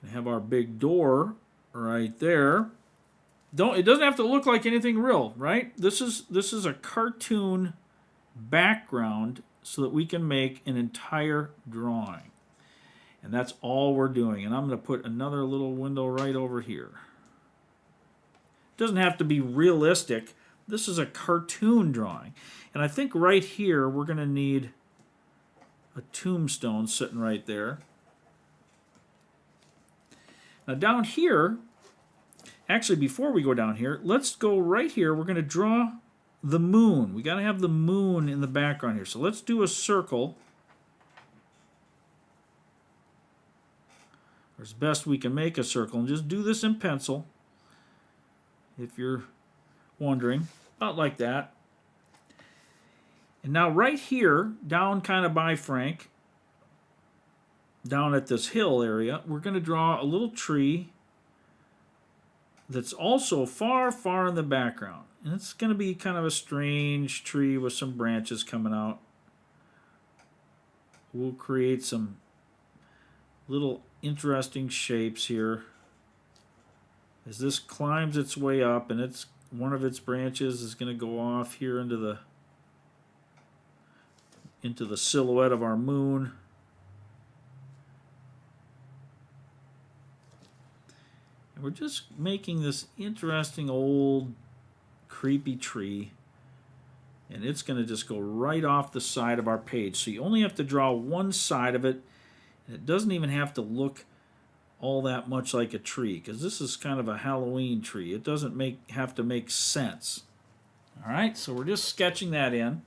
Speaker 1: We have our big door right there. It doesn't have to look like anything real, right? This is a cartoon background so that we can make an entire drawing. And that's all we're doing. And I'm going to put another little window right over here. It doesn't have to be realistic. This is a cartoon drawing. And I think right here we're going to need a tombstone sitting right there. Now down here, actually before we go down here, let's go right here. We're going to draw the moon. We got to have the moon in the background here. So let's do a circle. As best we can make a circle, and just do this in pencil if you're wondering. About like that. And now right here, down kind of by Frank, down at this hill area, we're going to draw a little tree that's also far, far in the background. And it's going to be kind of a strange tree with some branches coming out. We'll create some little interesting shapes here as this climbs its way up, and one of its branches is going to go off here into the silhouette of our moon. And we're just making this interesting old creepy tree, and it's going to just go right off the side of our page. So you only have to draw one side of it. And it doesn't even have to look all that much like a tree, because this is kind of a Halloween tree. It doesn't have to make sense. All right, so we're just sketching that in.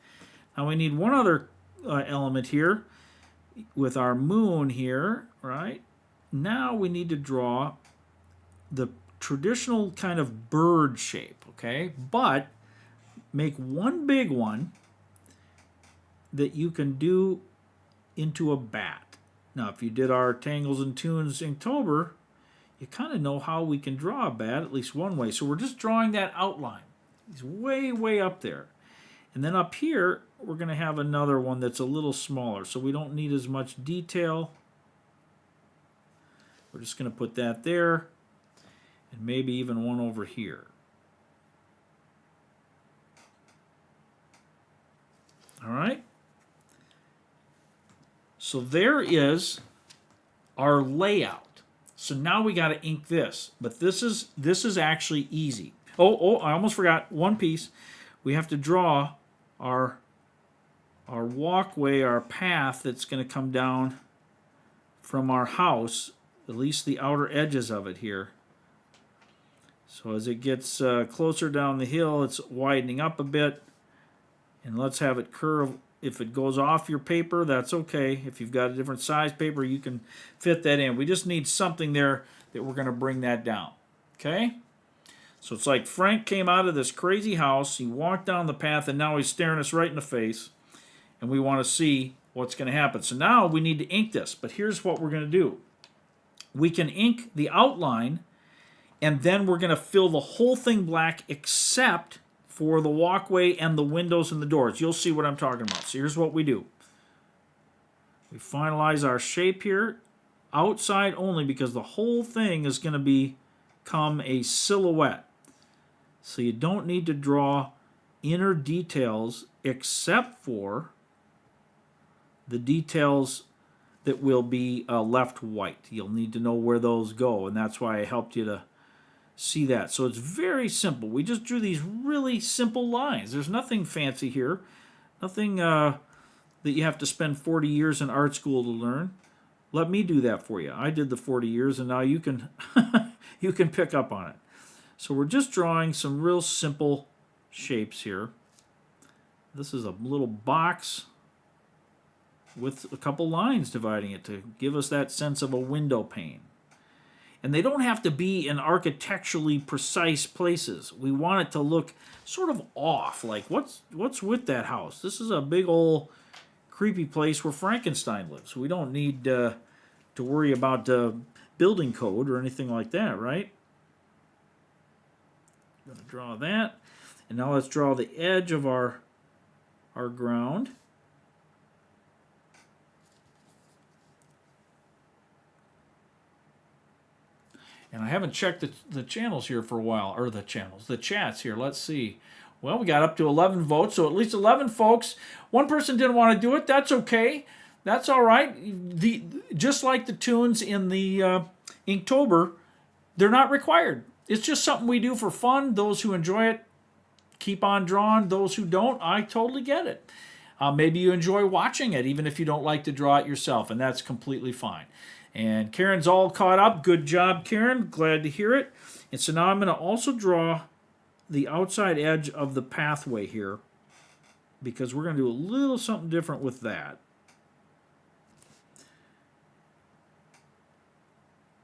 Speaker 1: Now we need one other element here with our moon here, right? Now we need to draw the traditional kind of bird shape, okay? But make one big one that you can do into a bat. Now, if you did our Tangles and Toons Inktober, you kind of know how we can draw a bat, at least one way. So we're just drawing that outline. He's way, way up there. And then up here, we're going to have another one that's a little smaller, so we don't need as much detail. We're just going to put that there, and maybe even one over here. All right. So there is our layout. So now we got to ink this, but this is actually easy. Oh, I almost forgot one piece. We have to draw our walkway, our path that's going to come down from our house, at least the outer edges of it here. So as it gets closer down the hill, it's widening up a bit. And let's have it curve. If it goes off your paper, that's okay. If you've got a different size paper, you can fit that in. We just need something there that we're going to bring that down. Okay? So it's like Frank came out of this crazy house. He walked down the path, and now he's staring us right in the face. And we want to see what's going to happen. So now we need to ink this. But here's what we're going to do. We can ink the outline, and then we're going to fill the whole thing black except for the walkway and the windows and the doors. You'll see what I'm talking about. So here's what we do. We finalize our shape here, outside only, because the whole thing is going to become a silhouette. So you don't need to draw inner details except for the details that will be left white. You'll need to know where those go, and that's why I helped you to see that. So it's very simple. We just drew these really simple lines. There's nothing fancy here. Nothing that you have to spend 40 years in art school to learn. Let me do that for you. I did the 40 years, and now you can you can pick up on it. So we're just drawing some real simple shapes here. This is a little box with a couple lines dividing it to give us that sense of a window pane. And they don't have to be in architecturally precise places. We want it to look sort of off, like what's with that house? This is a big old creepy place where Frankenstein lives. We don't need to worry about building code or anything like that, right? I'm going to draw that. And now let's draw the edge of our ground. And I haven't checked the channels here for a while, or the chats here. Let's see. Well, we got up to 11 votes, so at least 11 folks. One person didn't want to do it. That's okay. That's all right. Just like the tunes in the Inktober, they're not required. It's just something we do for fun. Those who enjoy it, keep on drawing. Those who don't, I totally get it. Maybe you enjoy watching it, even if you don't like to draw it yourself, and that's completely fine. And Karen's all caught up. Good job, Karen. Glad to hear it. And so now I'm going to also draw the outside edge of the pathway here, because we're going to do a little something different with that.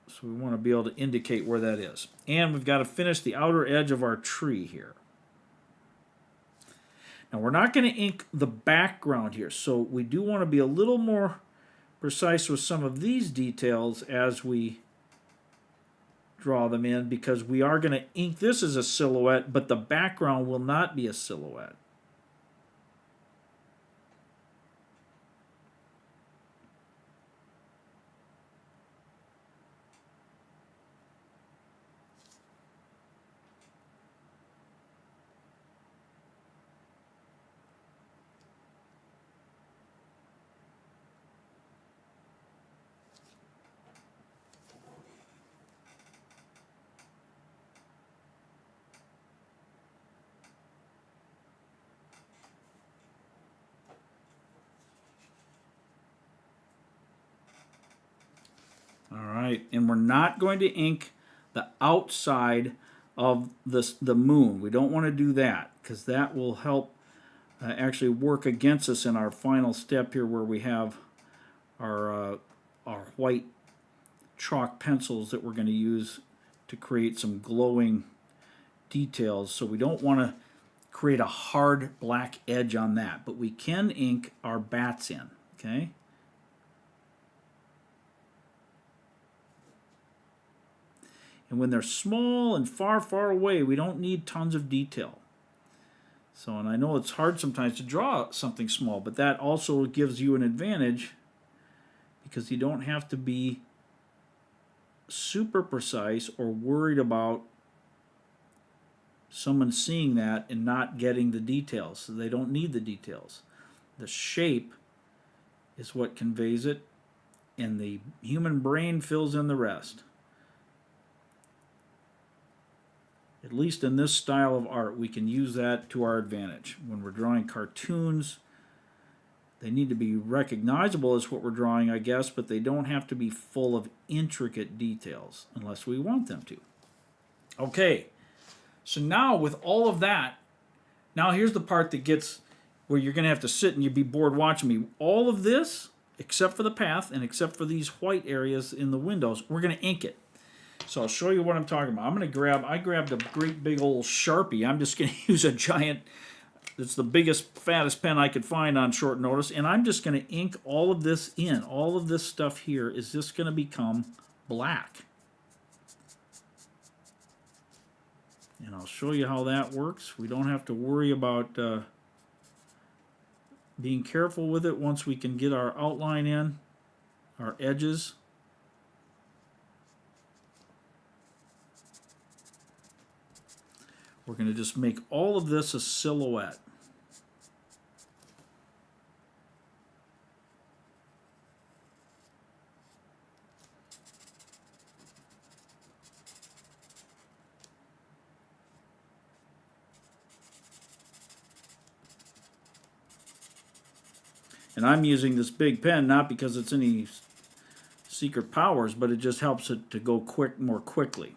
Speaker 1: So we want to be able to indicate where that is. And we've got to finish the outer edge of our tree here. Now we're not going to ink the background here, so we do want to be a little more precise with some of these details as we draw them in, because we are going to ink this as a silhouette, but the background will not be a silhouette. All right, and we're not going to ink the outside of the moon. We don't want to do that, because that will help actually work against us in our final step here, where we have our white chalk pencils that we're going to use to create some glowing details. So we don't want to create a hard black edge on that, but we can ink our bats in, okay? And when they're small and far, far away, we don't need tons of detail. So, and I know it's hard sometimes to draw something small, but that also gives you an advantage because you don't have to be super precise or worried about someone seeing that and not getting the details. So they don't need the details. The shape is what conveys it, and the human brain fills in the rest. At least in this style of art, we can use that to our advantage. When we're drawing cartoons, they need to be recognizable as what we're drawing, I guess, but they don't have to be full of intricate details unless we want them to. Okay, so now with all of that, now here's the part that gets where you're going to have to sit and you'd be bored watching me. All of this, except for the path and except for these white areas in the windows, we're going to ink it. So I'll show you what I'm talking about. I grabbed a great big old Sharpie. I'm just going to use a giant, it's the biggest, fattest pen I could find on short notice, and I'm just going to ink all of this in. All of this stuff here is just going to become black. And I'll show you how that works. We don't have to worry about being careful with it once we can get our outline in, our edges. We're going to just make all of this a silhouette. And I'm using this big pen not because it's any secret powers, but it just helps it to go more quickly.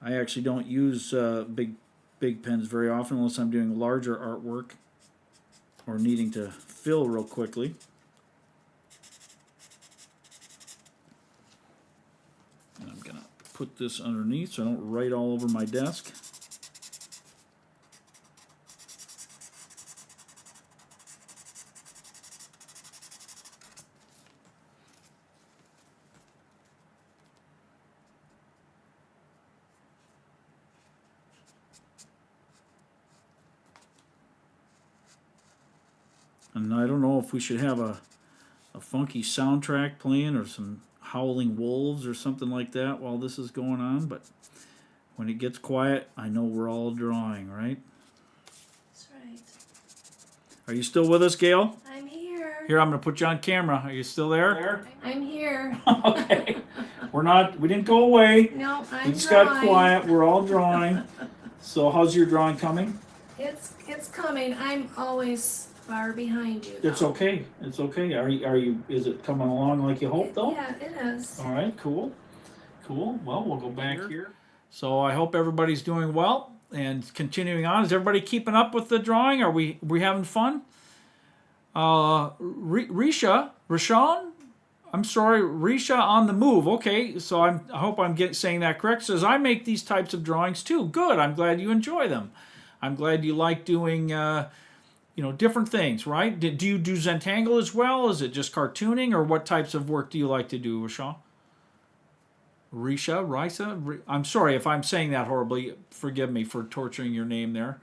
Speaker 1: I actually don't use big pens very often unless I'm doing larger artwork or needing to fill real quickly. And I'm going to put this underneath so I don't write all over my desk. And I don't know if we should have a funky soundtrack playing or some howling wolves or something like that while this is going on, but when it gets quiet, I know we're all drawing, right?
Speaker 2: That's right.
Speaker 1: Are you still with us, Gayle?
Speaker 2: I'm here.
Speaker 1: Here, I'm going to put you on camera. Are you still there?
Speaker 2: I'm here.
Speaker 1: Okay. We didn't go away.
Speaker 2: No, I'm
Speaker 1: We just
Speaker 2: drawing.
Speaker 1: got quiet. We're all drawing. So how's your drawing coming?
Speaker 2: It's coming. I'm always far behind you, though.
Speaker 1: It's okay. It's okay. Are you? Is it coming along like you hoped, though?
Speaker 2: Yeah, it is.
Speaker 1: All right. Cool. Cool. Well, we'll go back here. So I hope everybody's doing well and continuing on. Is everybody keeping up with the drawing? Are we having fun? Rashawn? I'm sorry, Risha on the move. Okay, so I hope I'm saying that correct. Says I make these types of drawings too. Good. I'm glad you enjoy them. I'm glad you like doing different things, right? Do you do Zentangle as well? Is it just cartooning, or what types of work do you like to do, Rashawn? Risa? I'm sorry if I'm saying that horribly. Forgive me for torturing your name there.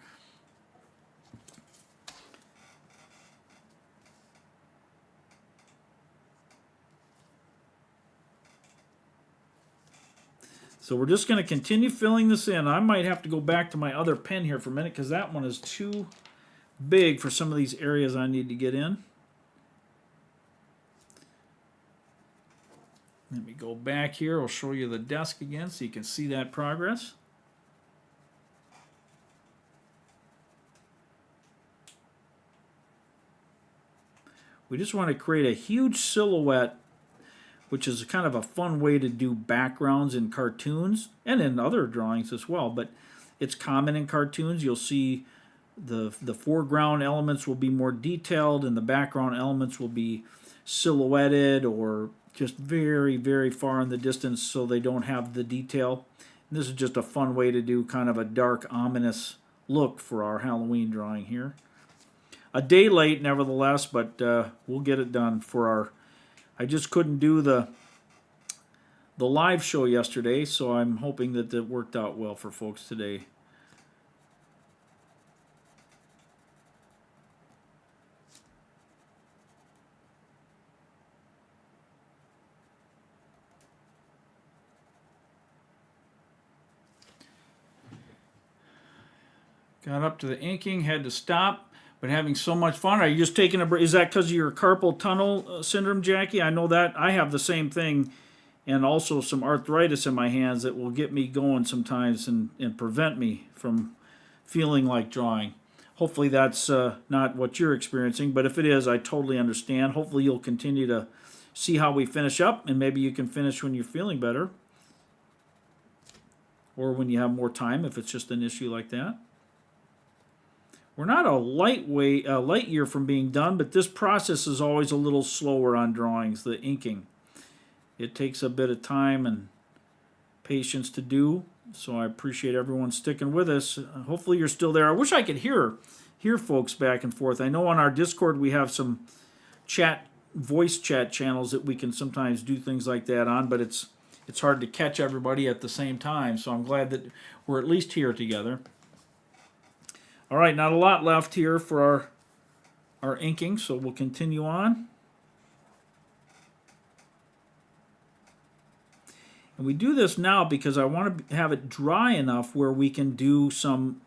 Speaker 1: So we're just going to continue filling this in. I might have to go back to my other pen here for a minute because that one is too big for some of these areas I need to get in. Let me go back here. I'll show you the desk again so you can see that progress. We just want to create a huge silhouette, which is kind of a fun way to do backgrounds in cartoons and in other drawings as well. But it's common in cartoons. You'll see the foreground elements will be more detailed and the background elements will be silhouetted or just very, very far in the distance so they don't have the detail. And this is just a fun way to do kind of a dark, ominous look for our Halloween drawing here. A day late, nevertheless, but we'll get it done for our... I just couldn't do the the live show yesterday, so I'm hoping that it worked out well for folks today. Got up to the inking, had to stop, but having so much fun. Are you just taking a break? Is that because of your carpal tunnel syndrome, Jackie? I know that. I have the same thing, and also some arthritis in my hands that will get me going sometimes and prevent me from feeling like drawing. Hopefully that's not what you're experiencing, but if it is, I totally understand. Hopefully you'll continue to see how we finish up, and maybe you can finish when you're feeling better, or when you have more time if it's just an issue like that. We're not a light year from being done, but this process is always a little slower on drawings, the inking. It takes a bit of time and patience to do, so I appreciate everyone sticking with us. Hopefully you're still there. I wish I could hear folks back and forth. I know on our Discord we have some voice chat channels that we can sometimes do things like that on, but it's hard to catch everybody at the same time, so I'm glad that we're at least here together. All right, not a lot left here for our inking, so we'll continue on. And we do this now because I want to have it dry enough where we can do some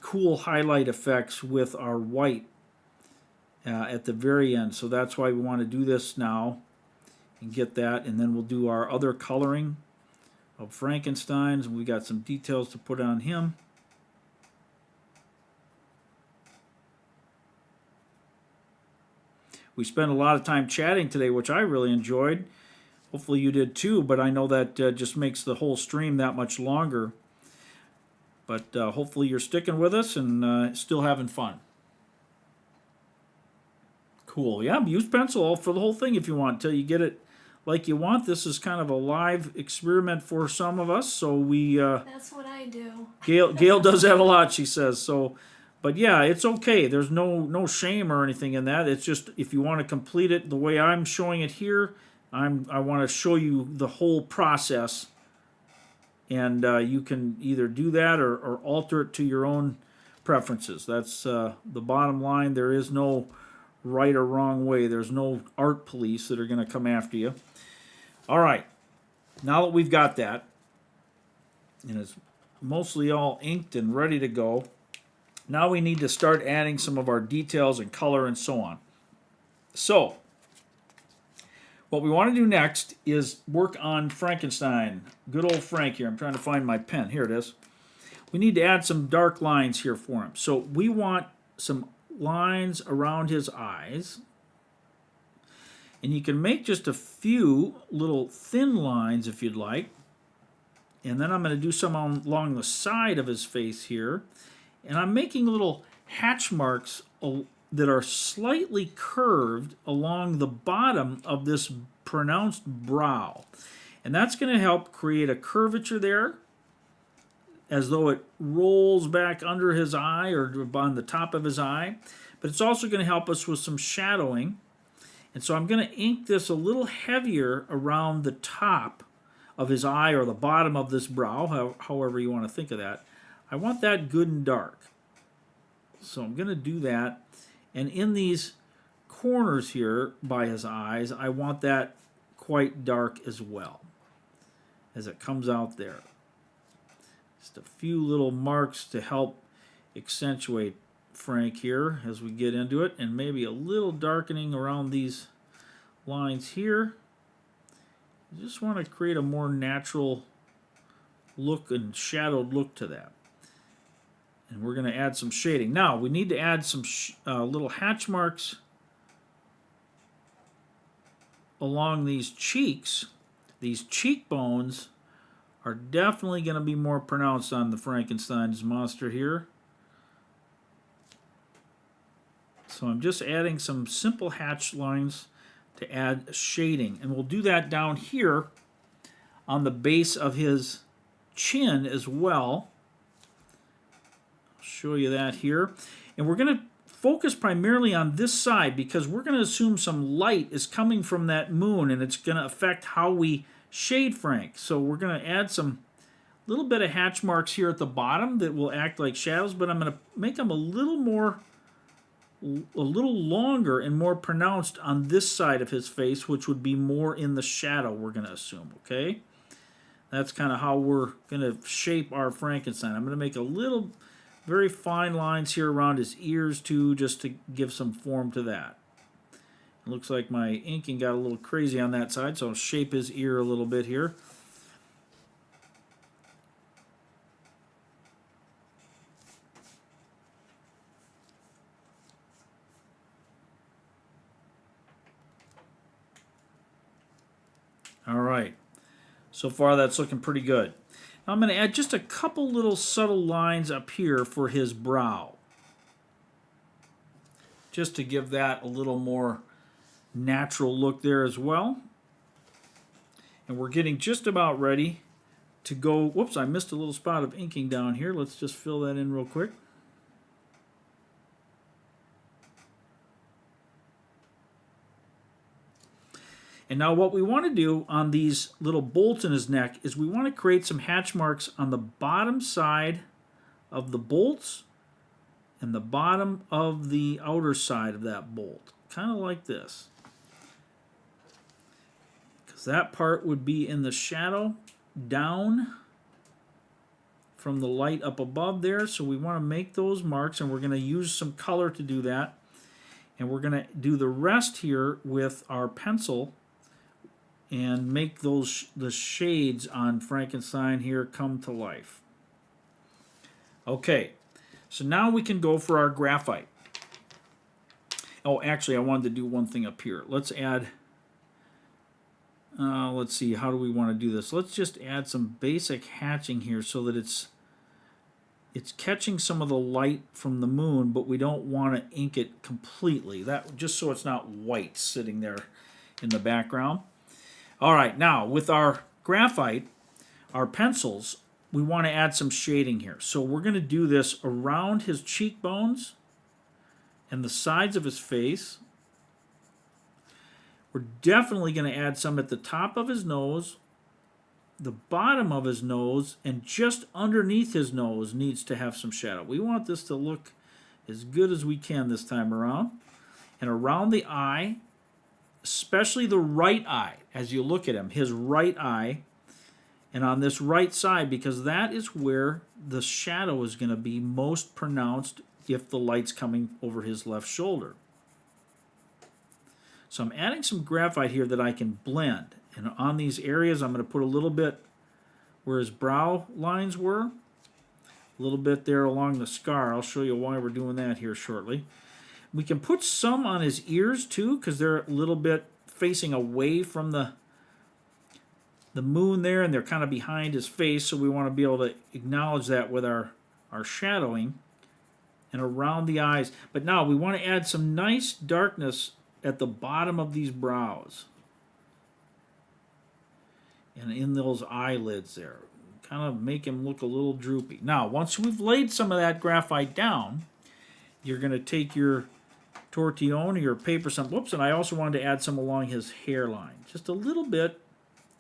Speaker 1: cool highlight effects with our white at the very end. So that's why we want to do this now and get that, and then we'll do our other coloring of Frankenstein's. We got some details to put on him. We spent a lot of time chatting today, which I really enjoyed. Hopefully you did too, but I know that just makes the whole stream that much longer. But hopefully you're sticking with us and still having fun. Cool. Yeah, use pencil for the whole thing if you want, until you get it like you want. This is kind of a live experiment for some of us, so we...
Speaker 2: That's what I do.
Speaker 1: Gayle does that a lot, she says. So... But yeah, it's okay. There's no shame or anything in that. It's just if you want to complete it the way I'm showing it here, I want to show you the whole process, and you can either do that or alter it to your own preferences. That's the bottom line. There is no right or wrong way. There's no art police that are going to come after you. All right, now that we've got that, and it's mostly all inked and ready to go, now we need to start adding some of our details and color and so on. So, what we want to do next is work on Frankenstein. Good old Frank here. I'm trying to find my pen. Here it is. We need to add some dark lines here for him. So we want some lines around his eyes. And you can make just a few little thin lines if you'd like. And then I'm going to do some along the side of his face here. And I'm making little hatch marks that are slightly curved along the bottom of this pronounced brow. And that's going to help create a curvature there, as though it rolls back under his eye or on the top of his eye. But it's also going to help us with some shadowing. And so I'm going to ink this a little heavier around the top of his eye or the bottom of this brow, however you want to think of that. I want that good and dark. So I'm going to do that. And in these corners here by his eyes, I want that quite dark as well, as it comes out there. Just a few little marks to help accentuate Frank here as we get into it, and maybe a little darkening around these lines here. I just want to create a more natural look and shadowed look to that. And we're going to add some shading. Now, we need to add some little hatch marks along these cheeks. These cheekbones are definitely going to be more pronounced on the Frankenstein's monster here. So I'm just adding some simple hatch lines to add shading. And we'll do that down here on the base of his chin as well. Show you that here, and we're going to focus primarily on this side because we're going to assume some light is coming from that moon, and it's going to affect how we shade Frank. So we're going to add some little bit of hatch marks here at the bottom that will act like shadows, but I'm going to make them a little longer and more pronounced on this side of his face, which would be more in the shadow, we're going to assume, okay? That's kind of how we're going to shape our Frankenstein. I'm going to make a little, very fine lines here around his ears too, just to give some form to that. It looks like my inking got a little crazy on that side, so I'll shape his ear a little bit here. All right, so far that's looking pretty good. Now I'm going to add just a couple little subtle lines up here for his brow, just to give that a little more natural look there as well. And we're getting just about ready to go. Whoops, I missed a little spot of inking down here. Let's just fill that in real quick. And now what we want to do on these little bolts in his neck is we want to create some hatch marks on the bottom side of the bolts and the bottom of the outer side of that bolt. Kind of like this. Because that part would be in the shadow down from the light up above there. So we want to make those marks, and we're going to use some color to do that. And we're going to do the rest here with our pencil and make those the shades on Frankenstein here come to life. Okay, so now we can go for our graphite. Oh, actually, I wanted to do one thing up here. Let's add, let's see, how do we want to do this? Let's just add some basic hatching here so that it's catching some of the light from the moon, but we don't want to ink it completely. That just so it's not white sitting there in the background. All right, now with our graphite, our pencils, we want to add some shading here. So we're going to do this around his cheekbones and the sides of his face. We're definitely going to add some at the top of his nose, the bottom of his nose, and just underneath his nose needs to have some shadow. We want this to look as good as we can this time around. And around the eye, especially the right eye, as you look at him, his right eye, and on this right side, because that is where the shadow is going to be most pronounced if the light's coming over his left shoulder. So I'm adding some graphite here that I can blend. And on these areas, I'm going to put a little bit where his brow lines were, a little bit there along the scar. I'll show you why we're doing that here shortly. We can put some on his ears too, because they're a little bit facing away from the moon there, and they're kind of behind his face, so we want to be able to acknowledge that with our shadowing and around the eyes. But now we want to add some nice darkness at the bottom of these brows and in those eyelids there. Kind of make him look a little droopy. Now, once we've laid some of that graphite down, you're going to take your tortillon or your paper, whoops, and I also wanted to add some along his hairline. Just a little bit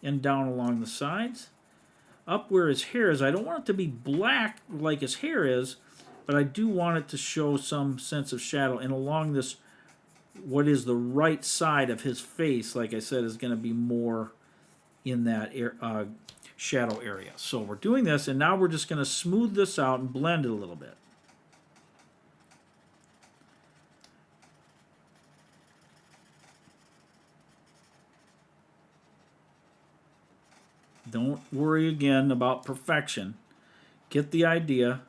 Speaker 1: and down along the sides. Up where his hair is, I don't want it to be black like his hair is, but I do want it to show some sense of shadow. And along this, what is the right side of his face, like I said, is going to be more in that shadow area. So we're doing this, and now we're just going to smooth this out and blend it a little bit. Don't worry again about perfection. Get the idea,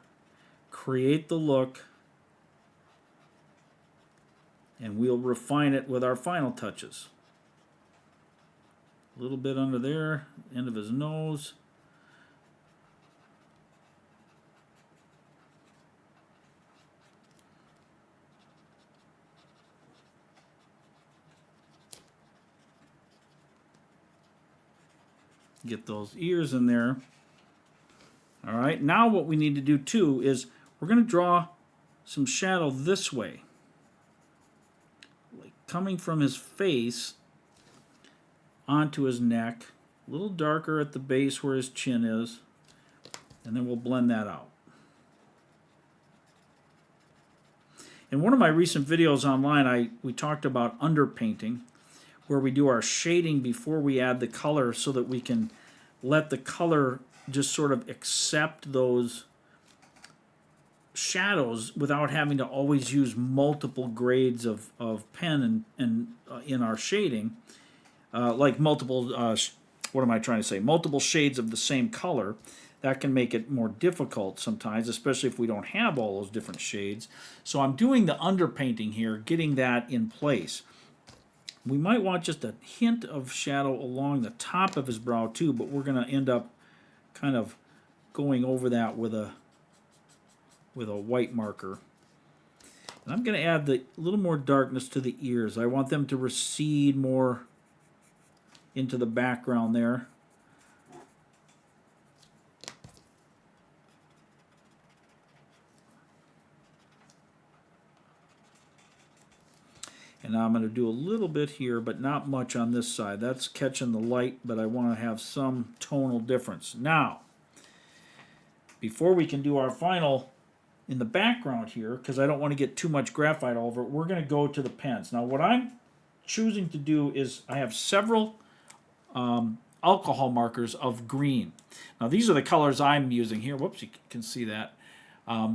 Speaker 1: create the look, and we'll refine it with our final touches. A little bit under there, end of his nose. Get those ears in there. All right, now what we need to do too is we're going to draw some shadow this way, like coming from his face onto his neck A little darker at the base where his chin is, and then we'll blend that out. In one of my recent videos online, we talked about underpainting, where we do our shading before we add the color so that we can let the color just sort of accept those shadows without having to always use multiple grades of pen and in our shading, like multiple, what am I trying to say, multiple shades of the same color. That can make it more difficult sometimes, especially if we don't have all those different shades. So I'm doing the underpainting here, getting that in place. We might want just a hint of shadow along the top of his brow too, but we're going to end up kind of going over that with a white marker. And I'm going to add a little more darkness to the ears. I want them to recede more into the background there. And now I'm going to do a little bit here, but not much on this side. That's catching the light, but I want to have some tonal difference. Now, before we can do our final in the background here, because I don't want to get too much graphite all over it, we're going to go to the pens. Now, what I'm choosing to do is I have several alcohol markers of green. Now, these are the colors I'm using here. Whoops, you can see that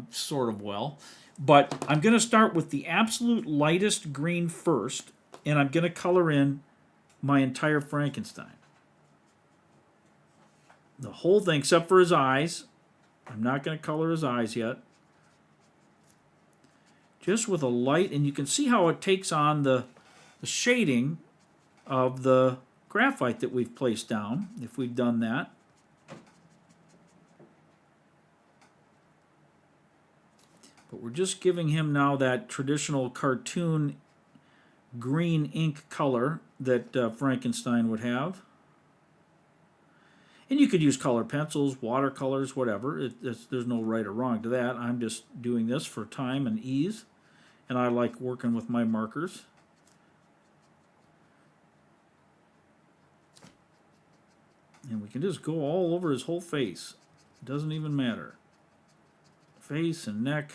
Speaker 1: sort of well. But I'm going to start with the absolute lightest green first, and I'm going to color in my entire Frankenstein. The whole thing, except for his eyes. I'm not going to color his eyes yet. Just with a light, and you can see how it takes on the shading of the graphite that we've placed down, if we've done that. But we're just giving him now that traditional cartoon green ink color that Frankenstein would have. And you could use color pencils, watercolors, whatever. There's no right or wrong to that. I'm just doing this for time and ease. And I like working with my markers. And we can just go all over his whole face. It doesn't even matter. Face and neck.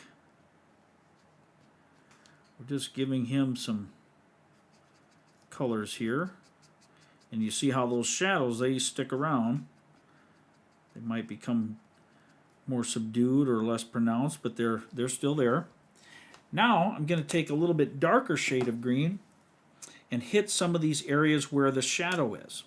Speaker 1: We're just giving him some colors here. And you see how those shadows, they stick around. They might become more subdued or less pronounced, but they're still there. Now I'm going to take a little bit darker shade of green and hit some of these areas where the shadow is.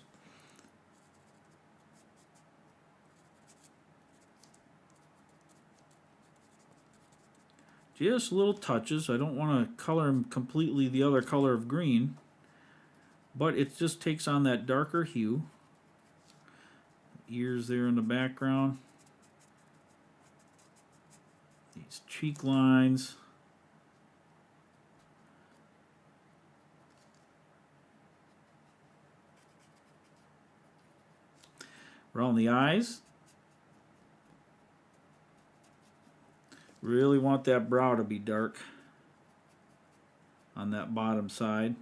Speaker 1: Just little touches. I don't want to color him completely the other color of green, but it just takes on that darker hue. Ears there in the background. These cheek lines. Around the eyes. Really want that brow to be dark on that bottom side.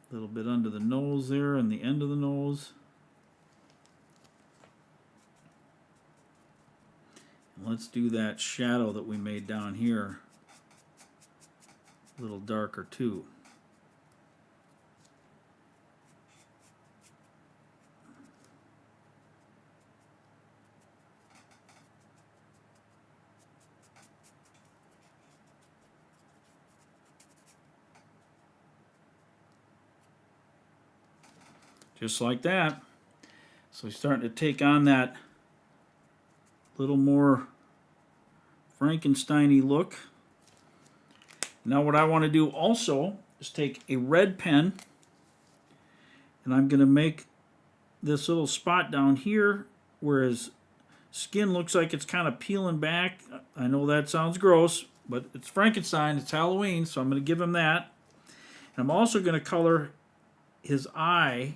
Speaker 1: A little bit under the nose there and the end of the nose. And let's do that shadow that we made down here a little darker too. Just like that. So he's starting to take on that little more Frankenstein-y look. Now what I want to do also is take a red pen, and I'm going to make this little spot down here where his skin looks like it's kind of peeling back. I know that sounds gross, but it's Frankenstein, it's Halloween, so I'm going to give him that. And I'm also going to color his eye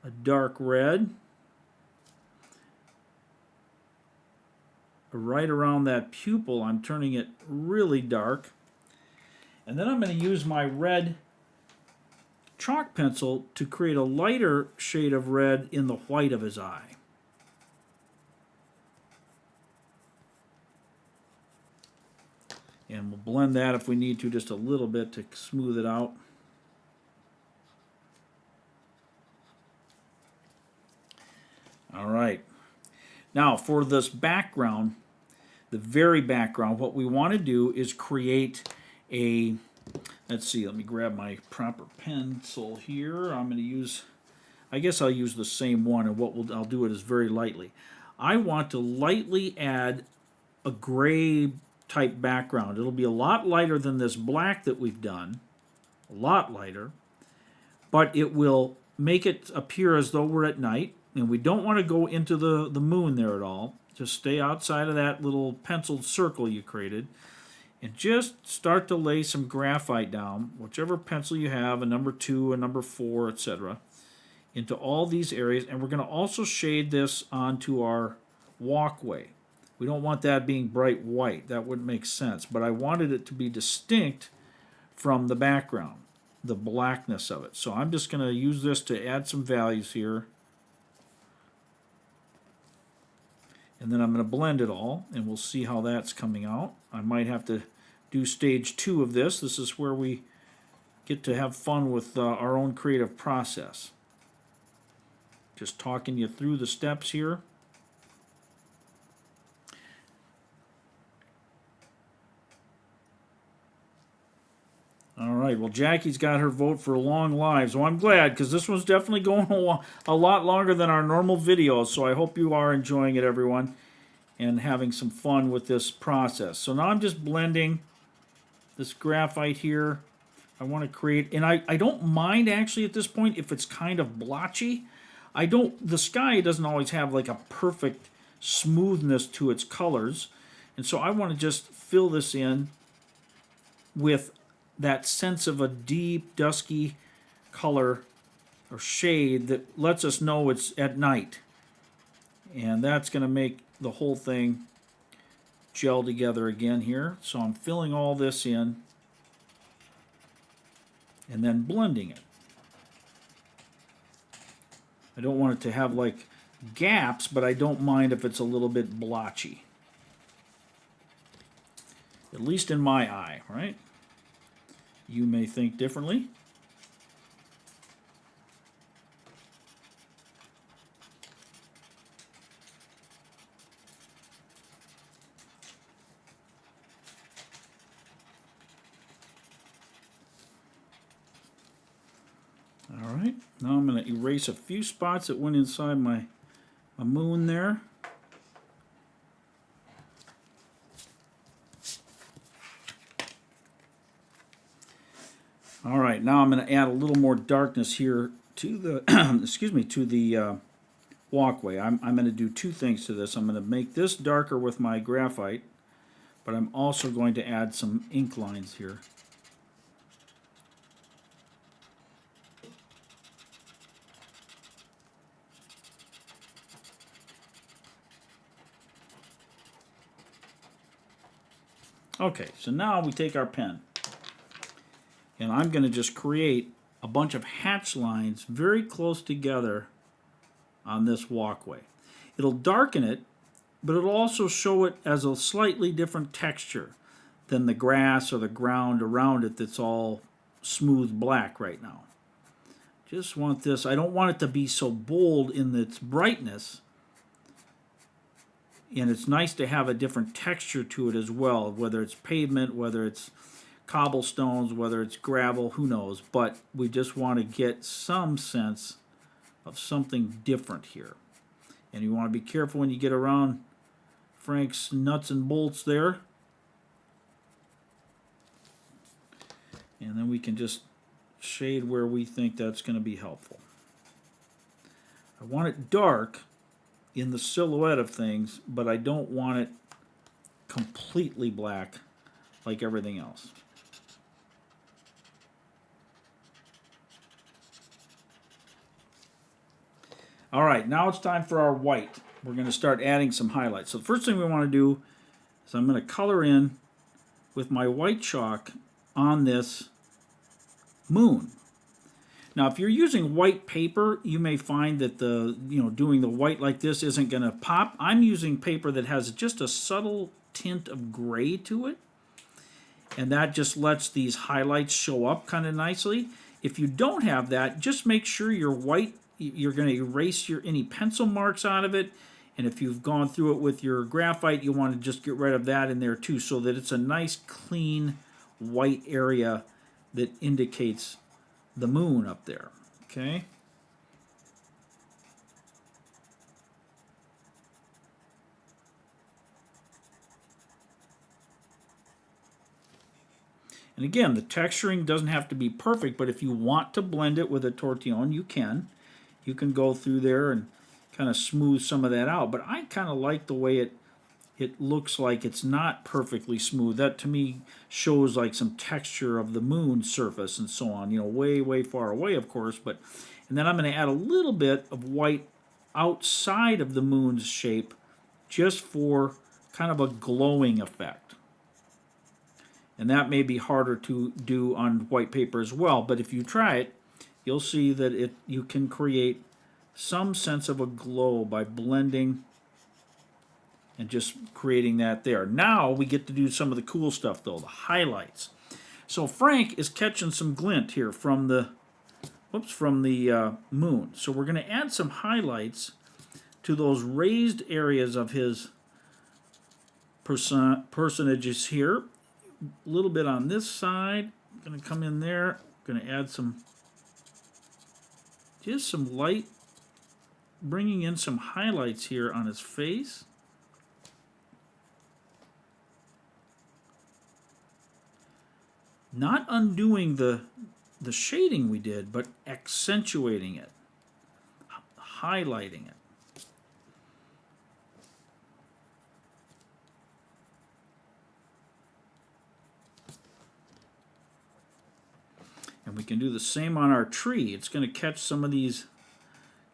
Speaker 1: a dark red right around that pupil. I'm turning it really dark. And then I'm going to use my red chalk pencil to create a lighter shade of red in the white of his eye. And we'll blend that if we need to just a little bit to smooth it out. All right. Now for this background, the very background, what we want to do is create a, let's see, let me grab my proper pencil here. I'm going to use, I guess I'll use the same one, and I'll do it is very lightly. I want to lightly add a gray type background. It'll be a lot lighter than this black that we've done, a lot lighter, but it will make it appear as though we're at night, and we don't want to go into the moon there at all. Just stay outside of that little penciled circle you created, and just start to lay some graphite down, whichever pencil you have, a number 2, a number 4, etc., into all these areas. And we're going to also shade this onto our walkway. We don't want that being bright white. That wouldn't make sense. But I wanted it to be distinct from the background, the blackness of it. So I'm just going to use this to add some values here. And then I'm going to blend it all, and we'll see how that's coming out. I might have to do stage 2 of this. This is where we get to have fun with our own creative process. Just talking you through the steps here. All right, well, Jackie's got her vote for Long Lives. Well, I'm glad, because this one's definitely going a lot longer than our normal videos, so I hope you are enjoying it, everyone, and having some fun with this process. So now I'm just blending this graphite here. I want to create, and I don't mind, actually, at this point, if it's kind of blotchy. The sky doesn't always have, like, a perfect smoothness to its colors, and so I want to just fill this in with that sense of a deep, dusky color or shade that lets us know it's at night. And that's going to make the whole thing gel together again here. So I'm filling all this in and then blending it. I don't want it to have like gaps, but I don't mind if it's a little bit blotchy. At least in my eye, right? You may think differently. All right, now I'm going to erase a few spots that went inside my moon there. All right, now I'm going to add a little more darkness here to the excuse me, to the walkway. I'm going to do 2 things to this. I'm going to make this darker with my graphite, but I'm also going to add some ink lines here. Okay, so now we take our pen, and I'm going to just create a bunch of hatch lines very close together on this walkway. It'll darken it, but it'll also show it as a slightly different texture than the grass or the ground around it that's all smooth black right now. Just want this, I don't want it to be so bold in its brightness, and it's nice to have a different texture to it as well, whether it's pavement, whether it's cobblestones, whether it's gravel, who knows, but we just want to get some sense of something different here. And you want to be careful when you get around Frank's nuts and bolts there. And then we can just shade where we think that's going to be helpful. I want it dark in the silhouette of things, but I don't want it completely black like everything else. All right, now it's time for our white. we're going to start adding some highlights. So the first thing we want to do is I'm going to color in with my white chalk on this moon. Now, if you're using white paper, you may find that doing the white like this isn't going to pop. I'm using paper that has just a subtle tint of gray to it, and that just lets these highlights show up kind of nicely. If you don't have that, just make sure your white, you're going to erase any pencil marks out of it, and if you've gone through it with your graphite, you want to just get rid of that in there too, so that it's a nice clean white area that indicates the moon up there. Okay. And again, the texturing doesn't have to be perfect, but if you want to blend it with a tortillon, you can. You can go through there and kind of smooth some of that out. But I kind of like the way it looks like it's not perfectly smooth. That to me shows like some texture of the moon surface and so on. Way, way far away, of course. And then I'm going to add a little bit of white outside of the moon's shape just for kind of a glowing effect. And that may be harder to do on white paper as well. But if you try it, you'll see that you can create some sense of a glow by blending and just creating that there. Now we get to do some of the cool stuff though, the highlights. So Frank is catching some glint here from the moon. So we're going to add some highlights to those raised areas of his personages here. A little bit on this side. I'm going to come in there. Going to add just some light, bringing in some highlights here on his face. Not undoing the shading we did, but accentuating it, highlighting it. And we can do the same on our tree. It's going to catch some of these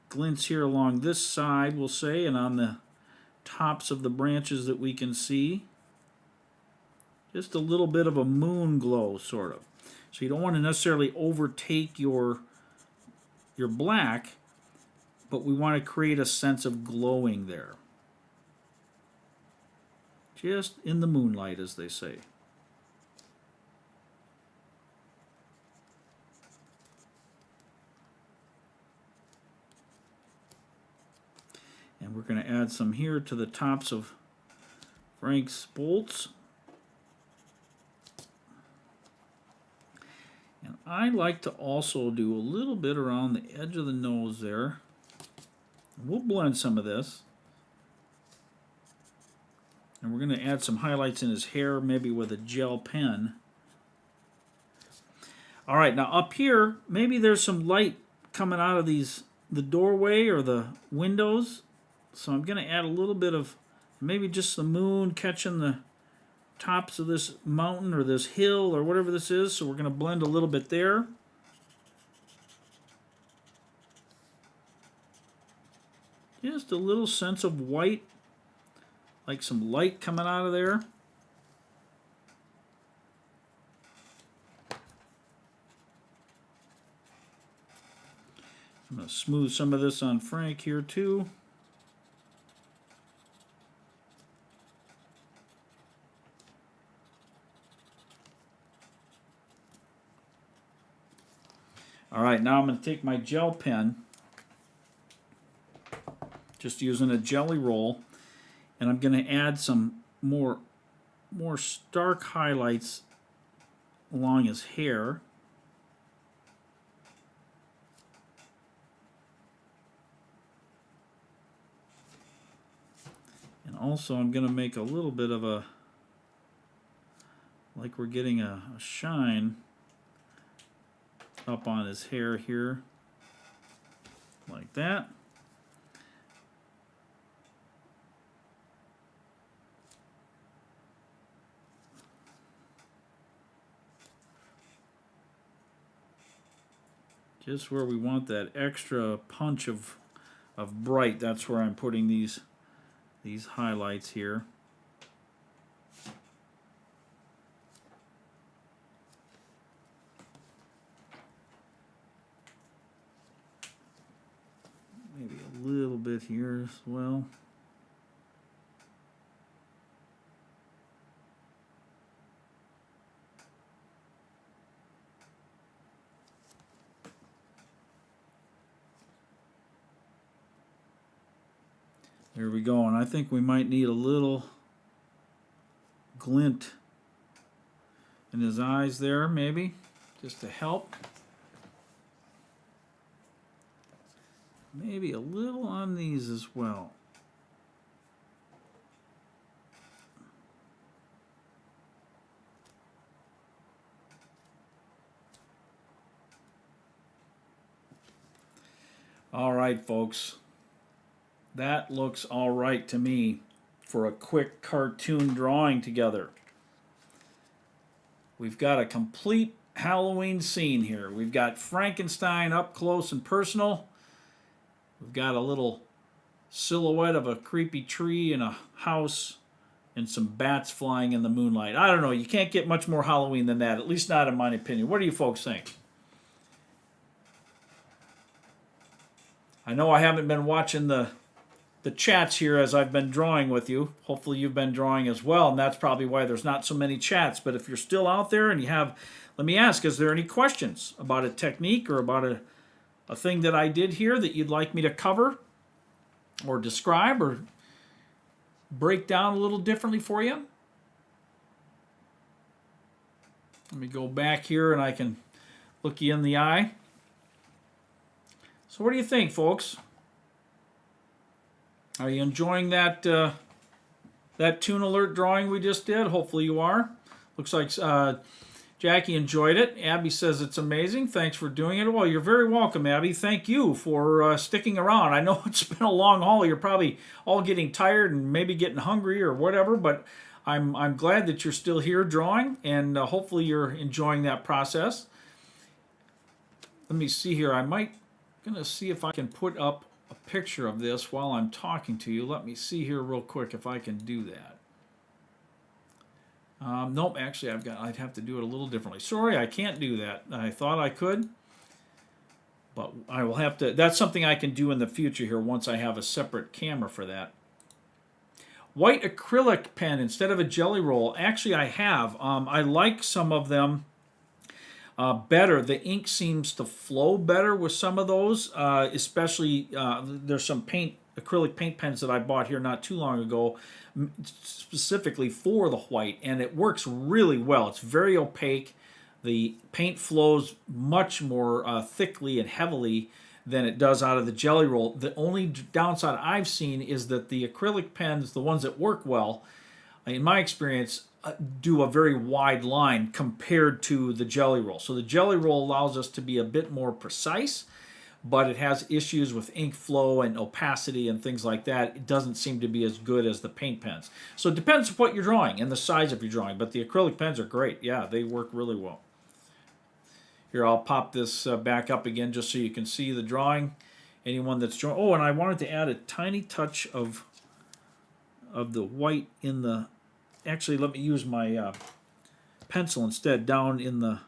Speaker 1: glints here along this side, we'll say, and on the tops of the branches that we can see. Just a little bit of a moon glow, sort of. So you don't want to necessarily overtake your black, but we want to create a sense of glowing there. Just in the moonlight, as they say. And we're going to add some here to the tops of Frank's bolts. And I like to also do a little bit around the edge of the nose there. We'll blend some of this. And we're going to add some highlights in his hair, maybe with a gel pen. All right, now up here, maybe there's some light coming out of the doorway or the windows. So I'm going to add a little bit of maybe just the moon catching the tops of this mountain or this hill or whatever this is. So we're going to blend a little bit there. Just a little sense of white, like some light coming out of there. I'm going to smooth some of this on Frank here too. All right, now I'm going to take my gel pen, just using a jelly roll, and I'm going to add some more stark highlights along his hair. And also I'm going to make a little bit of a, like we're getting a shine up on his hair here, like that. Just where we want that extra punch of bright, that's where I'm putting these these highlights here. Maybe a little bit here as well. There we go, and I think we might need a little glint in his eyes there, maybe, just to help. Maybe a little on these as well. All right, folks. That looks all right to me for a quick cartoon drawing together. We've got a complete Halloween scene here. We've got Frankenstein up close and personal. We've got a little silhouette of a creepy tree and a house and some bats flying in the moonlight. I don't know. You can't get much more Halloween than that, at least not in my opinion. What do you folks think? I know I haven't been watching the chats here as I've been drawing with you. Hopefully you've been drawing as well, and that's probably why there's not so many chats. But if you're still out there and you have, let me ask, is there any questions about a technique or about a thing that I did here that you'd like me to cover or describe or break down a little differently for you? Let me go back here and I can look you in the eye. So what do you think, folks? Are you enjoying that that Toon Alert drawing we just did? Hopefully you are. Looks like Jackie enjoyed it. Abby says it's amazing. Thanks for doing it. Well, you're very welcome, Abby. Thank you for sticking around. I know it's been a long haul. You're probably all getting tired and maybe getting hungry or whatever, but I'm glad that you're still here drawing, and hopefully you're enjoying that process. Let me see here. I'm gonna see if I can put up a picture of this while I'm talking to you. Let me see here real quick if I can do that. Nope, actually I'd have to do it a little differently. Sorry, I can't do that. I thought I could, but I will have to. That's something I can do in the future here once I have a separate camera for that. White acrylic pen instead of a jelly roll. Actually, I have. I like some of them better. The ink seems to flow better with some of those, especially there's some acrylic paint pens that I bought here not too long ago specifically for the white, and it works really well. It's very opaque. The paint flows much more thickly and heavily than it does out of the jelly roll. The only downside I've seen is that the acrylic pens, the ones that work well, in my experience, do a very wide line compared to the jelly roll. So the jelly roll allows us to be a bit more precise, but it has issues with ink flow and opacity and things like that. It doesn't seem to be as good as the paint pens. So it depends on what you're drawing and the size of your drawing, but the acrylic pens are great. Yeah, they work really well. Here, I'll pop this back up again just so you can see the drawing. Anyone that's drawing. Oh, and I wanted to add a tiny touch of the white in the. Actually, let me use my pencil instead down in the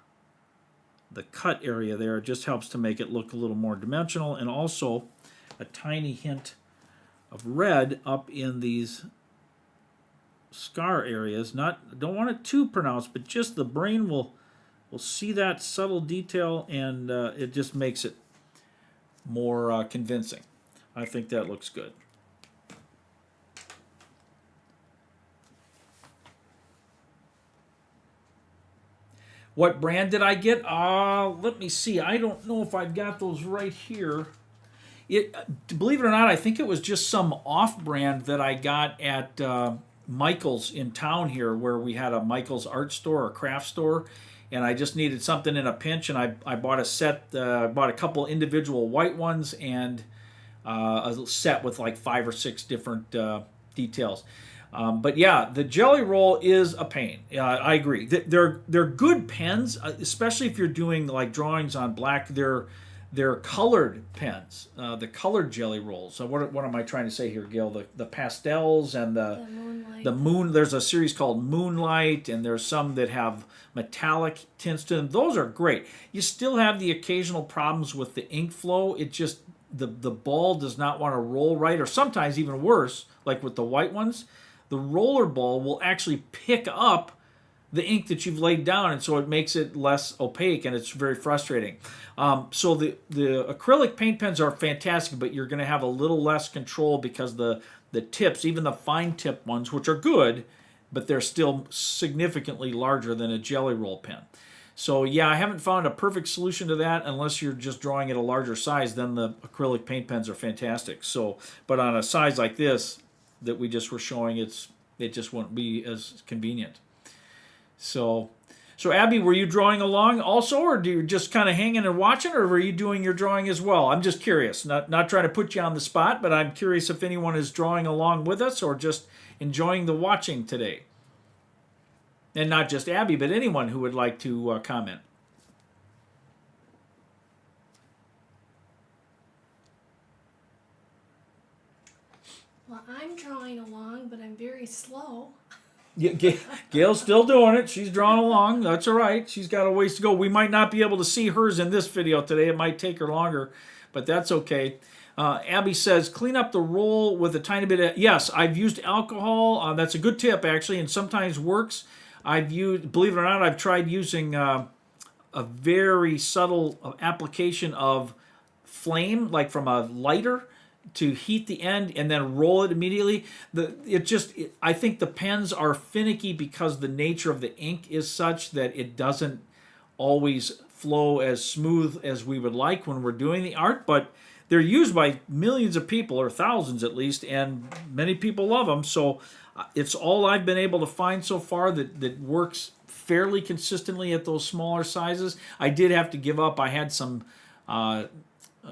Speaker 1: cut area there. It just helps to make it look a little more dimensional, and also a tiny hint of red up in these scar areas. Don't want it too pronounced, but just the brain will see that subtle detail, and it just makes it more convincing. I think that looks good. What brand did I get? Let me see. I don't know if I've got those right here. Believe it or not, I think it was just some off-brand that I got at Michael's in town here, where we had a Michael's art store or craft store, and I just needed something in a pinch, and I bought a set. Bought a couple individual white ones and a set with like 5 or 6 different details. But yeah, the jelly roll is a pain. I agree. They're good pens, especially if you're doing like drawings on black. They're They're colored pens, the colored jelly rolls. So what am I trying to say here, Gail? The pastels and
Speaker 2: The moonlight.
Speaker 1: the moon. There's a series called Moonlight, and there's some that have metallic tints to them. Those are great. You still have the occasional problems with the ink flow. It just the ball does not want to roll right, or sometimes even worse, like with the white ones, the roller ball will actually pick up the ink that you've laid down, and so it makes it less opaque, and it's very frustrating. So the acrylic paint pens are fantastic, but you're going to have a little less control because the tips, even the fine tip ones, which are good, but they're still significantly larger than a jelly roll pen. So yeah, I haven't found a perfect solution to that unless you're just drawing at a larger size. Then the acrylic paint pens are fantastic. So, but on a size like this that we just were showing, it just won't be as convenient. So Abby, were you drawing along also, or do you just kind of hanging and watching, or were you doing your drawing as well? I'm just curious, not trying to put you on the spot, but I'm curious if anyone is drawing along with us or just enjoying the watching today. And not just Abby, but anyone who would like to comment.
Speaker 2: Well, I'm drawing along, but I'm very slow.
Speaker 1: Yeah, Gail's still doing it. She's drawing along. That's all right. She's got a ways to go. We might not be able to see hers in this video today. It might take her longer, but that's okay. Abby says, clean up the roll with a tiny bit of... Yes, I've used alcohol. That's a good tip, actually, and sometimes works. Believe it or not, I've tried using a very subtle application of flame, like from a lighter, to heat the end and then roll it immediately. I think the pens are finicky because the nature of the ink is such that it doesn't always flow as smooth as we would like when we're doing the art, but they're used by millions of people, or thousands at least, and many people love them. So it's all I've been able to find so far that works fairly consistently at those smaller sizes. I did have to give up. I had some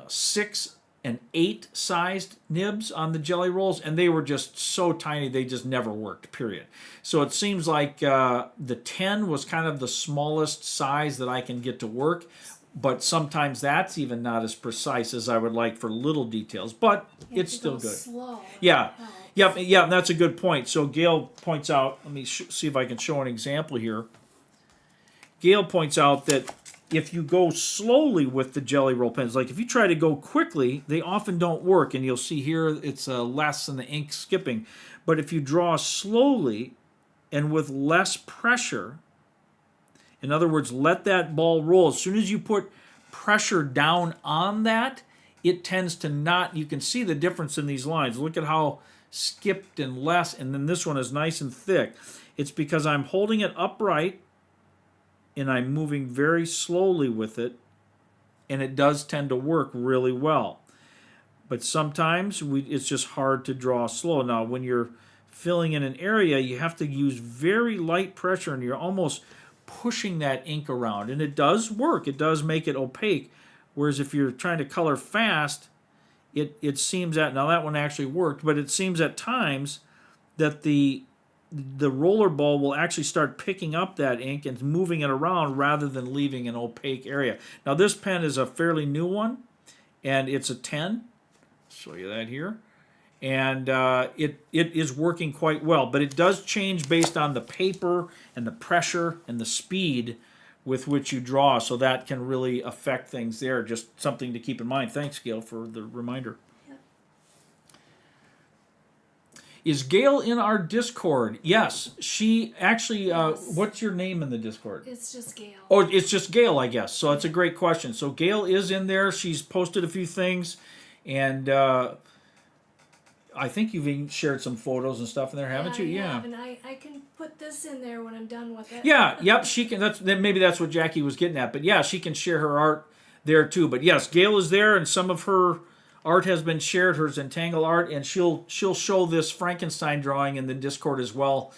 Speaker 1: 6 and 8 sized nibs on the jelly rolls, and they were just so tiny they just never worked, period. So it seems like the 10 was kind of the smallest size that I can get to work, but sometimes that's even not as precise as I would like for little details, but it's still good.
Speaker 2: Slow.
Speaker 1: Yeah, yeah, that's a good point. So Gail points out, let me see if I can show an example here. Gail points out that if you go slowly with the jelly roll pens, like if you try to go quickly, they often don't work, and you'll see here it's less than the ink skipping. But if you draw slowly and with less pressure, in other words, let that ball roll. As soon as you put pressure down on that, it tends to not, you can see the difference in these lines. Look at how skipped and less, and then this one is nice and thick. It's because I'm holding it upright and I'm moving very slowly with it, and it does tend to work really well. But sometimes it's just hard to draw slow. Now, when you're filling in an area, you have to use very light pressure, and you're almost pushing that ink around, and it does work. It does make it opaque, whereas if you're trying to color fast, it seems that, now that one actually worked, but it seems at times that the roller ball will actually start picking up that ink and moving it around rather than leaving an opaque area. Now this pen is a fairly new one, and it's a 10. I'll show you that here. And it is working quite well, but it does change based on the paper and the pressure and the speed with which you draw, so that can really affect things there. Just something to keep in mind. Thanks, Gail, for the reminder. Is Gayle in our Discord? Yes, she actually,
Speaker 2: Yes.
Speaker 1: What's your name in the Discord?
Speaker 2: It's just Gayle.
Speaker 1: Oh, it's just Gayle, I guess. So it's a great question. So Gayle is in there. She's posted a few things, and I think you've even shared some photos and stuff in there, haven't you?
Speaker 2: I
Speaker 1: Yeah.
Speaker 2: have, and I can put this in there when I'm done with it.
Speaker 1: Yeah, yep, she can. Maybe that's what Jackie was getting at. But yeah, she can share her art there too. But yes, Gayle is there, and some of her art has been shared, her Zentangle art, and she'll show this Frankenstein drawing in the Discord as well,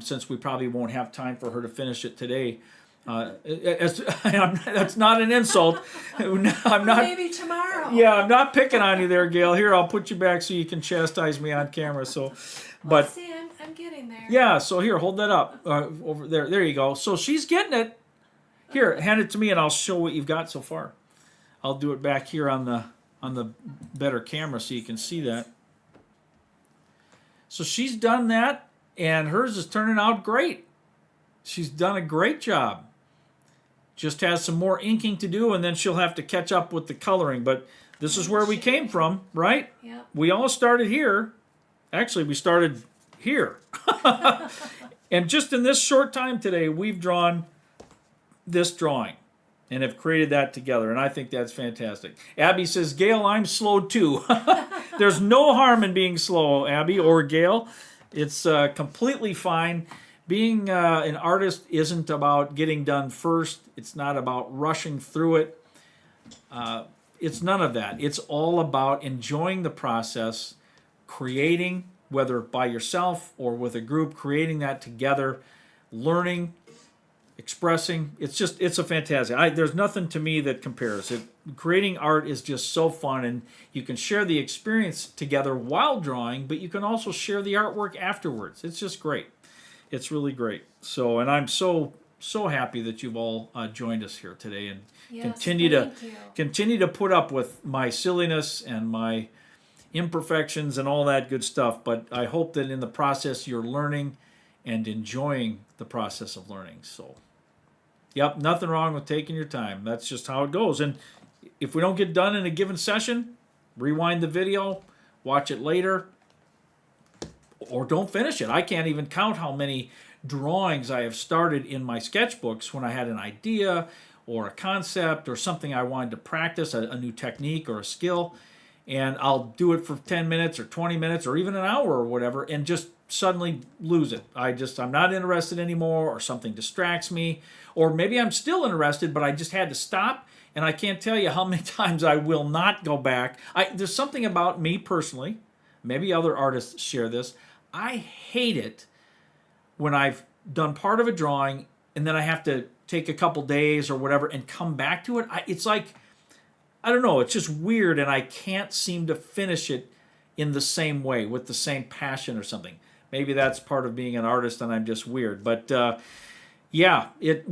Speaker 1: since we probably won't have time for her to finish it today. That's not an insult. I'm not.
Speaker 2: Maybe tomorrow.
Speaker 1: Yeah, I'm not picking on you there, Gayle. Here, I'll put you back so you can chastise me on camera. So, but
Speaker 2: See, I'm getting there.
Speaker 1: yeah, so here, hold that up over there. There you go. So she's getting it. Here, hand it to me, and I'll show what you've got so far. I'll do it back here on the better camera so you can see that. So she's done that, and hers is turning out great. She's done a great job. Just has some more inking to do, and then she'll have to catch up with the coloring. But this is where we came from, right?
Speaker 2: Yep.
Speaker 1: We all started here. Actually, we started here. And just in this short time today, we've drawn this drawing and have created that together. And I think that's fantastic. Abby says, Gayle, I'm slow too. There's no harm in being slow, Abby or Gayle. It's completely fine. Being an artist isn't about getting done first. It's not about rushing through it. It's none of that. It's all about enjoying the process, creating, whether by yourself or with a group, creating that together, learning, expressing. It's a fantastic. There's nothing to me that compares. Creating art is just so fun, and you can share the experience together while drawing, but you can also share the artwork afterwards. It's just great. It's really great. So, and I'm so happy that you've all joined us here today, and
Speaker 2: Yes,
Speaker 1: continue to put up with my silliness and my imperfections and all that good stuff. But I hope that in the process you're learning and enjoying the process of learning. So, yep, nothing wrong with taking your time. That's just how it goes. And if we don't get done in a given session, rewind the video, watch it later, or don't finish it. I can't even count how many drawings I have started in my sketchbooks when I had an idea or a concept or something I wanted to practice, a new technique or a skill, and I'll do it for 10 minutes or 20 minutes or even an hour or whatever, and just suddenly lose it. I'm not interested anymore, or something distracts me, or maybe I'm still interested, but I just had to stop, and I can't tell you how many times I will not go back. There's something about me personally, maybe other artists share this, I hate it when I've done part of a drawing and then I have to take a couple days or whatever and come back to it. It's like, I don't know, it's just weird, and I can't seem to finish it in the same way, with the same passion or something. Maybe that's part of being an artist and I'm just weird. But yeah,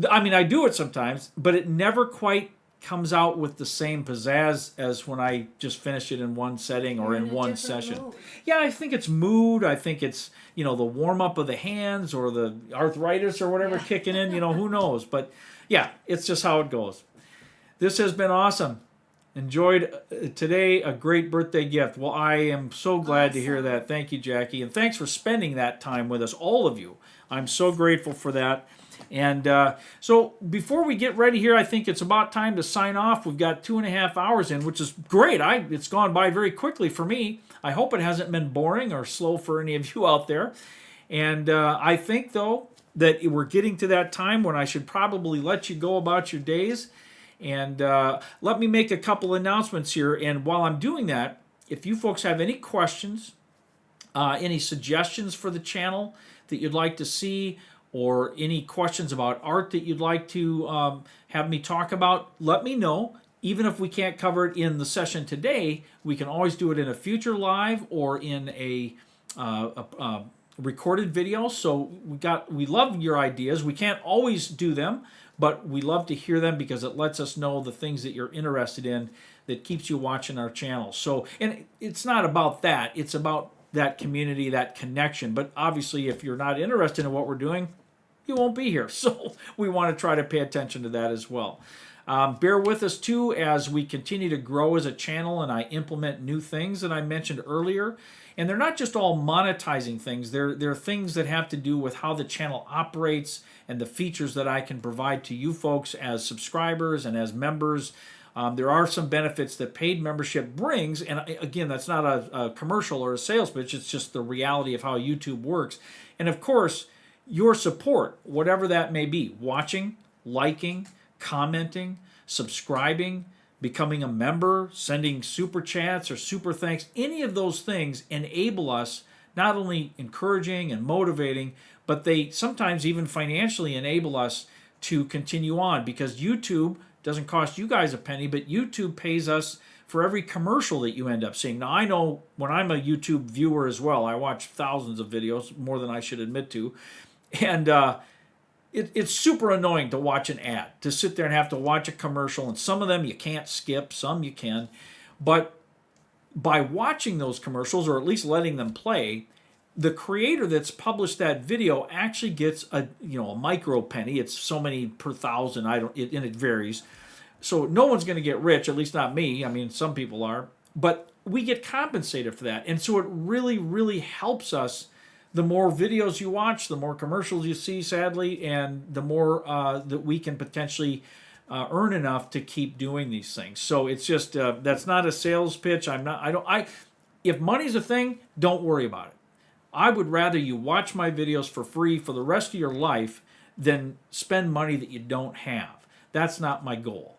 Speaker 1: I do it sometimes, but it never quite comes out with the same pizzazz as when I just finish it in one setting or in one session.
Speaker 2: Mood.
Speaker 1: Yeah, I think it's mood. I think it's, the warm up of the hands or the arthritis or whatever kicking in, who knows. But yeah, it's just how it goes. This has been awesome. Enjoyed today, a great birthday gift. Well, I am so glad to hear that. Thank you, Jackie. And thanks for spending that time with us, all of you. I'm so grateful for that. And so before we get ready here, I think it's about time to sign off. We've got 2.5 hours in, which is great. It's gone by very quickly for me. I hope it hasn't been boring or slow for any of you out there. And I think, though, that we're getting to that time when I should probably let you go about your days. And let me make a couple announcements here. And while I'm doing that, if you folks have any questions, any suggestions for the channel that you'd like to see, or any questions about art that you'd like to have me talk about, let me know. Even if we can't cover it in the session today, we can always do it in a future live or in a recorded video. So we love your ideas. We can't always do them, but we love to hear them because it lets us know the things that you're interested in that keeps you watching our channel. So, and it's not about that. It's about that community, that connection. But obviously, if you're not interested in what we're doing, you won't be here. So we want to try to pay attention to that as well. Bear with us too as we continue to grow as a channel and I implement new things that I mentioned earlier. And they're not just all monetizing things. They're things that have to do with how the channel operates and the features that I can provide to you folks as subscribers and as members. There are some benefits that paid membership brings, and again, that's not a commercial or a sales pitch, it's just the reality of how YouTube works. And of course, your support, whatever that may be, watching, liking, commenting, subscribing, becoming a member, sending super chats or super thanks, any of those things enable us, not only encouraging and motivating, but they sometimes even financially enable us to continue on, because YouTube doesn't cost you guys a penny, but YouTube pays us for every commercial that you end up seeing. Now, I know when I'm a YouTube viewer as well, I watch thousands of videos, more than I should admit to, and it's super annoying to watch an ad, to sit there and have to watch a commercial, and some of them you can't skip, some you can. But by watching those commercials, or at least letting them play, the creator that's published that video actually gets a micro penny. It's so many per thousand. And it varies. So no one's going to get rich, at least not me. I mean, some people are, but we get compensated for that. And so it really, really helps us. The more videos you watch, the more commercials you see, sadly, and the more that we can potentially earn enough to keep doing these things. So it's just that's not a sales pitch. If money's a thing, don't worry about it. I would rather you watch my videos for free for the rest of your life than spend money that you don't have. That's not my goal.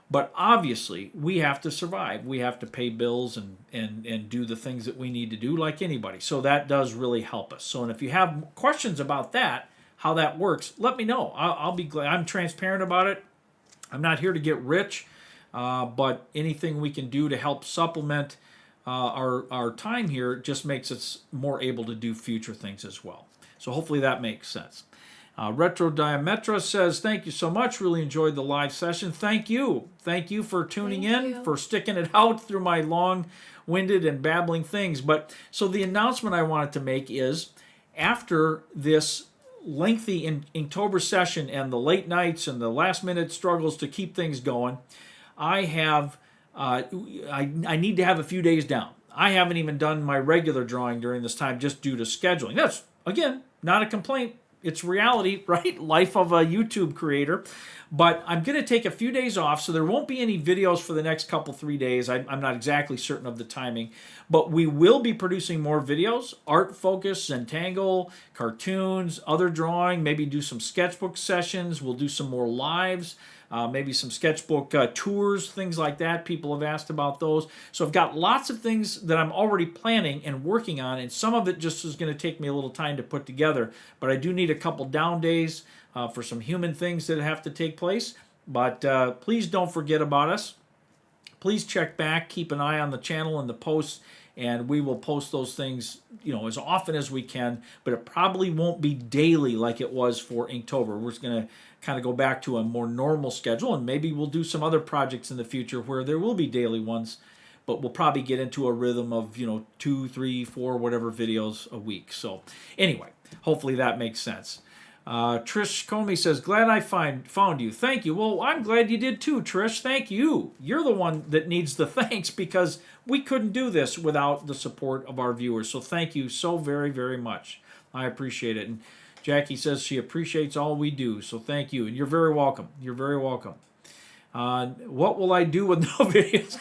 Speaker 1: But obviously, we have to survive. We have to pay bills and do the things that we need to do like anybody. So that does really help us. So, and if you have questions about that, how that works, let me know. I'll be glad. I'm transparent about it. I'm not here to get rich, but anything we can do to help supplement our time here just makes us more able to do future things as well. So hopefully that makes sense. Retro Diametra says, thank you so much. Really enjoyed the live session. Thank you. Thank you for tuning in, for sticking it out through my long-winded and babbling things. But so the announcement I wanted to make is after this lengthy Inktober session and the late nights and the last-minute struggles to keep things going, I have I need to have a few days down. I haven't even done my regular drawing during this time just due to scheduling. That's, again, not a complaint. It's reality, right? Life of a YouTube creator. But I'm going to take a few days off, so there won't be any videos for the next 3 days. I'm not exactly certain of the timing. But we will be producing more videos, art focus, Zentangle, cartoons, other drawing, maybe do some sketchbook sessions. We'll do some more lives. Maybe some sketchbook tours, things like that. People have asked about those. So I've got lots of things that I'm already planning and working on, and some of it just is going to take me a little time to put together. But I do need a couple down days for some human things that have to take place. But please don't forget about us. Please check back, keep an eye on the channel and the posts, and we will post those things, as often as we can. But it probably won't be daily like it was for Inktober. We're just going to kind of go back to a more normal schedule, and maybe we'll do some other projects in the future where there will be daily ones, but we'll probably get into a rhythm of 2, 3, 4, whatever videos a week. So anyway, hopefully that makes sense. Trish Comey says, glad I found you. Thank you. Well, I'm glad you did too, Trish. Thank you. You're the one that needs the thanks, because we couldn't do this without the support of our viewers. So thank you so very, very much. I appreciate it. And Jackie says she appreciates all we do. So thank you. And you're very welcome. You're very welcome. What will I do with no videos?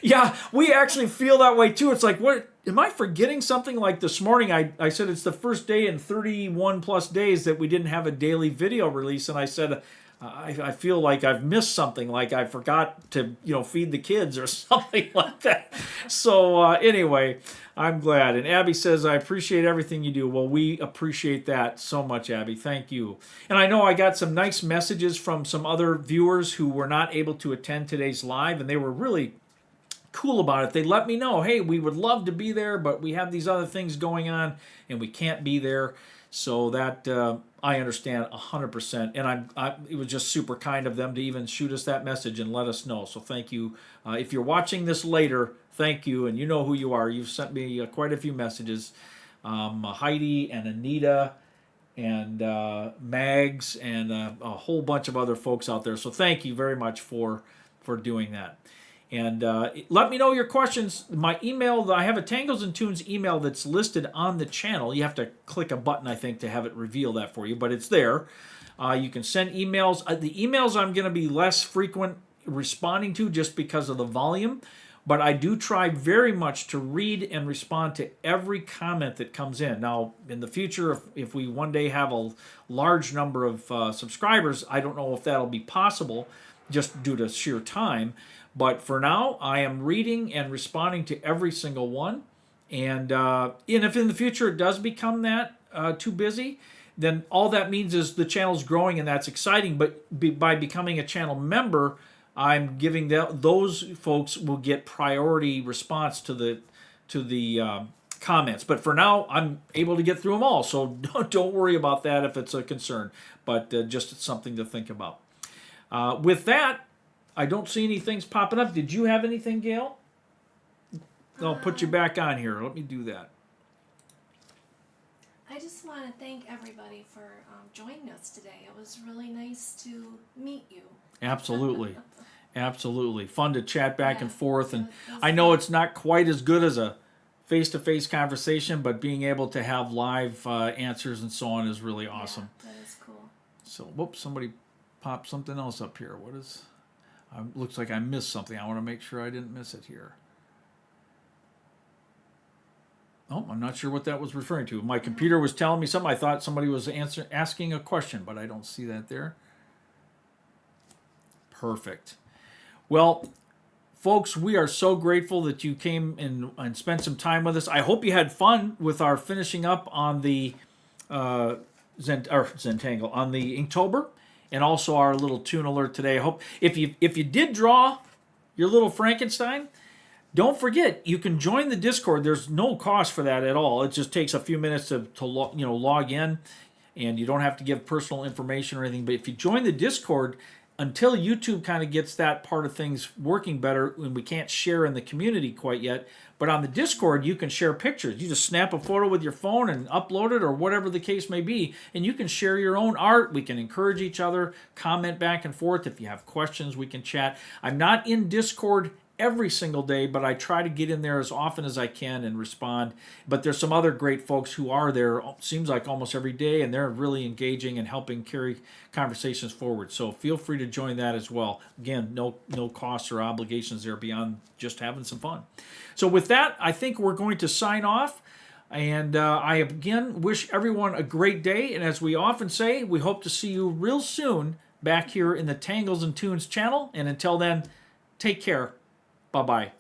Speaker 1: Yeah, we actually feel that way too. It's like, what? Am I forgetting something? Like this morning, I said it's the first day in 31 plus days that we didn't have a daily video release. And I said, I feel like I've missed something, like I forgot to, feed the kids or something like that. So anyway, I'm glad. And Abby says, I appreciate everything you do. Well, we appreciate that so much, Abby. Thank you. And I know I got some nice messages from some other viewers who were not able to attend today's live, and they were really cool about it. They let me know, hey, we would love to be there, but we have these other things going on, and we can't be there. So that I understand 100%, and it was just super kind of them to even shoot us that message and let us know. So thank you. If you're watching this later, thank you, and you know who you are. You've sent me quite a few messages. Heidi and Anita and Mags and a whole bunch of other folks out there. So thank you very much for doing that. And let me know your questions. My email, I have a Tangles and Toons email that's listed on the channel. You have to click a button, I think, to have it reveal that for you, but it's there. You can send emails. The emails I'm going to be less frequent responding to just because of the volume, but I do try very much to read and respond to every comment that comes in. Now, in the future, if we one day have a large number of subscribers, I don't know if that'll be possible just due to sheer time. But for now, I am reading and responding to every single one. And if in the future it does become that too busy, then all that means is the channel's growing, and that's exciting. But by becoming a channel member, I'm giving those folks will get priority response to the comments. But for now, I'm able to get through them all, so don't worry about that if it's a concern. But just something to think about. With that, I don't see any things popping up. Did you have anything, Gail? I'll put you back on here. Let me do that.
Speaker 2: I just want to thank everybody for joining us today. It was really nice to meet you.
Speaker 1: Absolutely. Absolutely. Fun to chat back and forth. And
Speaker 2: it was
Speaker 1: I know
Speaker 2: fun.
Speaker 1: it's not quite as good as a face-to-face conversation, but being able to have live answers and so on is really awesome.
Speaker 2: Yeah, that is cool.
Speaker 1: So, whoops, somebody popped something else up here. What is... looks like I missed something. I want to make sure I didn't miss it here. Oh, I'm not sure what that was referring to. My computer was telling me something. I thought somebody was asking a question, but I don't see that there. Perfect. Well, folks, we are so grateful that you came and spent some time with us. I hope you had fun with our finishing up on the Zentangle, on the Inktober, and also our little Toon Alert today. I hope if you did draw your little Frankenstein, don't forget, you can join the Discord. There's no cost for that at all. It just takes a few minutes to log in, and you don't have to give personal information or anything. But if you join the Discord, until YouTube kind of gets that part of things working better, and we can't share in the community quite yet, but on the Discord, you can share pictures. You just snap a photo with your phone and upload it, or whatever the case may be, and you can share your own art. We can encourage each other, comment back and forth. If you have questions, we can chat. I'm not in Discord every single day, but I try to get in there as often as I can and respond. But there's some other great folks who are there, seems like almost every day, and they're really engaging and helping carry conversations forward. So feel free to join that as well. Again, no costs or obligations there beyond just having some fun. So with that, I think we're going to sign off. And I again wish everyone a great day. And as we often say, we hope to see you real soon back here in the Tangles and Toons channel. And until then, take care. Bye-bye.